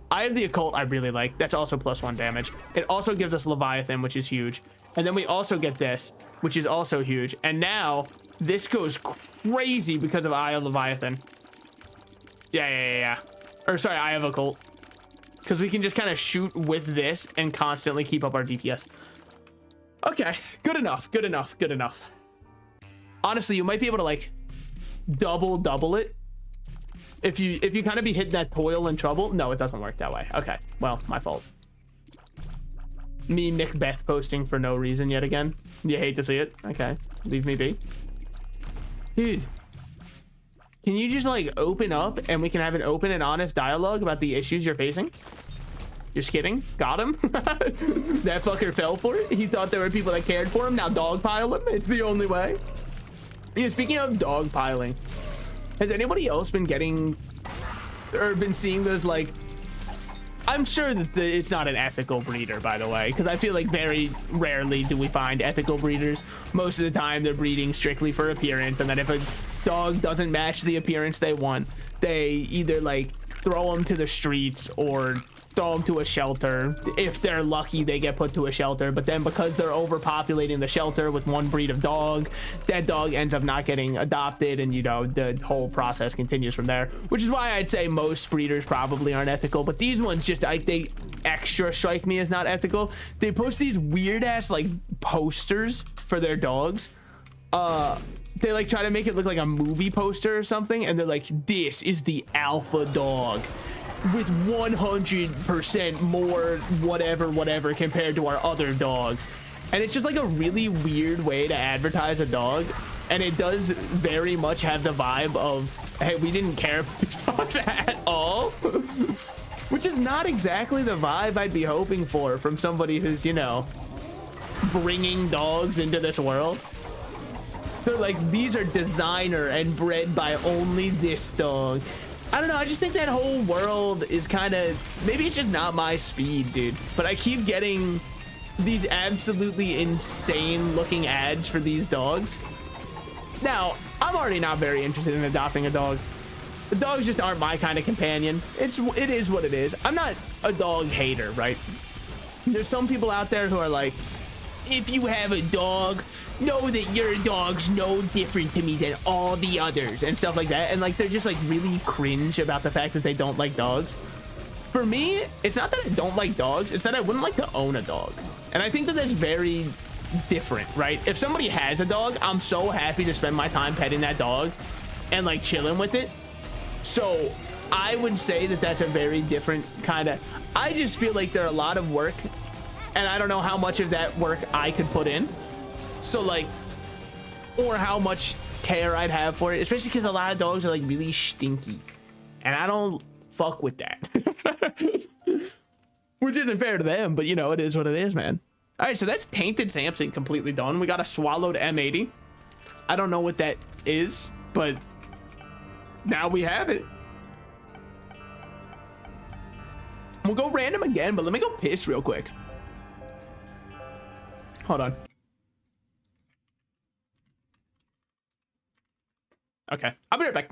I have the occult I really like. That's also +1 damage. It also gives us Leviathan, which is huge. And then we also get this, which is also huge. And now this goes crazy because of Eye of Leviathan. Yeah. Or sorry, Eye of Occult. Because we can just kind of shoot with this and constantly keep up our DPS. Okay, good enough. Honestly, you might be able to like double it. If you kind of be hitting that toil and trouble. No, it doesn't work that way. Okay, well, my fault. Me Macbeth posting for no reason yet again. You hate to see it. Okay, leave me be. Dude, can you just like open up and we can have an open and honest dialogue about the issues you're facing? Just kidding. Got him. That fucker fell for it. He thought there were people that cared for him. Now dogpile him. It's the only way. Yeah, speaking of dogpiling, has anybody else been getting or been seeing those like... I'm sure that it's not an ethical breeder, by the way, because I feel like very rarely do we find ethical breeders. Most of the time, they're breeding strictly for appearance, and then if a dog doesn't match the appearance they want, they either like throw them to the streets or throw them to a shelter. If they're lucky, they get put to a shelter, but then because they're overpopulating the shelter with one breed of dog, that dog ends up not getting adopted, and you know, the whole process continues from there, which is why I'd say most breeders probably aren't ethical, but these ones just, they extra strike me as not ethical. They post these weird ass like posters for their dogs. They like try to make it look like a movie poster or something, and they're like, this is the alpha dog. with 100% more whatever compared to our other dogs. And it's just like a really weird way to advertise a dog. And it does very much have the vibe of, hey, we didn't care about these dogs at all. Which is not exactly the vibe I'd be hoping for from somebody who's, you know, bringing dogs into this world. They're like, these are designer and bred by only this dog. I don't know, I just think that whole world is kind of, maybe it's just not my speed, dude. But I keep getting these absolutely insane looking ads for these dogs. Now, I'm already not very interested in adopting a dog. The dogs just aren't my kind of companion. It is what it is. I'm not a dog hater, right? There's some people out there who are like, if you have a dog, know that your dog's no different to me than all the others and stuff like that. And like, they're just like really cringe about the fact that they don't like dogs. For me, it's not that I don't like dogs, it's that I wouldn't like to own a dog. And I think that that's very different, right? If somebody has a dog, I'm so happy to spend my time petting that dog and like chilling with it. So I would say that that's a very different kind of, I just feel like there are a lot of work and I don't know how much of that work I could put in. So like, or how much care I'd have for it, especially because a lot of dogs are like really stinky and I don't fuck with that. Which isn't fair to them, but you know, it is what it is, man. All right, so that's Tainted Samson completely done. We got a swallowed M80. I don't know what that is, but now we have it. We'll go random again, but let me go piss real quick. Hold on. Okay, I'll be right back.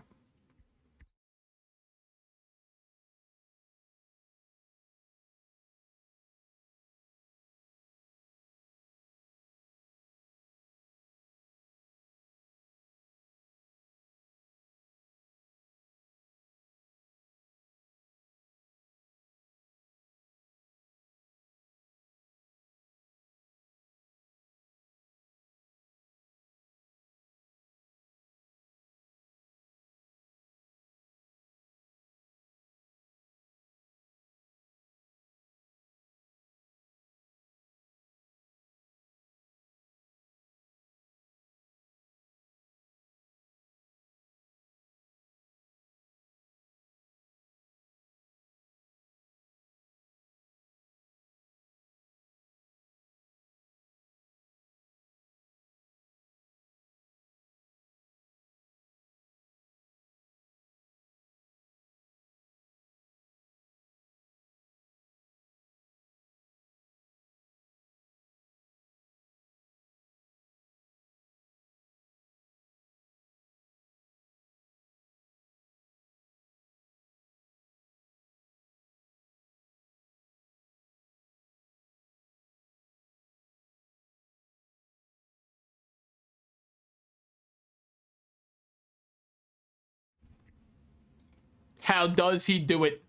How does he do it?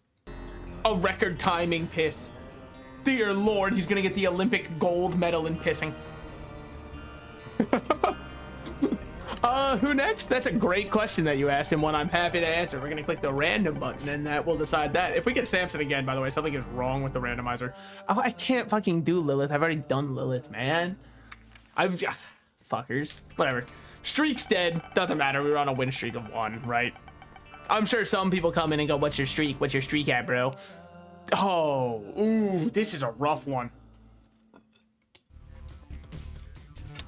A record timing piss. Dear Lord, he's gonna get the Olympic gold medal in pissing. Who next? That's a great question that you asked and one I'm happy to answer. We're gonna click the random button and that will decide that. If we get Samson again, by the way, something is wrong with the randomizer. Oh, I can't fucking do Lilith. I've already done Lilith, man. Fuckers. Whatever. Streak's dead. Doesn't matter. We were on a win streak of 1, right? I'm sure some people come in and go, what's your streak? What's your streak at, bro? Oh, ooh, this is a rough one.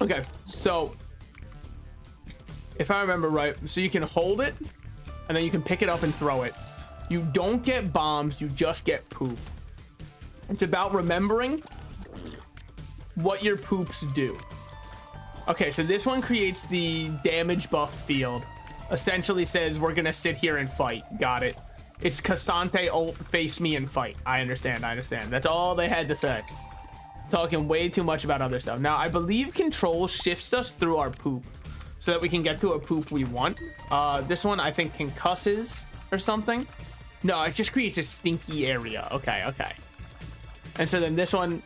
Okay, so if I remember right, so you can hold it and then you can pick it up and throw it. You don't get bombs, you just get poop. It's about remembering what your poops do. Okay, so this one creates the damage buff field. Essentially says we're gonna sit here and fight. Got it. It's Cassante ult, face me and fight. I understand. That's all they had to say. Talking way too much about other stuff. Now, I believe control shifts us through our poop so that we can get to a poop we want. This one, I think, concusses or something. No, it just creates a stinky area. Okay. And so then this one,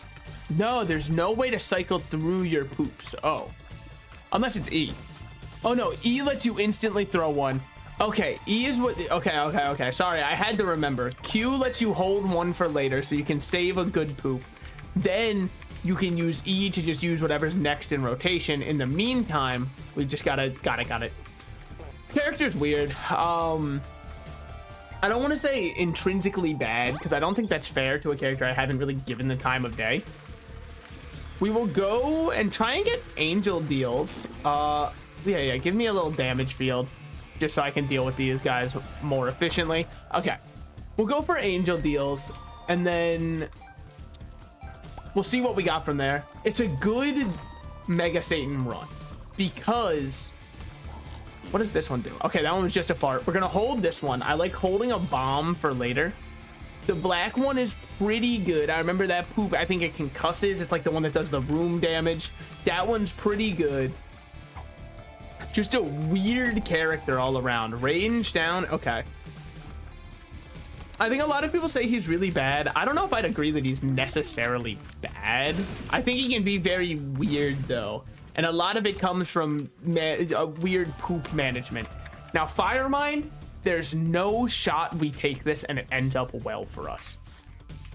no, there's no way to cycle through your poops. Oh, unless it's E. Oh no, E lets you instantly throw one. Okay, E is what, okay. Sorry, I had to remember. Q lets you hold one for later so you can save a good poop. Then you can use E to just use whatever's next in rotation. In the meantime, we just got it. Character's weird. I don't want to say intrinsically bad because I don't think that's fair to a character I haven't really given the time of day. We will go and try and get angel deals. Yeah, give me a little damage field just so I can deal with these guys more efficiently. Okay, we'll go for angel deals and then we'll see what we got from there. It's a good Mega Satan run because what does this one do? Okay, that one was just a fart. We're gonna hold this one. I like holding a bomb for later. The black one is pretty good. I remember that poop. I think it concusses. It's like the one that does the room damage. That one's pretty good. Just a weird character all around. Range down. Okay. I think a lot of people say he's really bad. I don't know if I'd agree that he's necessarily bad. I think he can be very weird though. And a lot of it comes from weird poop management. Now, Fire Mind, there's no shot we take this and it ends up well for us.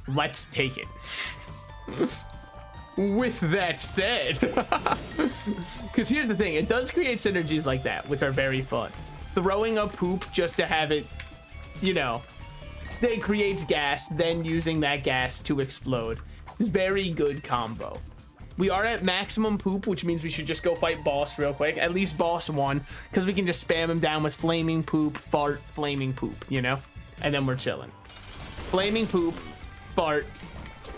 Let's take it. With that said, because here's the thing, it does create synergies like that, which are very fun. Throwing a poop just to have it, you know, it creates gas, then using that gas to explode. Very good combo. We are at maximum poop, which means we should just go fight boss real quick, at least boss 1, because we can just spam him down with flaming poop, fart, flaming poop, you know? And then we're chilling. Flaming poop, fart,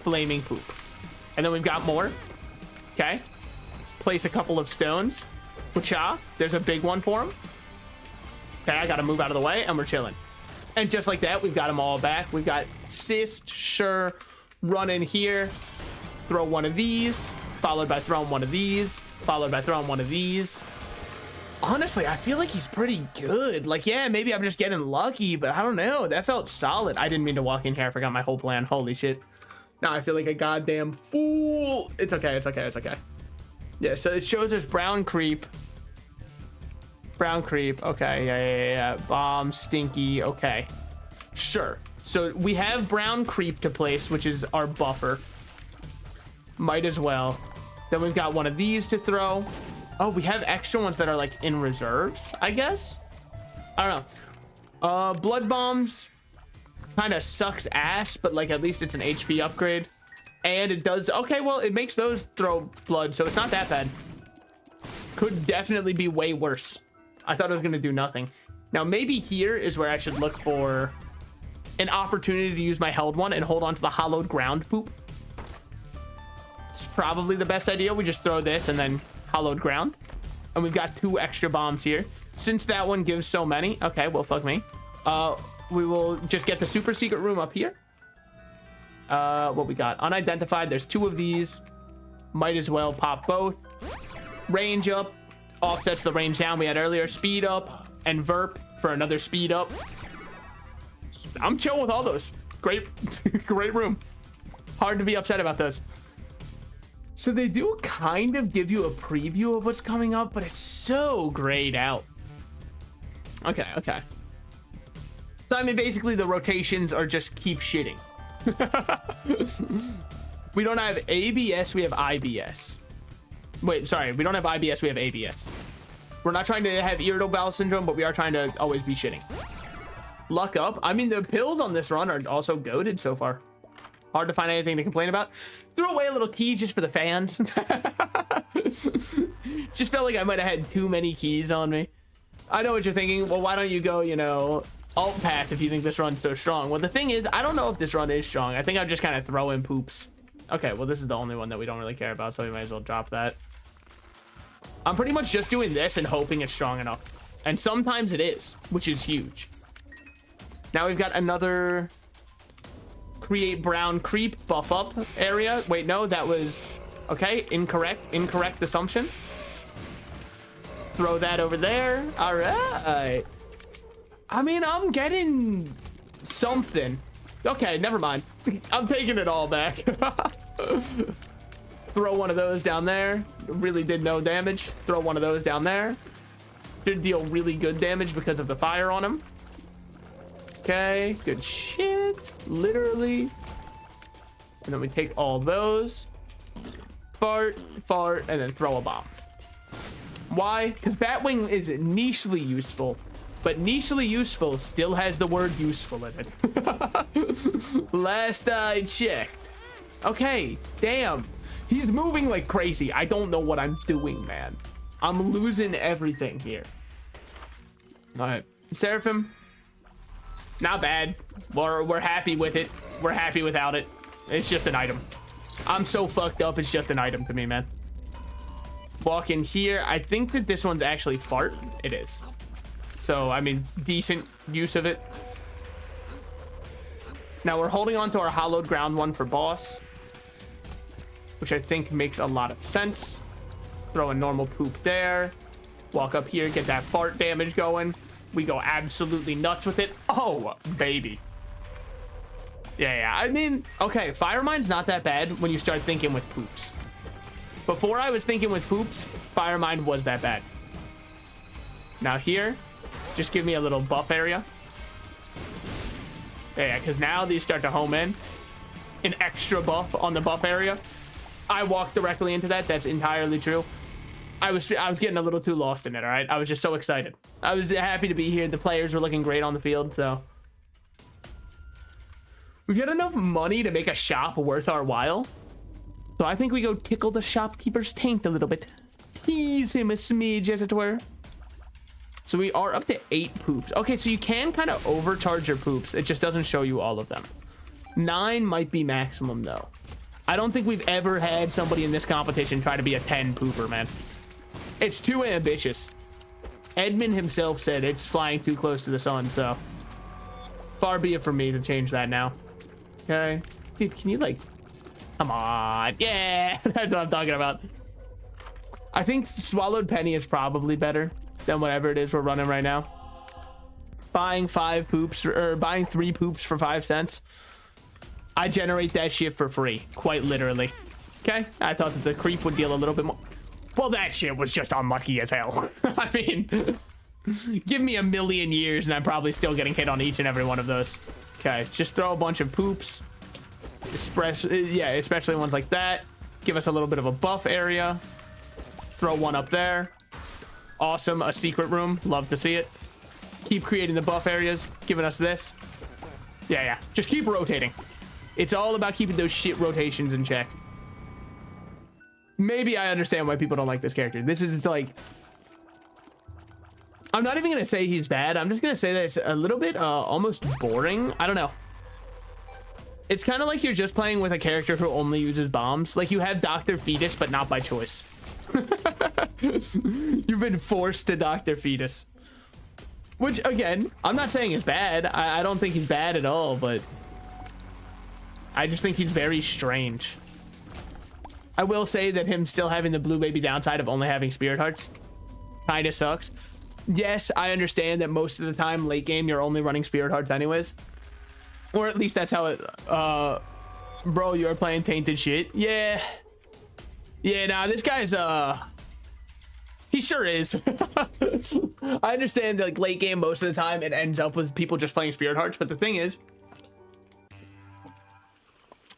flaming poop. And then we've got more. Okay. Place a couple of stones. Wacha. There's a big one for him. Okay, I gotta move out of the way, and we're chilling. And just like that, we've got them all back. We've got Cyst, sure. Run in here. Throw one of these. Followed by throwing one of these. Followed by throwing one of these. Honestly, I feel like he's pretty good. Like, yeah, maybe I'm just getting lucky, but I don't know. That felt solid. I didn't mean to walk in here. I forgot my whole plan. Holy shit. Now I feel like a goddamn fool. It's okay. It's okay. It's okay. Yeah, so it shows us brown creep. Brown creep. Okay. Yeah. Bomb. Stinky. Okay. Sure. So we have brown creep to place, which is our buffer. Might as well. Then we've got one of these to throw. Oh, we have extra ones that are like in reserves, I guess. I don't know. Blood bombs kind of sucks ass, but like at least it's an HP upgrade. And it does, okay, well, it makes those throw blood, so it's not that bad. Could definitely be way worse. I thought it was gonna do nothing. Now maybe here is where I should look for an opportunity to use my held one and hold on to the hollowed ground poop. It's probably the best idea. We just throw this and then hollowed ground. And we've got 2 extra bombs here. Since that one gives so many, okay, well, fuck me. We will just get the super secret room up here. What we got? Unidentified. There's 2 of these. Might as well pop both. Range up. Offsets the range down we had earlier. Speed up and verp for another speed up. I'm chill with all those. Great, great room. Hard to be upset about those. So they do kind of give you a preview of what's coming up, but it's so grayed out. Okay. So I mean, basically the rotations are just keep shitting. We don't have ABS, we have IBS. Wait, sorry, we don't have IBS, we have ABS. We're not trying to have irritable bowel syndrome, but we are trying to always be shitting. Luck up. I mean, the pills on this run are also goated so far. Hard to find anything to complain about. Threw away a little key just for the fans. Just felt like I might have had too many keys on me. I know what you're thinking. Well, why don't you go, you know, alt path if you think this run's so strong? Well, the thing is, I don't know if this run is strong. I think I'm just kind of throwing poops. Okay, well, this is the only one that we don't really care about, so we might as well drop that. I'm pretty much just doing this and hoping it's strong enough. And sometimes it is, which is huge. Now we've got another create brown creep buff up area. Wait, no, that was okay. Incorrect assumption. Throw that over there. All right. I mean, I'm getting something. Okay, never mind. I'm taking it all back. Throw one of those down there. Really did no damage. Throw one of those down there. Should deal really good damage because of the fire on him. Okay, good shit. Literally. And then we take all those. Fart, and then throw a bomb. Why? Because Batwing is nichely useful, but nichely useful still has the word useful in it. Last I checked. Okay, damn. He's moving like crazy. I don't know what I'm doing, man. I'm losing everything here. All right, Seraphim. Not bad. We're happy with it. We're happy without it. It's just an item. I'm so fucked up. It's just an item to me, man. Walk in here. I think that this one's actually fart. It is. So, I mean, decent use of it. Now we're holding on to our hollowed ground one for boss, which I think makes a lot of sense. Throw a normal poop there. Walk up here, get that fart damage going. We go absolutely nuts with it. Oh, baby. Yeah. I mean, okay, Fire Mine's not that bad when you start thinking with poops. Before I was thinking with poops, Fire Mine was that bad. Now here, just give me a little buff area. Yeah, because now these start to home in. An extra buff on the buff area. I walked directly into that. That's entirely true. I was getting a little too lost in it, all right? I was just so excited. I was happy to be here. The players were looking great on the field, so. We've got enough money to make a shop worth our while. So I think we go tickle the shopkeeper's taint a little bit. Tease him a smidge, as it were. So we are up to 8 poops. Okay, so you can kind of overcharge your poops. It just doesn't show you all of them. 9 might be maximum, though. I don't think we've ever had somebody in this competition try to be a 10 pooper, man. It's too ambitious. Edmund himself said it's flying too close to the sun, so far be it from me to change that now. Okay. Dude, can you, like, come on. Yeah, that's what I'm talking about. I think Swallowed Penny is probably better than whatever it is we're running right now. Buying 5 poops, or buying 3 poops for 5 cents. I generate that shit for free, quite literally. Okay, I thought that the creep would deal a little bit more. Well, that shit was just unlucky as hell. I mean, give me a million years and I'm probably still getting hit on each and every one of those. Okay, just throw a bunch of poops. Yeah, especially ones like that. Give us a little bit of a buff area. Throw one up there. Awesome, a secret room. Love to see it. Keep creating the buff areas, giving us this. Yeah, just keep rotating. It's all about keeping those shit rotations in check. Maybe I understand why people don't like this character. This is like, I'm not even gonna say he's bad. I'm just gonna say that it's a little bit almost boring. I don't know. It's kind of like you're just playing with a character who only uses bombs. Like you have Dr. Fetus, but not by choice. You've been forced to Dr. Fetus. Which, again, I'm not saying is bad. I don't think he's bad at all, but I just think he's very strange. I will say that him still having the blue baby downside of only having spirit hearts kind of sucks. Yes, I understand that most of the time late game you're only running spirit hearts anyways. Or at least that's how it, bro, you're playing tainted shit. Yeah, nah, this guy's, he sure is. I understand that like late game, most of the time it ends up with people just playing spirit hearts. But the thing is,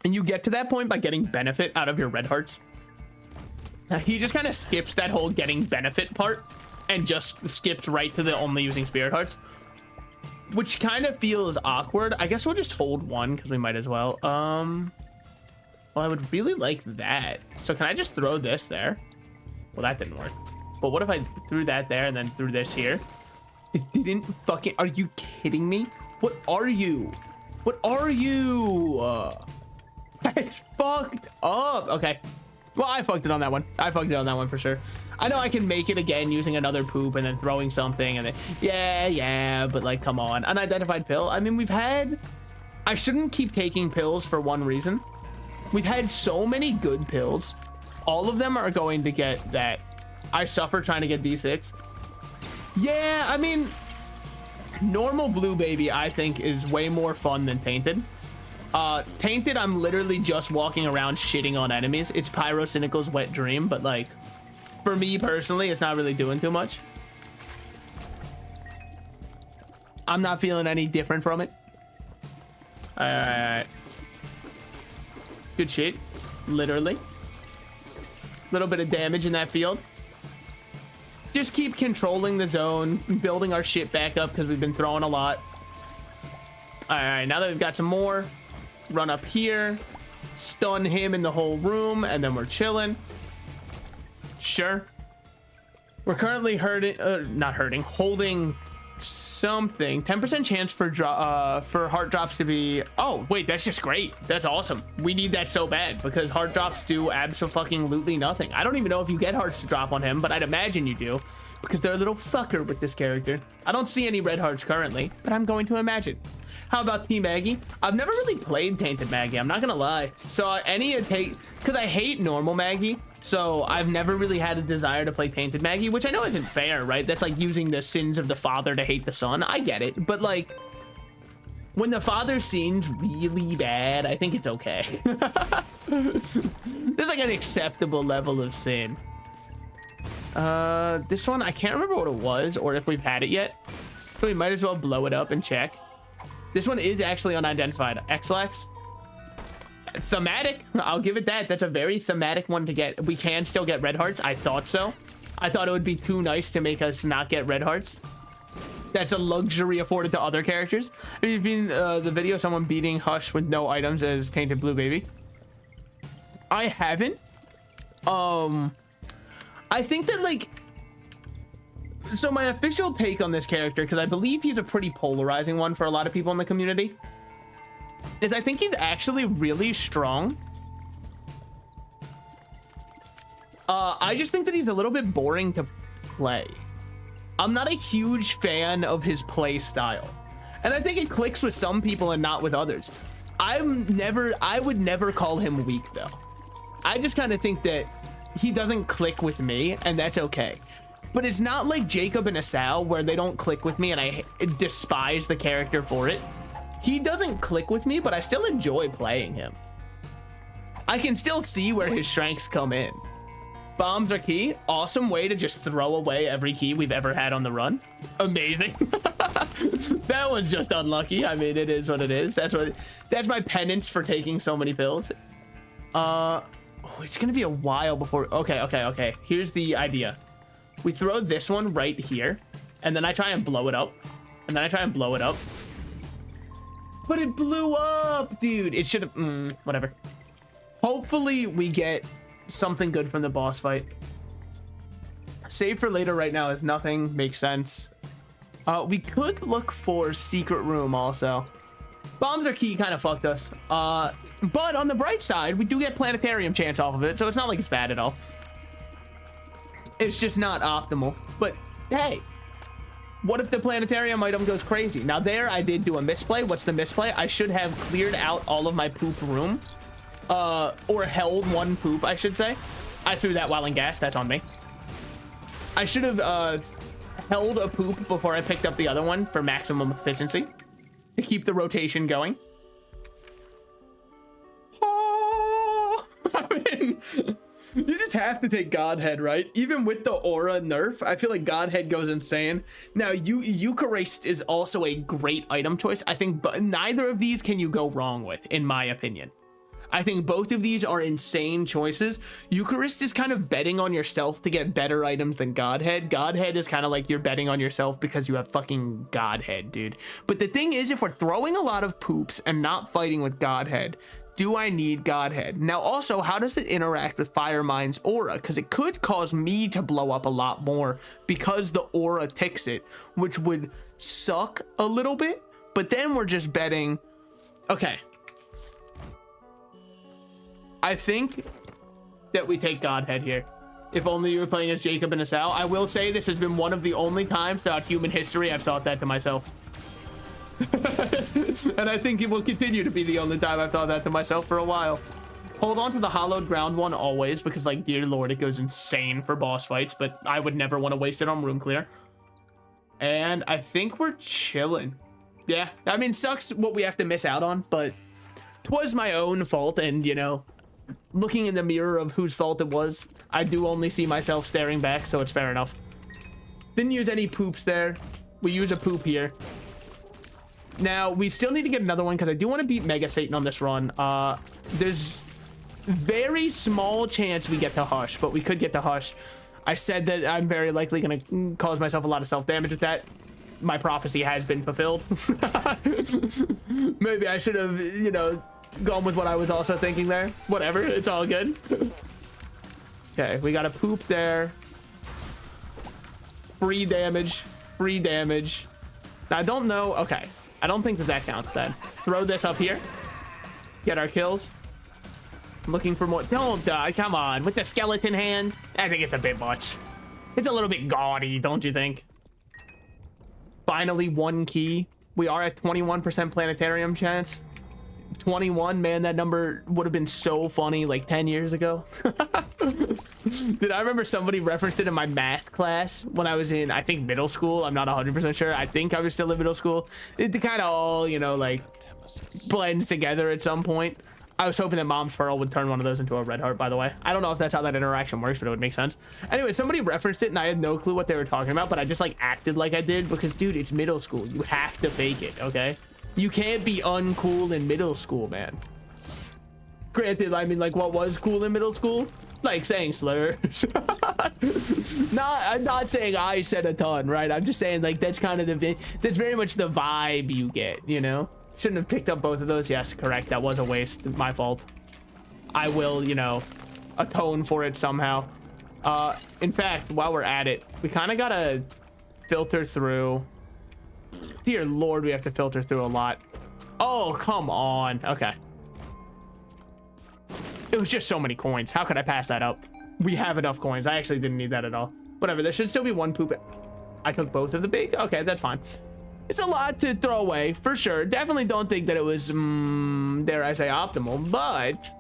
and you get to that point by getting benefit out of your red hearts. He just kind of skips that whole getting benefit part and just skips right to the only using spirit hearts, which kind of feels awkward. I guess we'll just hold one because we might as well. Well, I would really like that. So can I just throw this there? Well, that didn't work. But what if I threw that there and then threw this here? It didn't fucking... Are you kidding me? What are you? What are you? That's fucked up. Okay. Well, I fucked it on that one. I fucked it on that one for sure. I know I can make it again using another poop and then throwing something and then... Yeah, but like, come on. Unidentified pill. I mean, we've had... I shouldn't keep taking pills for one reason. We've had so many good pills. All of them are going to get that. I suffer trying to get D6. Yeah, I mean, normal blue baby, I think, is way more fun than tainted. Tainted, I'm literally just walking around shitting on enemies. It's Pyrocynical's wet dream, but like, for me personally, it's not really doing too much. I'm not feeling any different from it. All right. Good shit. Literally. Little bit of damage in that field. Just keep controlling the zone, building our shit back up because we've been throwing a lot. All right, now that we've got some more, run up here, stun him in the whole room, and then we're chilling. Sure. We're currently holding something. 10% chance for heart drops to be. Oh wait, that's just great. That's awesome. We need that so bad because heart drops do abso-fucking-lutely nothing. I don't even know if you get hearts to drop on him, but I'd imagine you do because they're a little fucker with this character. I don't see any red hearts currently, but I'm going to imagine. How about Team Maggie? I've never really played Tainted Maggie. I'm not gonna lie. So because I hate normal Maggie. So I've never really had a desire to play Tainted Maggie, which I know isn't fair, right? That's like using the sins of the father to hate the son. I get it. But like, when the father sins really bad, I think it's okay. There's like an acceptable level of sin. This one, I can't remember what it was or if we've had it yet. So we might as well blow it up and check. This one is actually unidentified. X-Lax. Thematic, I'll give it that. That's a very thematic one to get. We can still get red hearts. I thought so. I thought it would be too nice to make us not get red hearts. That's a luxury afforded to other characters. Have you seen the video of someone beating Hush with no items as Tainted Blue Baby? I haven't. I think that like, so my official take on this character, because I believe he's a pretty polarizing one for a lot of people in the community, is I think he's actually really strong. I just think that he's a little bit boring to play. I'm not a huge fan of his play style. And I think it clicks with some people and not with others. I would never call him weak though. I just kind of think that he doesn't click with me and that's okay. But it's not like Jacob and Asao where they don't click with me and I despise the character for it. He doesn't click with me, but I still enjoy playing him. I can still see where his strengths come in. Bombs are key. Awesome way to just throw away every key we've ever had on the run. Amazing. That one's just unlucky. I mean, it is what it is. That's my penance for taking so many pills. Oh, it's gonna be a while before. Okay. Here's the idea. We throw this one right here, and then I try and blow it up, and then I try and blow it up. But it blew up, dude. It should have, whatever. Hopefully we get something good from the boss fight. Save for later right now is nothing. Makes sense. We could look for secret room also. Bombs are key, kind of fucked us. But on the bright side, we do get planetarium chance off of it, so it's not like it's bad at all. It's just not optimal. But hey, what if the planetarium item goes crazy? Now there, I did do a misplay. What's the misplay? I should have cleared out all of my poop room. Or held one poop, I should say. I threw that while in gas. That's on me. I should have held a poop before I picked up the other one for maximum efficiency to keep the rotation going. Oh, I mean, you just have to take Godhead, right? Even with the aura nerf, I feel like Godhead goes insane. Now, Eucharist is also a great item choice. I think neither of these can you go wrong with, in my opinion. I think both of these are insane choices. Eucharist is kind of betting on yourself to get better items than Godhead. Godhead is kind of like you're betting on yourself because you have fucking Godhead, dude. But the thing is, if we're throwing a lot of poops and not fighting with Godhead, do I need Godhead? Now, also, how does it interact with Firemind's aura? Because it could cause me to blow up a lot more because the aura ticks it, which would suck a little bit. But then we're just betting. Okay. I think that we take Godhead here. If only you were playing as Jacob and Asao. I will say this has been one of the only times throughout human history I've thought that to myself. And I think it will continue to be the only time I've thought that to myself for a while. Hold on to the hollowed ground one always, because like, dear Lord, it goes insane for boss fights, but I would never want to waste it on room clear. And I think we're chilling. Yeah, I mean, sucks what we have to miss out on, but 'twas my own fault, and you know, looking in the mirror of whose fault it was, I do only see myself staring back, so it's fair enough. Didn't use any poops there. We use a poop here. Now, we still need to get another one because I do want to beat Mega Satan on this run. There's very small chance we get to Hush, but we could get to Hush. I said that I'm very likely going to cause myself a lot of self-damage with that. My prophecy has been fulfilled. Maybe I should have, you know, gone with what I was also thinking there. Whatever, it's all good. Okay, we got a poop there. Free damage. Free damage. Now, I don't know. Okay. I don't think that that counts then. Throw this up here. Get our kills. Looking for more. Don't die. Come on. With the skeleton hand. I think it's a bit much. It's a little bit gaudy, don't you think? Finally, one key. We are at 21% planetarium chance. 21, man, that number would have been so funny like 10 years ago. Dude, I remember somebody referenced it in my math class when I was in, I think, middle school. I'm not 100% sure. I think I was still in middle school. It kind of all, you know, like blends together at some point. I was hoping that Mom's Pearl would turn one of those into a red heart, by the way. I don't know if that's how that interaction works, but it would make sense. Anyway, somebody referenced it and I had no clue what they were talking about, but I just like acted like I did because, dude, it's middle school. You have to fake it, okay? You can't be uncool in middle school, man. Granted, I mean, like, what was cool in middle school? Like saying slurs. I'm not saying I said a ton, right? I'm just saying, like, that's kind of that's very much the vibe you get, you know? Shouldn't have picked up both of those. Yes, correct. That was a waste. My fault. I will, you know, atone for it somehow. In fact, while we're at it, we kind of gotta filter through. Dear Lord, we have to filter through a lot. Oh, come on. Okay. It was just so many coins. How could I pass that up? We have enough coins. I actually didn't need that at all. Whatever. There should still be one poop. I took both of the big. Okay, that's fine. It's a lot to throw away, for sure. Definitely don't think that it was, dare I say, optimal. But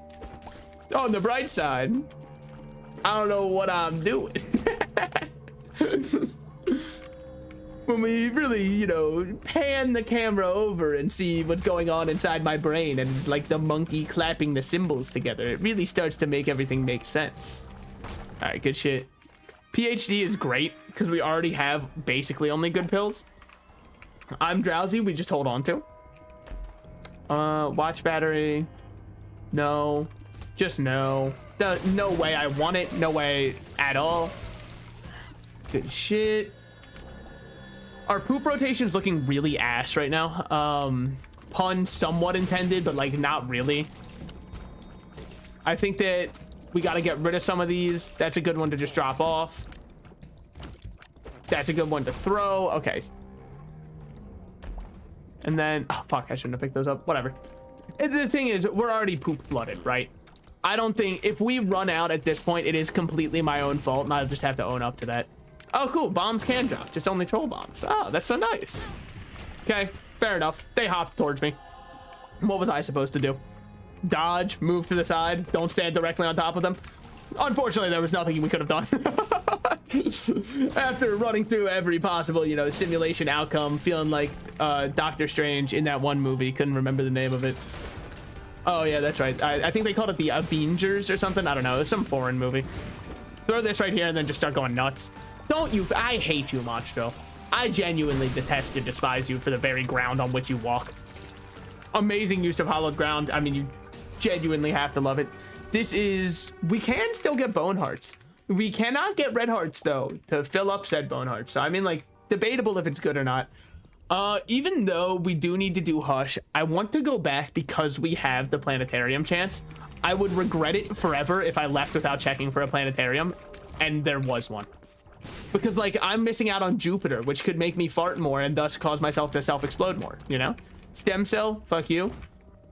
on the bright side, I don't know what I'm doing. When we really, you know, pan the camera over and see what's going on inside my brain, and it's like the monkey clapping the cymbals together, it really starts to make everything make sense. All right, good shit. PhD is great because we already have basically only good pills. I'm drowsy, we just hold on to. Watch battery. No. Just no. No way I want it. No way at all. Good shit. Our poop rotation's looking really ass right now. Pun somewhat intended, but like not really. I think that we got to get rid of some of these. That's a good one to just drop off. That's a good one to throw. Okay. And then, oh fuck, I shouldn't have picked those up. Whatever. And the thing is, we're already poop flooded, right? I don't think, if we run out at this point, it is completely my own fault, and I'll just have to own up to that. Oh, cool. Bombs can drop. Just only troll bombs. Oh, that's so nice. Okay, fair enough. They hopped towards me. What was I supposed to do? Dodge, move to the side, don't stand directly on top of them. Unfortunately, there was nothing we could have done. After running through every possible, you know, simulation outcome, feeling like Doctor Strange in that one movie. Couldn't remember the name of it. Oh, yeah, that's right. I think they called it the Avengers or something. I don't know. It was some foreign movie. Throw this right here and then just start going nuts. Don't you? I hate you, Monstro. I genuinely detest and despise you for the very ground on which you walk. Amazing use of hollowed ground. I mean, you genuinely have to love it. This is... We can still get bone hearts. We cannot get red hearts, though, to fill up said bone hearts. So, I mean, like, debatable if it's good or not. Even though we do need to do Hush, I want to go back because we have the planetarium chance. I would regret it forever if I left without checking for a planetarium, and there was one. Because, like, I'm missing out on Jupiter, which could make me fart more and thus cause myself to self-explode more, you know? Stem cell, fuck you.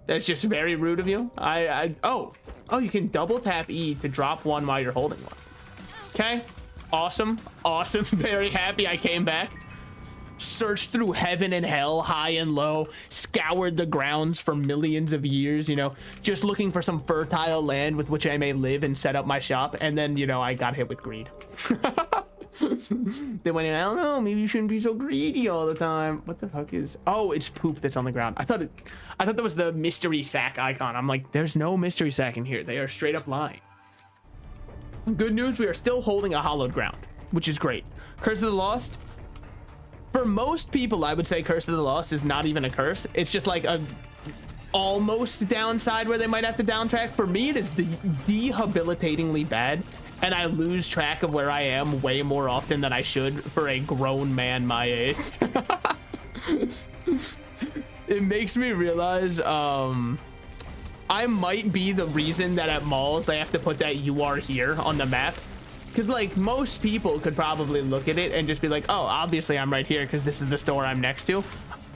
That's just very rude of you. Oh, you can double tap E to drop one while you're holding one. Okay, awesome, awesome. Very happy I came back. Searched through heaven and hell, high and low, scoured the grounds for millions of years, you know, just looking for some fertile land with which I may live and set up my shop. And then, you know, I got hit with greed. They went in, I don't know, maybe you shouldn't be so greedy all the time. What the fuck is... Oh, it's poop that's on the ground. I thought that was the mystery sack icon. I'm like, there's no mystery sack in here. They are straight up lying. Good news, we are still holding a hollowed ground, which is great. Curse of the Lost. For most people, I would say Curse of the Lost is not even a curse. It's just like a almost downside where they might have to downtrack. For me, it is debilitatingly bad, and I lose track of where I am way more often than I should for a grown man my age. It makes me realize I might be the reason that at malls they have to put that "you are here" on the map. Because, like, most people could probably look at it and just be like, oh, obviously I'm right here because this is the store I'm next to.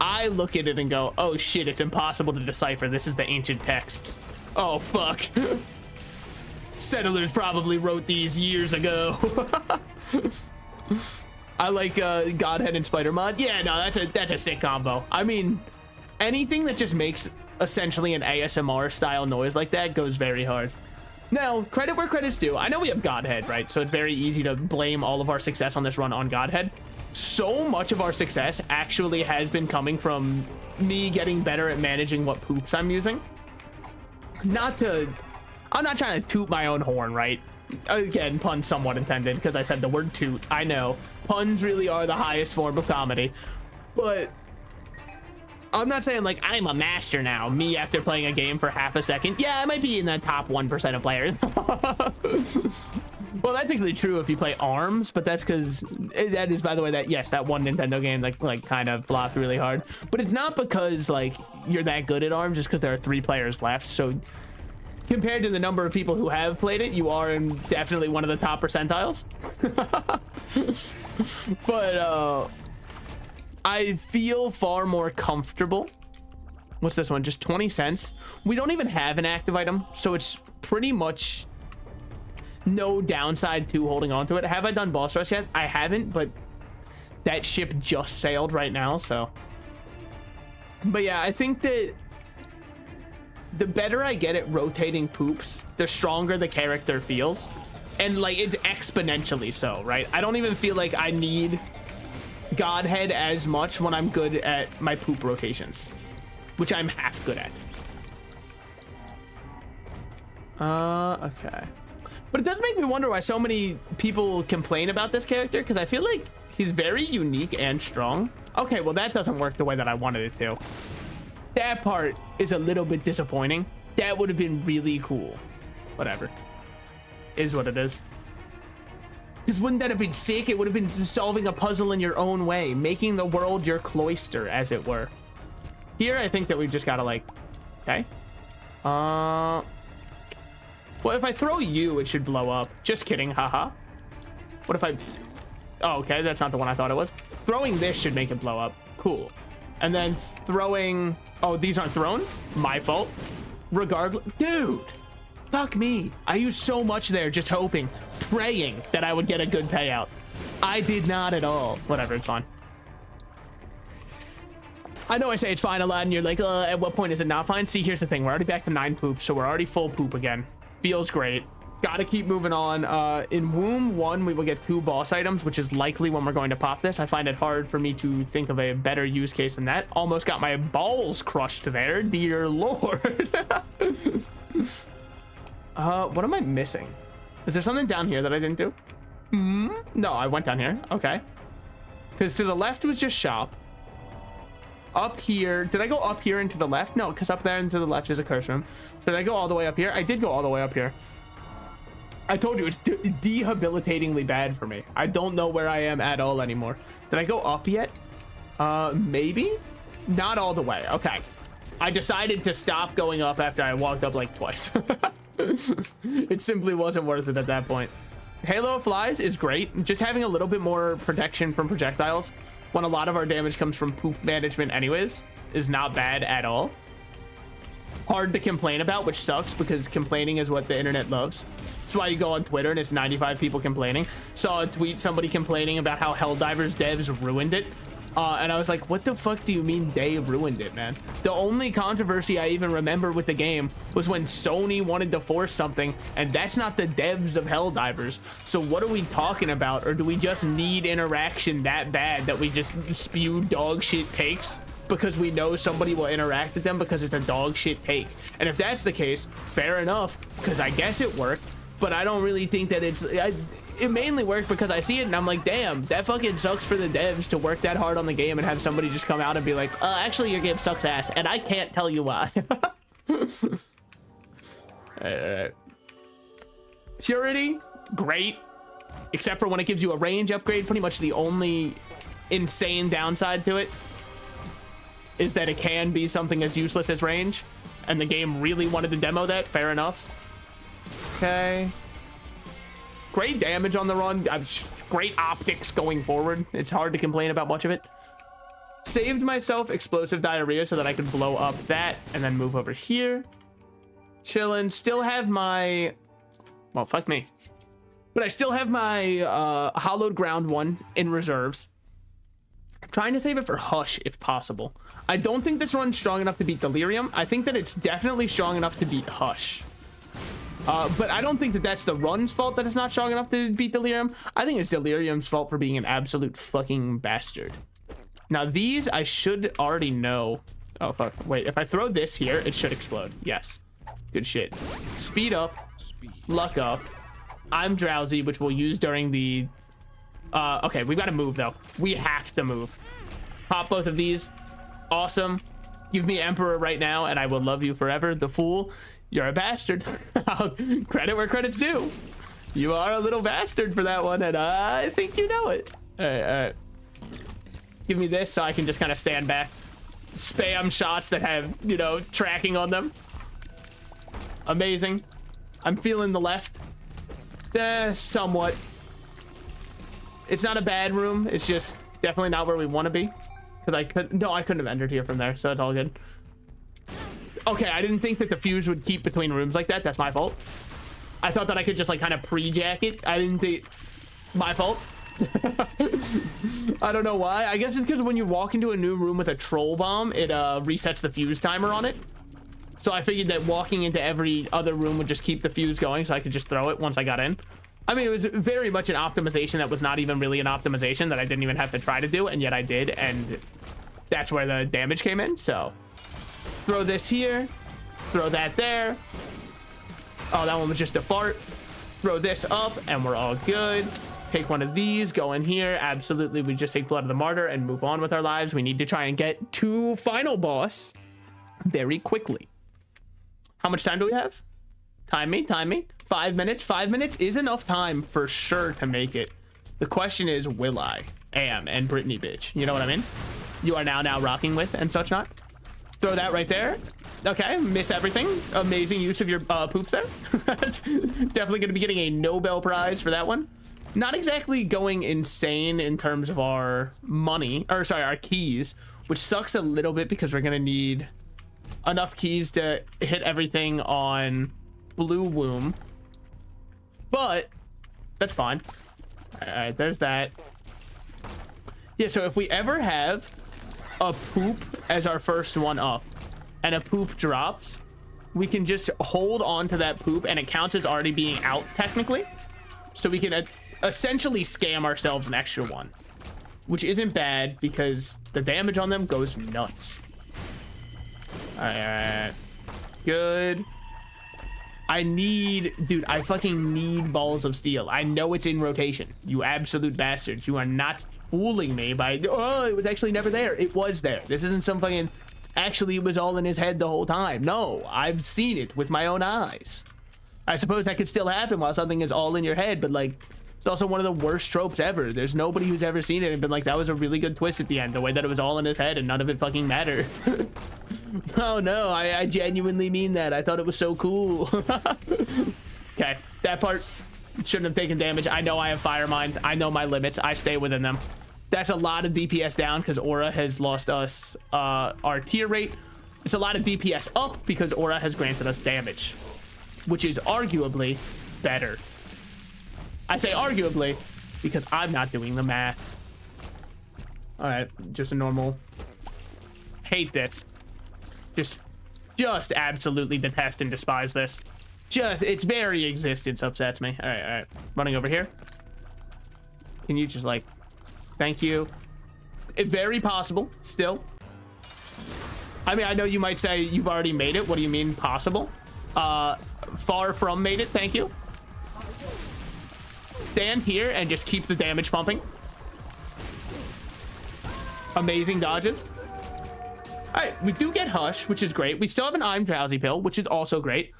I look at it and go, oh, shit, it's impossible to decipher. This is the ancient texts. Oh, fuck. Settlers probably wrote these years ago. I like Godhead and Spider Mod. Yeah, no, that's a sick combo. I mean, anything that just makes essentially an ASMR style noise like that goes very hard. Now, credit where credit's due. I know we have Godhead, right? So it's very easy to blame all of our success on this run on Godhead. So much of our success actually has been coming from me getting better at managing what poops I'm using. I'm not trying to toot my own horn, right? Again, pun somewhat intended because I said the word toot. I know. Puns really are the highest form of comedy. But I'm not saying like I'm a master now, me after playing a game for half a second. Yeah, I might be in the top 1% of players. Well, that's actually true if you play ARMS, but that's because that is, by the way, that one Nintendo game like kind of flopped really hard. But it's not because like you're that good at ARMS, just because there are 3 players left. So compared to the number of people who have played it, you are in definitely one of the top percentiles. But I feel far more comfortable. What's this one? Just 20 cents. We don't even have an active item, so it's pretty much no downside to holding on to it. Have I done boss rush yet? I haven't, but that ship just sailed right now, so. But yeah, I think that the better I get at rotating poops, the stronger the character feels. And like, it's exponentially so, right? I don't even feel like I need Godhead as much when I'm good at my poop rotations, which I'm half good at. Okay. But it does make me wonder why so many people complain about this character, because I feel like he's very unique and strong. Okay, well, that doesn't work the way that I wanted it to. That part is a little bit disappointing. That would have been really cool. Whatever. Is what it is. Because wouldn't that have been sick? It would have been solving a puzzle in your own way, making the world your cloister, as it were. Here, I think that we've just got to, like, okay. Well, if I throw you, it should blow up. Just kidding, haha. What if I... Oh, okay, that's not the one I thought it was. Throwing this should make it blow up. Cool. And then throwing... Oh, these aren't thrown? My fault. Regardless... Dude! Fuck me. I used so much there just hoping, praying that I would get a good payout. I did not at all. Whatever, it's fine. I know I say it's fine a lot, and you're like, at what point is it not fine? See, here's the thing. We're already back to 9 poops, so we're already full poop again. Feels great. Gotta keep moving on. In Womb 1, we will get 2 boss items, which is likely when we're going to pop this. I find it hard for me to think of a better use case than that. Almost got my balls crushed there, dear lord. What am I missing? Is there something down here that I didn't do? No, I went down here. Okay. Because to the left was just shop. Up here, did I go up here and to the left? No, because up there and to the left is a curse room. So did I go all the way up here? I did go all the way up here. I told you, it's debilitatingly bad for me. I don't know where I am at all anymore. Did I go up yet? Maybe? Not all the way. Okay. I decided to stop going up after I walked up like twice. It simply wasn't worth it at that point. Halo of Flies is great. Just having a little bit more protection from projectiles when a lot of our damage comes from poop management anyways is not bad at all. Hard to complain about, which sucks because complaining is what the internet loves. That's why you go on Twitter and it's 95 people complaining. Saw a tweet, somebody complaining about how Helldivers devs ruined it. And I was like, what the fuck do you mean they ruined it, man? The only controversy I even remember with the game was when Sony wanted to force something, and that's not the devs of Helldivers. So what are we talking about? Or do we just need interaction that bad that we just spew dog shit takes because we know somebody will interact with them because it's a dog shit take? And if that's the case, fair enough, because I guess it worked. but I don't really think that it mainly worked because I see it and I'm like, damn, that fucking sucks for the devs to work that hard on the game and have somebody just come out and be like, actually your game sucks ass, and I can't tell you why. Alright. Purity, great, except for when it gives you a range upgrade. Pretty much the only insane downside to it is that it can be something as useless as range, and the game really wanted to demo that. Fair enough. Okay, great damage on the run. Great optics going forward. It's hard to complain about much of it. Saved myself explosive diarrhea so that I could blow up that and then move over here. Chillin'. Still have my, well, fuck me, but I still have my hollowed ground one in reserves. I'm trying to save it for Hush if possible. I don't think this run's strong enough to beat Delirium. I think that it's definitely strong enough to beat Hush. But I don't think that that's the run's fault that it's not strong enough to beat Delirium. I think it's Delirium's fault for being an absolute fucking bastard. Now these I should already know. Oh fuck, wait, if I throw this here, it should explode. Yes, good shit. Speed up, luck up. I'm drowsy, which we'll use during the, okay, we've got to move though. We have to move. Pop both of these. Awesome. Give me Emperor right now and I will love you forever. The Fool, you're a bastard. Credit where credit's due. You are a little bastard for that one, and I think you know it. All right. Give me this so I can just kind of stand back. Spam shots that have, you know, tracking on them. Amazing. I'm feeling the left. Somewhat. It's not a bad room. It's just definitely not where we want to be. Because I couldn't have entered here from there, so it's all good. Okay, I didn't think that the fuse would keep between rooms like that. That's my fault. I thought that I could just like kind of pre-jack it. I didn't think, my fault. I don't know why. I guess it's because when you walk into a new room with a troll bomb, it resets the fuse timer on it. So I figured that walking into every other room would just keep the fuse going, so I could just throw it once I got in. I mean, it was very much an optimization that was not even really an optimization that I didn't even have to try to do, and yet I did, and that's where the damage came in. So throw this here, throw that there. Oh, that one was just a fart. Throw this up and we're all good. Take one of these, go in here. Absolutely, we just take Blood of the Martyr and move on with our lives. We need to try and get to final boss very quickly. How much time do we have? Time me. 5 minutes. 5 minutes is enough time for sure to make it. The question is, will I? And Brittany, bitch. You know what I mean? You are now rocking with and such not. Throw that right there. Okay, miss everything. Amazing use of your poops there. Definitely going to be getting a Nobel Prize for that one. Not exactly going insane in terms of our money, or sorry, our keys, which sucks a little bit because we're going to need enough keys to hit everything on Blue Womb. But that's fine. All right, there's that. Yeah, so if we ever have a poop as our first one up and a poop drops, we can just hold on to that poop and it counts as already being out technically. So we can essentially scam ourselves an extra one, which isn't bad because the damage on them goes nuts. All right. Good. Dude, I fucking need Balls of Steel. I know it's in rotation. You absolute bastards. You are not fooling me by, oh, it was actually never there. It was there. This isn't some fucking, actually it was all in his head the whole time. No, I've seen it with my own eyes. I suppose that could still happen while something is all in your head, but like, it's also one of the worst tropes ever. There's nobody who's ever seen it and been like, that was a really good twist at the end, the way that it was all in his head and none of it fucking mattered. Oh no, I genuinely mean that. I thought it was so cool. Okay, that part shouldn't have taken damage. I know I have Fire Mind. I know my limits. I stay within them. That's a lot of DPS down because Aura has lost us our tier rate. It's a lot of DPS up because Aura has granted us damage, which is arguably better. I say arguably because I'm not doing the math. All right, just a normal. Hate this. Just absolutely detest and despise this. Its very existence upsets me. All right. Running over here. Can you just like, thank you. It's very possible still. I mean, I know you might say you've already made it. What do you mean possible? Far from made it. Thank you. stand here and just keep the damage pumping. Amazing dodges. All right, we do get Hush, which is great. We still have an I'm Drowsy pill, which is also great.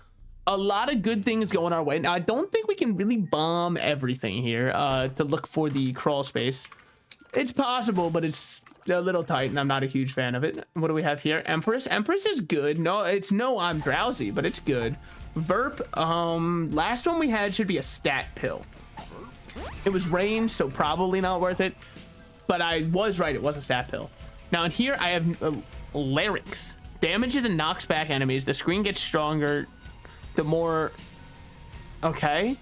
A lot of good things going our way. Now, I don't think we can really bomb everything here to look for the crawl space. It's possible, but it's a little tight, and I'm not a huge fan of it. What do we have here? Empress. Empress is good. No, it's no I'm Drowsy, but it's good. Verp. Last one we had should be a stat pill. It was range, so probably not worth it. But I was right. It was a stat pill. Now, in here, I have... Larynx. Damages and knocks back enemies. The screen gets stronger the more... Okay.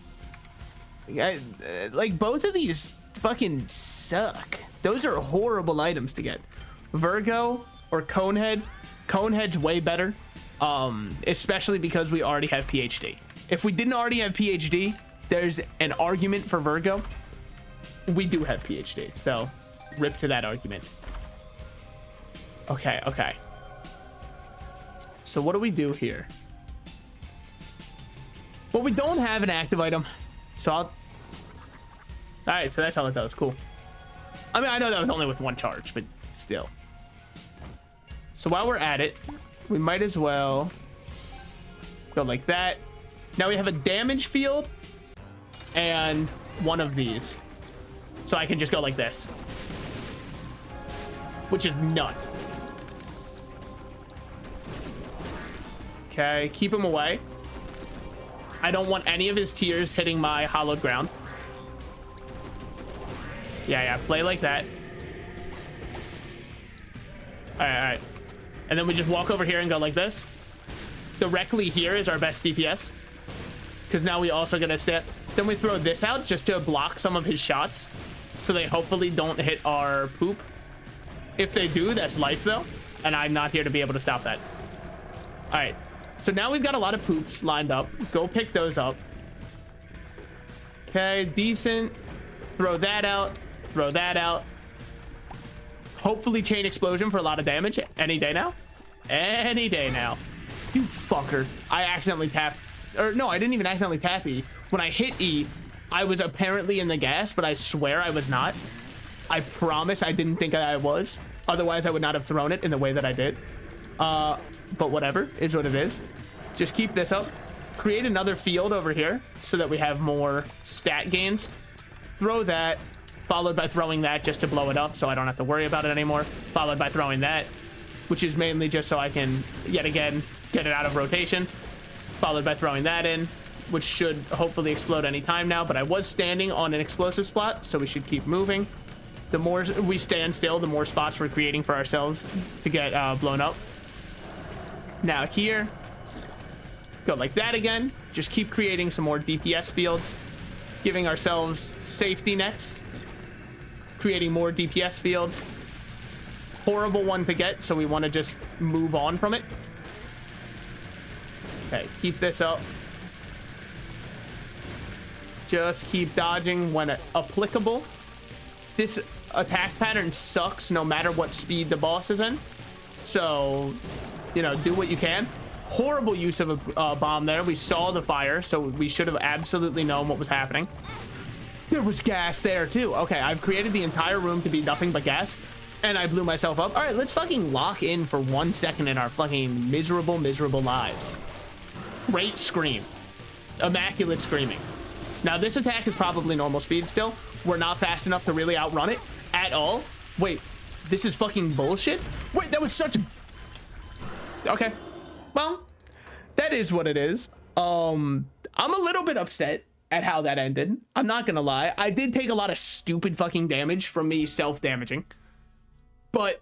Like, both of these fucking suck. Those are horrible items to get. Virgo or Conehead. Conehead's way better. Especially because we already have PhD. If we didn't already have PhD, there's an argument for Virgo. We do have PhD, so rip to that argument. Okay, okay. So what do we do here? Well, we don't have an active item, so I'll... All right, so that's all it does. Cool. I mean, I know that was only with one charge, but still. So while we're at it, we might as well go like that. Now we have a damage field and one of these. So I can just go like this, which is nuts. Okay, keep him away. I don't want any of his tears hitting my hollowed ground. Yeah, play like that. All right. And then we just walk over here and go like this. Directly here is our best DPS. Because now we also get a step. Then we throw this out just to block some of his shots. So they hopefully don't hit our poop. If they do, that's life though. And I'm not here to be able to stop that. All right. So now we've got a lot of poops lined up. Go pick those up. Okay, decent. Throw that out. Throw that out. Hopefully chain explosion for a lot of damage. Any day now. Any day now. You fucker. I accidentally tapped. Or no, I didn't even accidentally tap E. When I hit E, I was apparently in the gas, but I swear I was not. I promise I didn't think I was. Otherwise, I would not have thrown it in the way that I did. But whatever, is what it is. Just keep this up. Create another field over here so that we have more stat gains. Throw that, followed by throwing that just to blow it up so I don't have to worry about it anymore. Followed by throwing that, which is mainly just so I can, yet again, get it out of rotation. Followed by throwing that in, which should hopefully explode any time now. But I was standing on an explosive spot, so we should keep moving. The more we stand still, the more spots we're creating for ourselves to get blown up. Now here, go like that again. Just keep creating some more DPS fields, giving ourselves safety nets, creating more DPS fields. Horrible one to get, so we want to just move on from it. Okay, keep this up. Just keep dodging when applicable. This attack pattern sucks no matter what speed the boss is in. So, you know, do what you can. Horrible use of a bomb there. We saw the fire, so we should have absolutely known what was happening. There was gas there too. Okay, I've created the entire room to be nothing but gas, and I blew myself up. All right, let's fucking lock in for 1 second in our fucking miserable, miserable lives. Great scream. Immaculate screaming. Now, this attack is probably normal speed still. We're not fast enough to really outrun it at all. Wait, this is fucking bullshit? Wait, that was such a... Okay, well, that is what it is. I'm a little bit upset at how that ended. I'm not gonna lie. I did take a lot of stupid fucking damage from me self-damaging. But,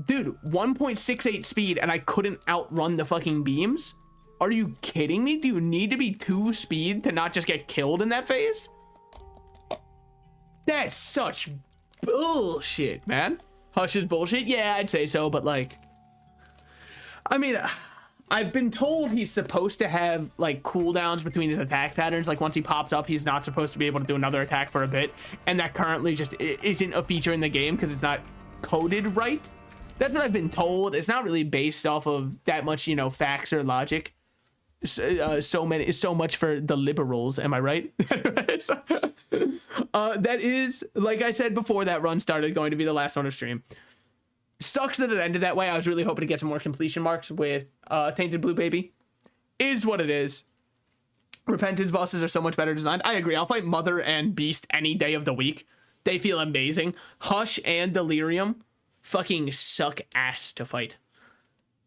dude, 1.68 speed and I couldn't outrun the fucking beams? Are you kidding me? Do you need to be 2 speed to not just get killed in that phase? That's such bullshit, man. Hush is bullshit? Yeah, I'd say so, but like... I mean, I've been told he's supposed to have like cooldowns between his attack patterns. Like once he pops up, he's not supposed to be able to do another attack for a bit. And that currently just isn't a feature in the game because it's not coded right. That's what I've been told. It's not really based off of that much, you know, facts or logic. So much for the liberals, am I right? That is, like I said before that run started, going to be the last on the stream. Sucks that it ended that way. I was really hoping to get some more completion marks with Tainted Blue Baby. Is what it is. Repentance bosses are so much better designed. I agree. I'll fight Mother and Beast any day of the week. They feel amazing. Hush and Delirium fucking suck ass to fight.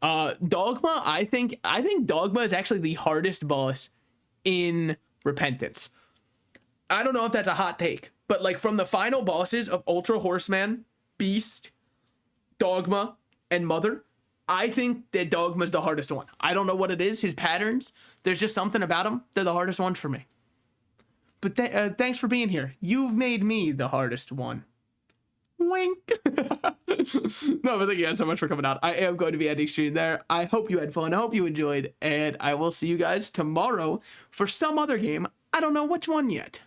Dogma, I think Dogma is actually the hardest boss in Repentance. I don't know if that's a hot take, but like from the final bosses of Ultra Horseman, Beast, Dogma, and Mother, I think that Dogma's the hardest one. I don't know what it is, his patterns. There's just something about him. They're the hardest ones for me. But thanks for being here. You've made me the hardest one. Wink. No, but thank you guys so much for coming out. I am going to be ending stream there. I hope you had fun. I hope you enjoyed. And I will see you guys tomorrow for some other game. I don't know which one yet.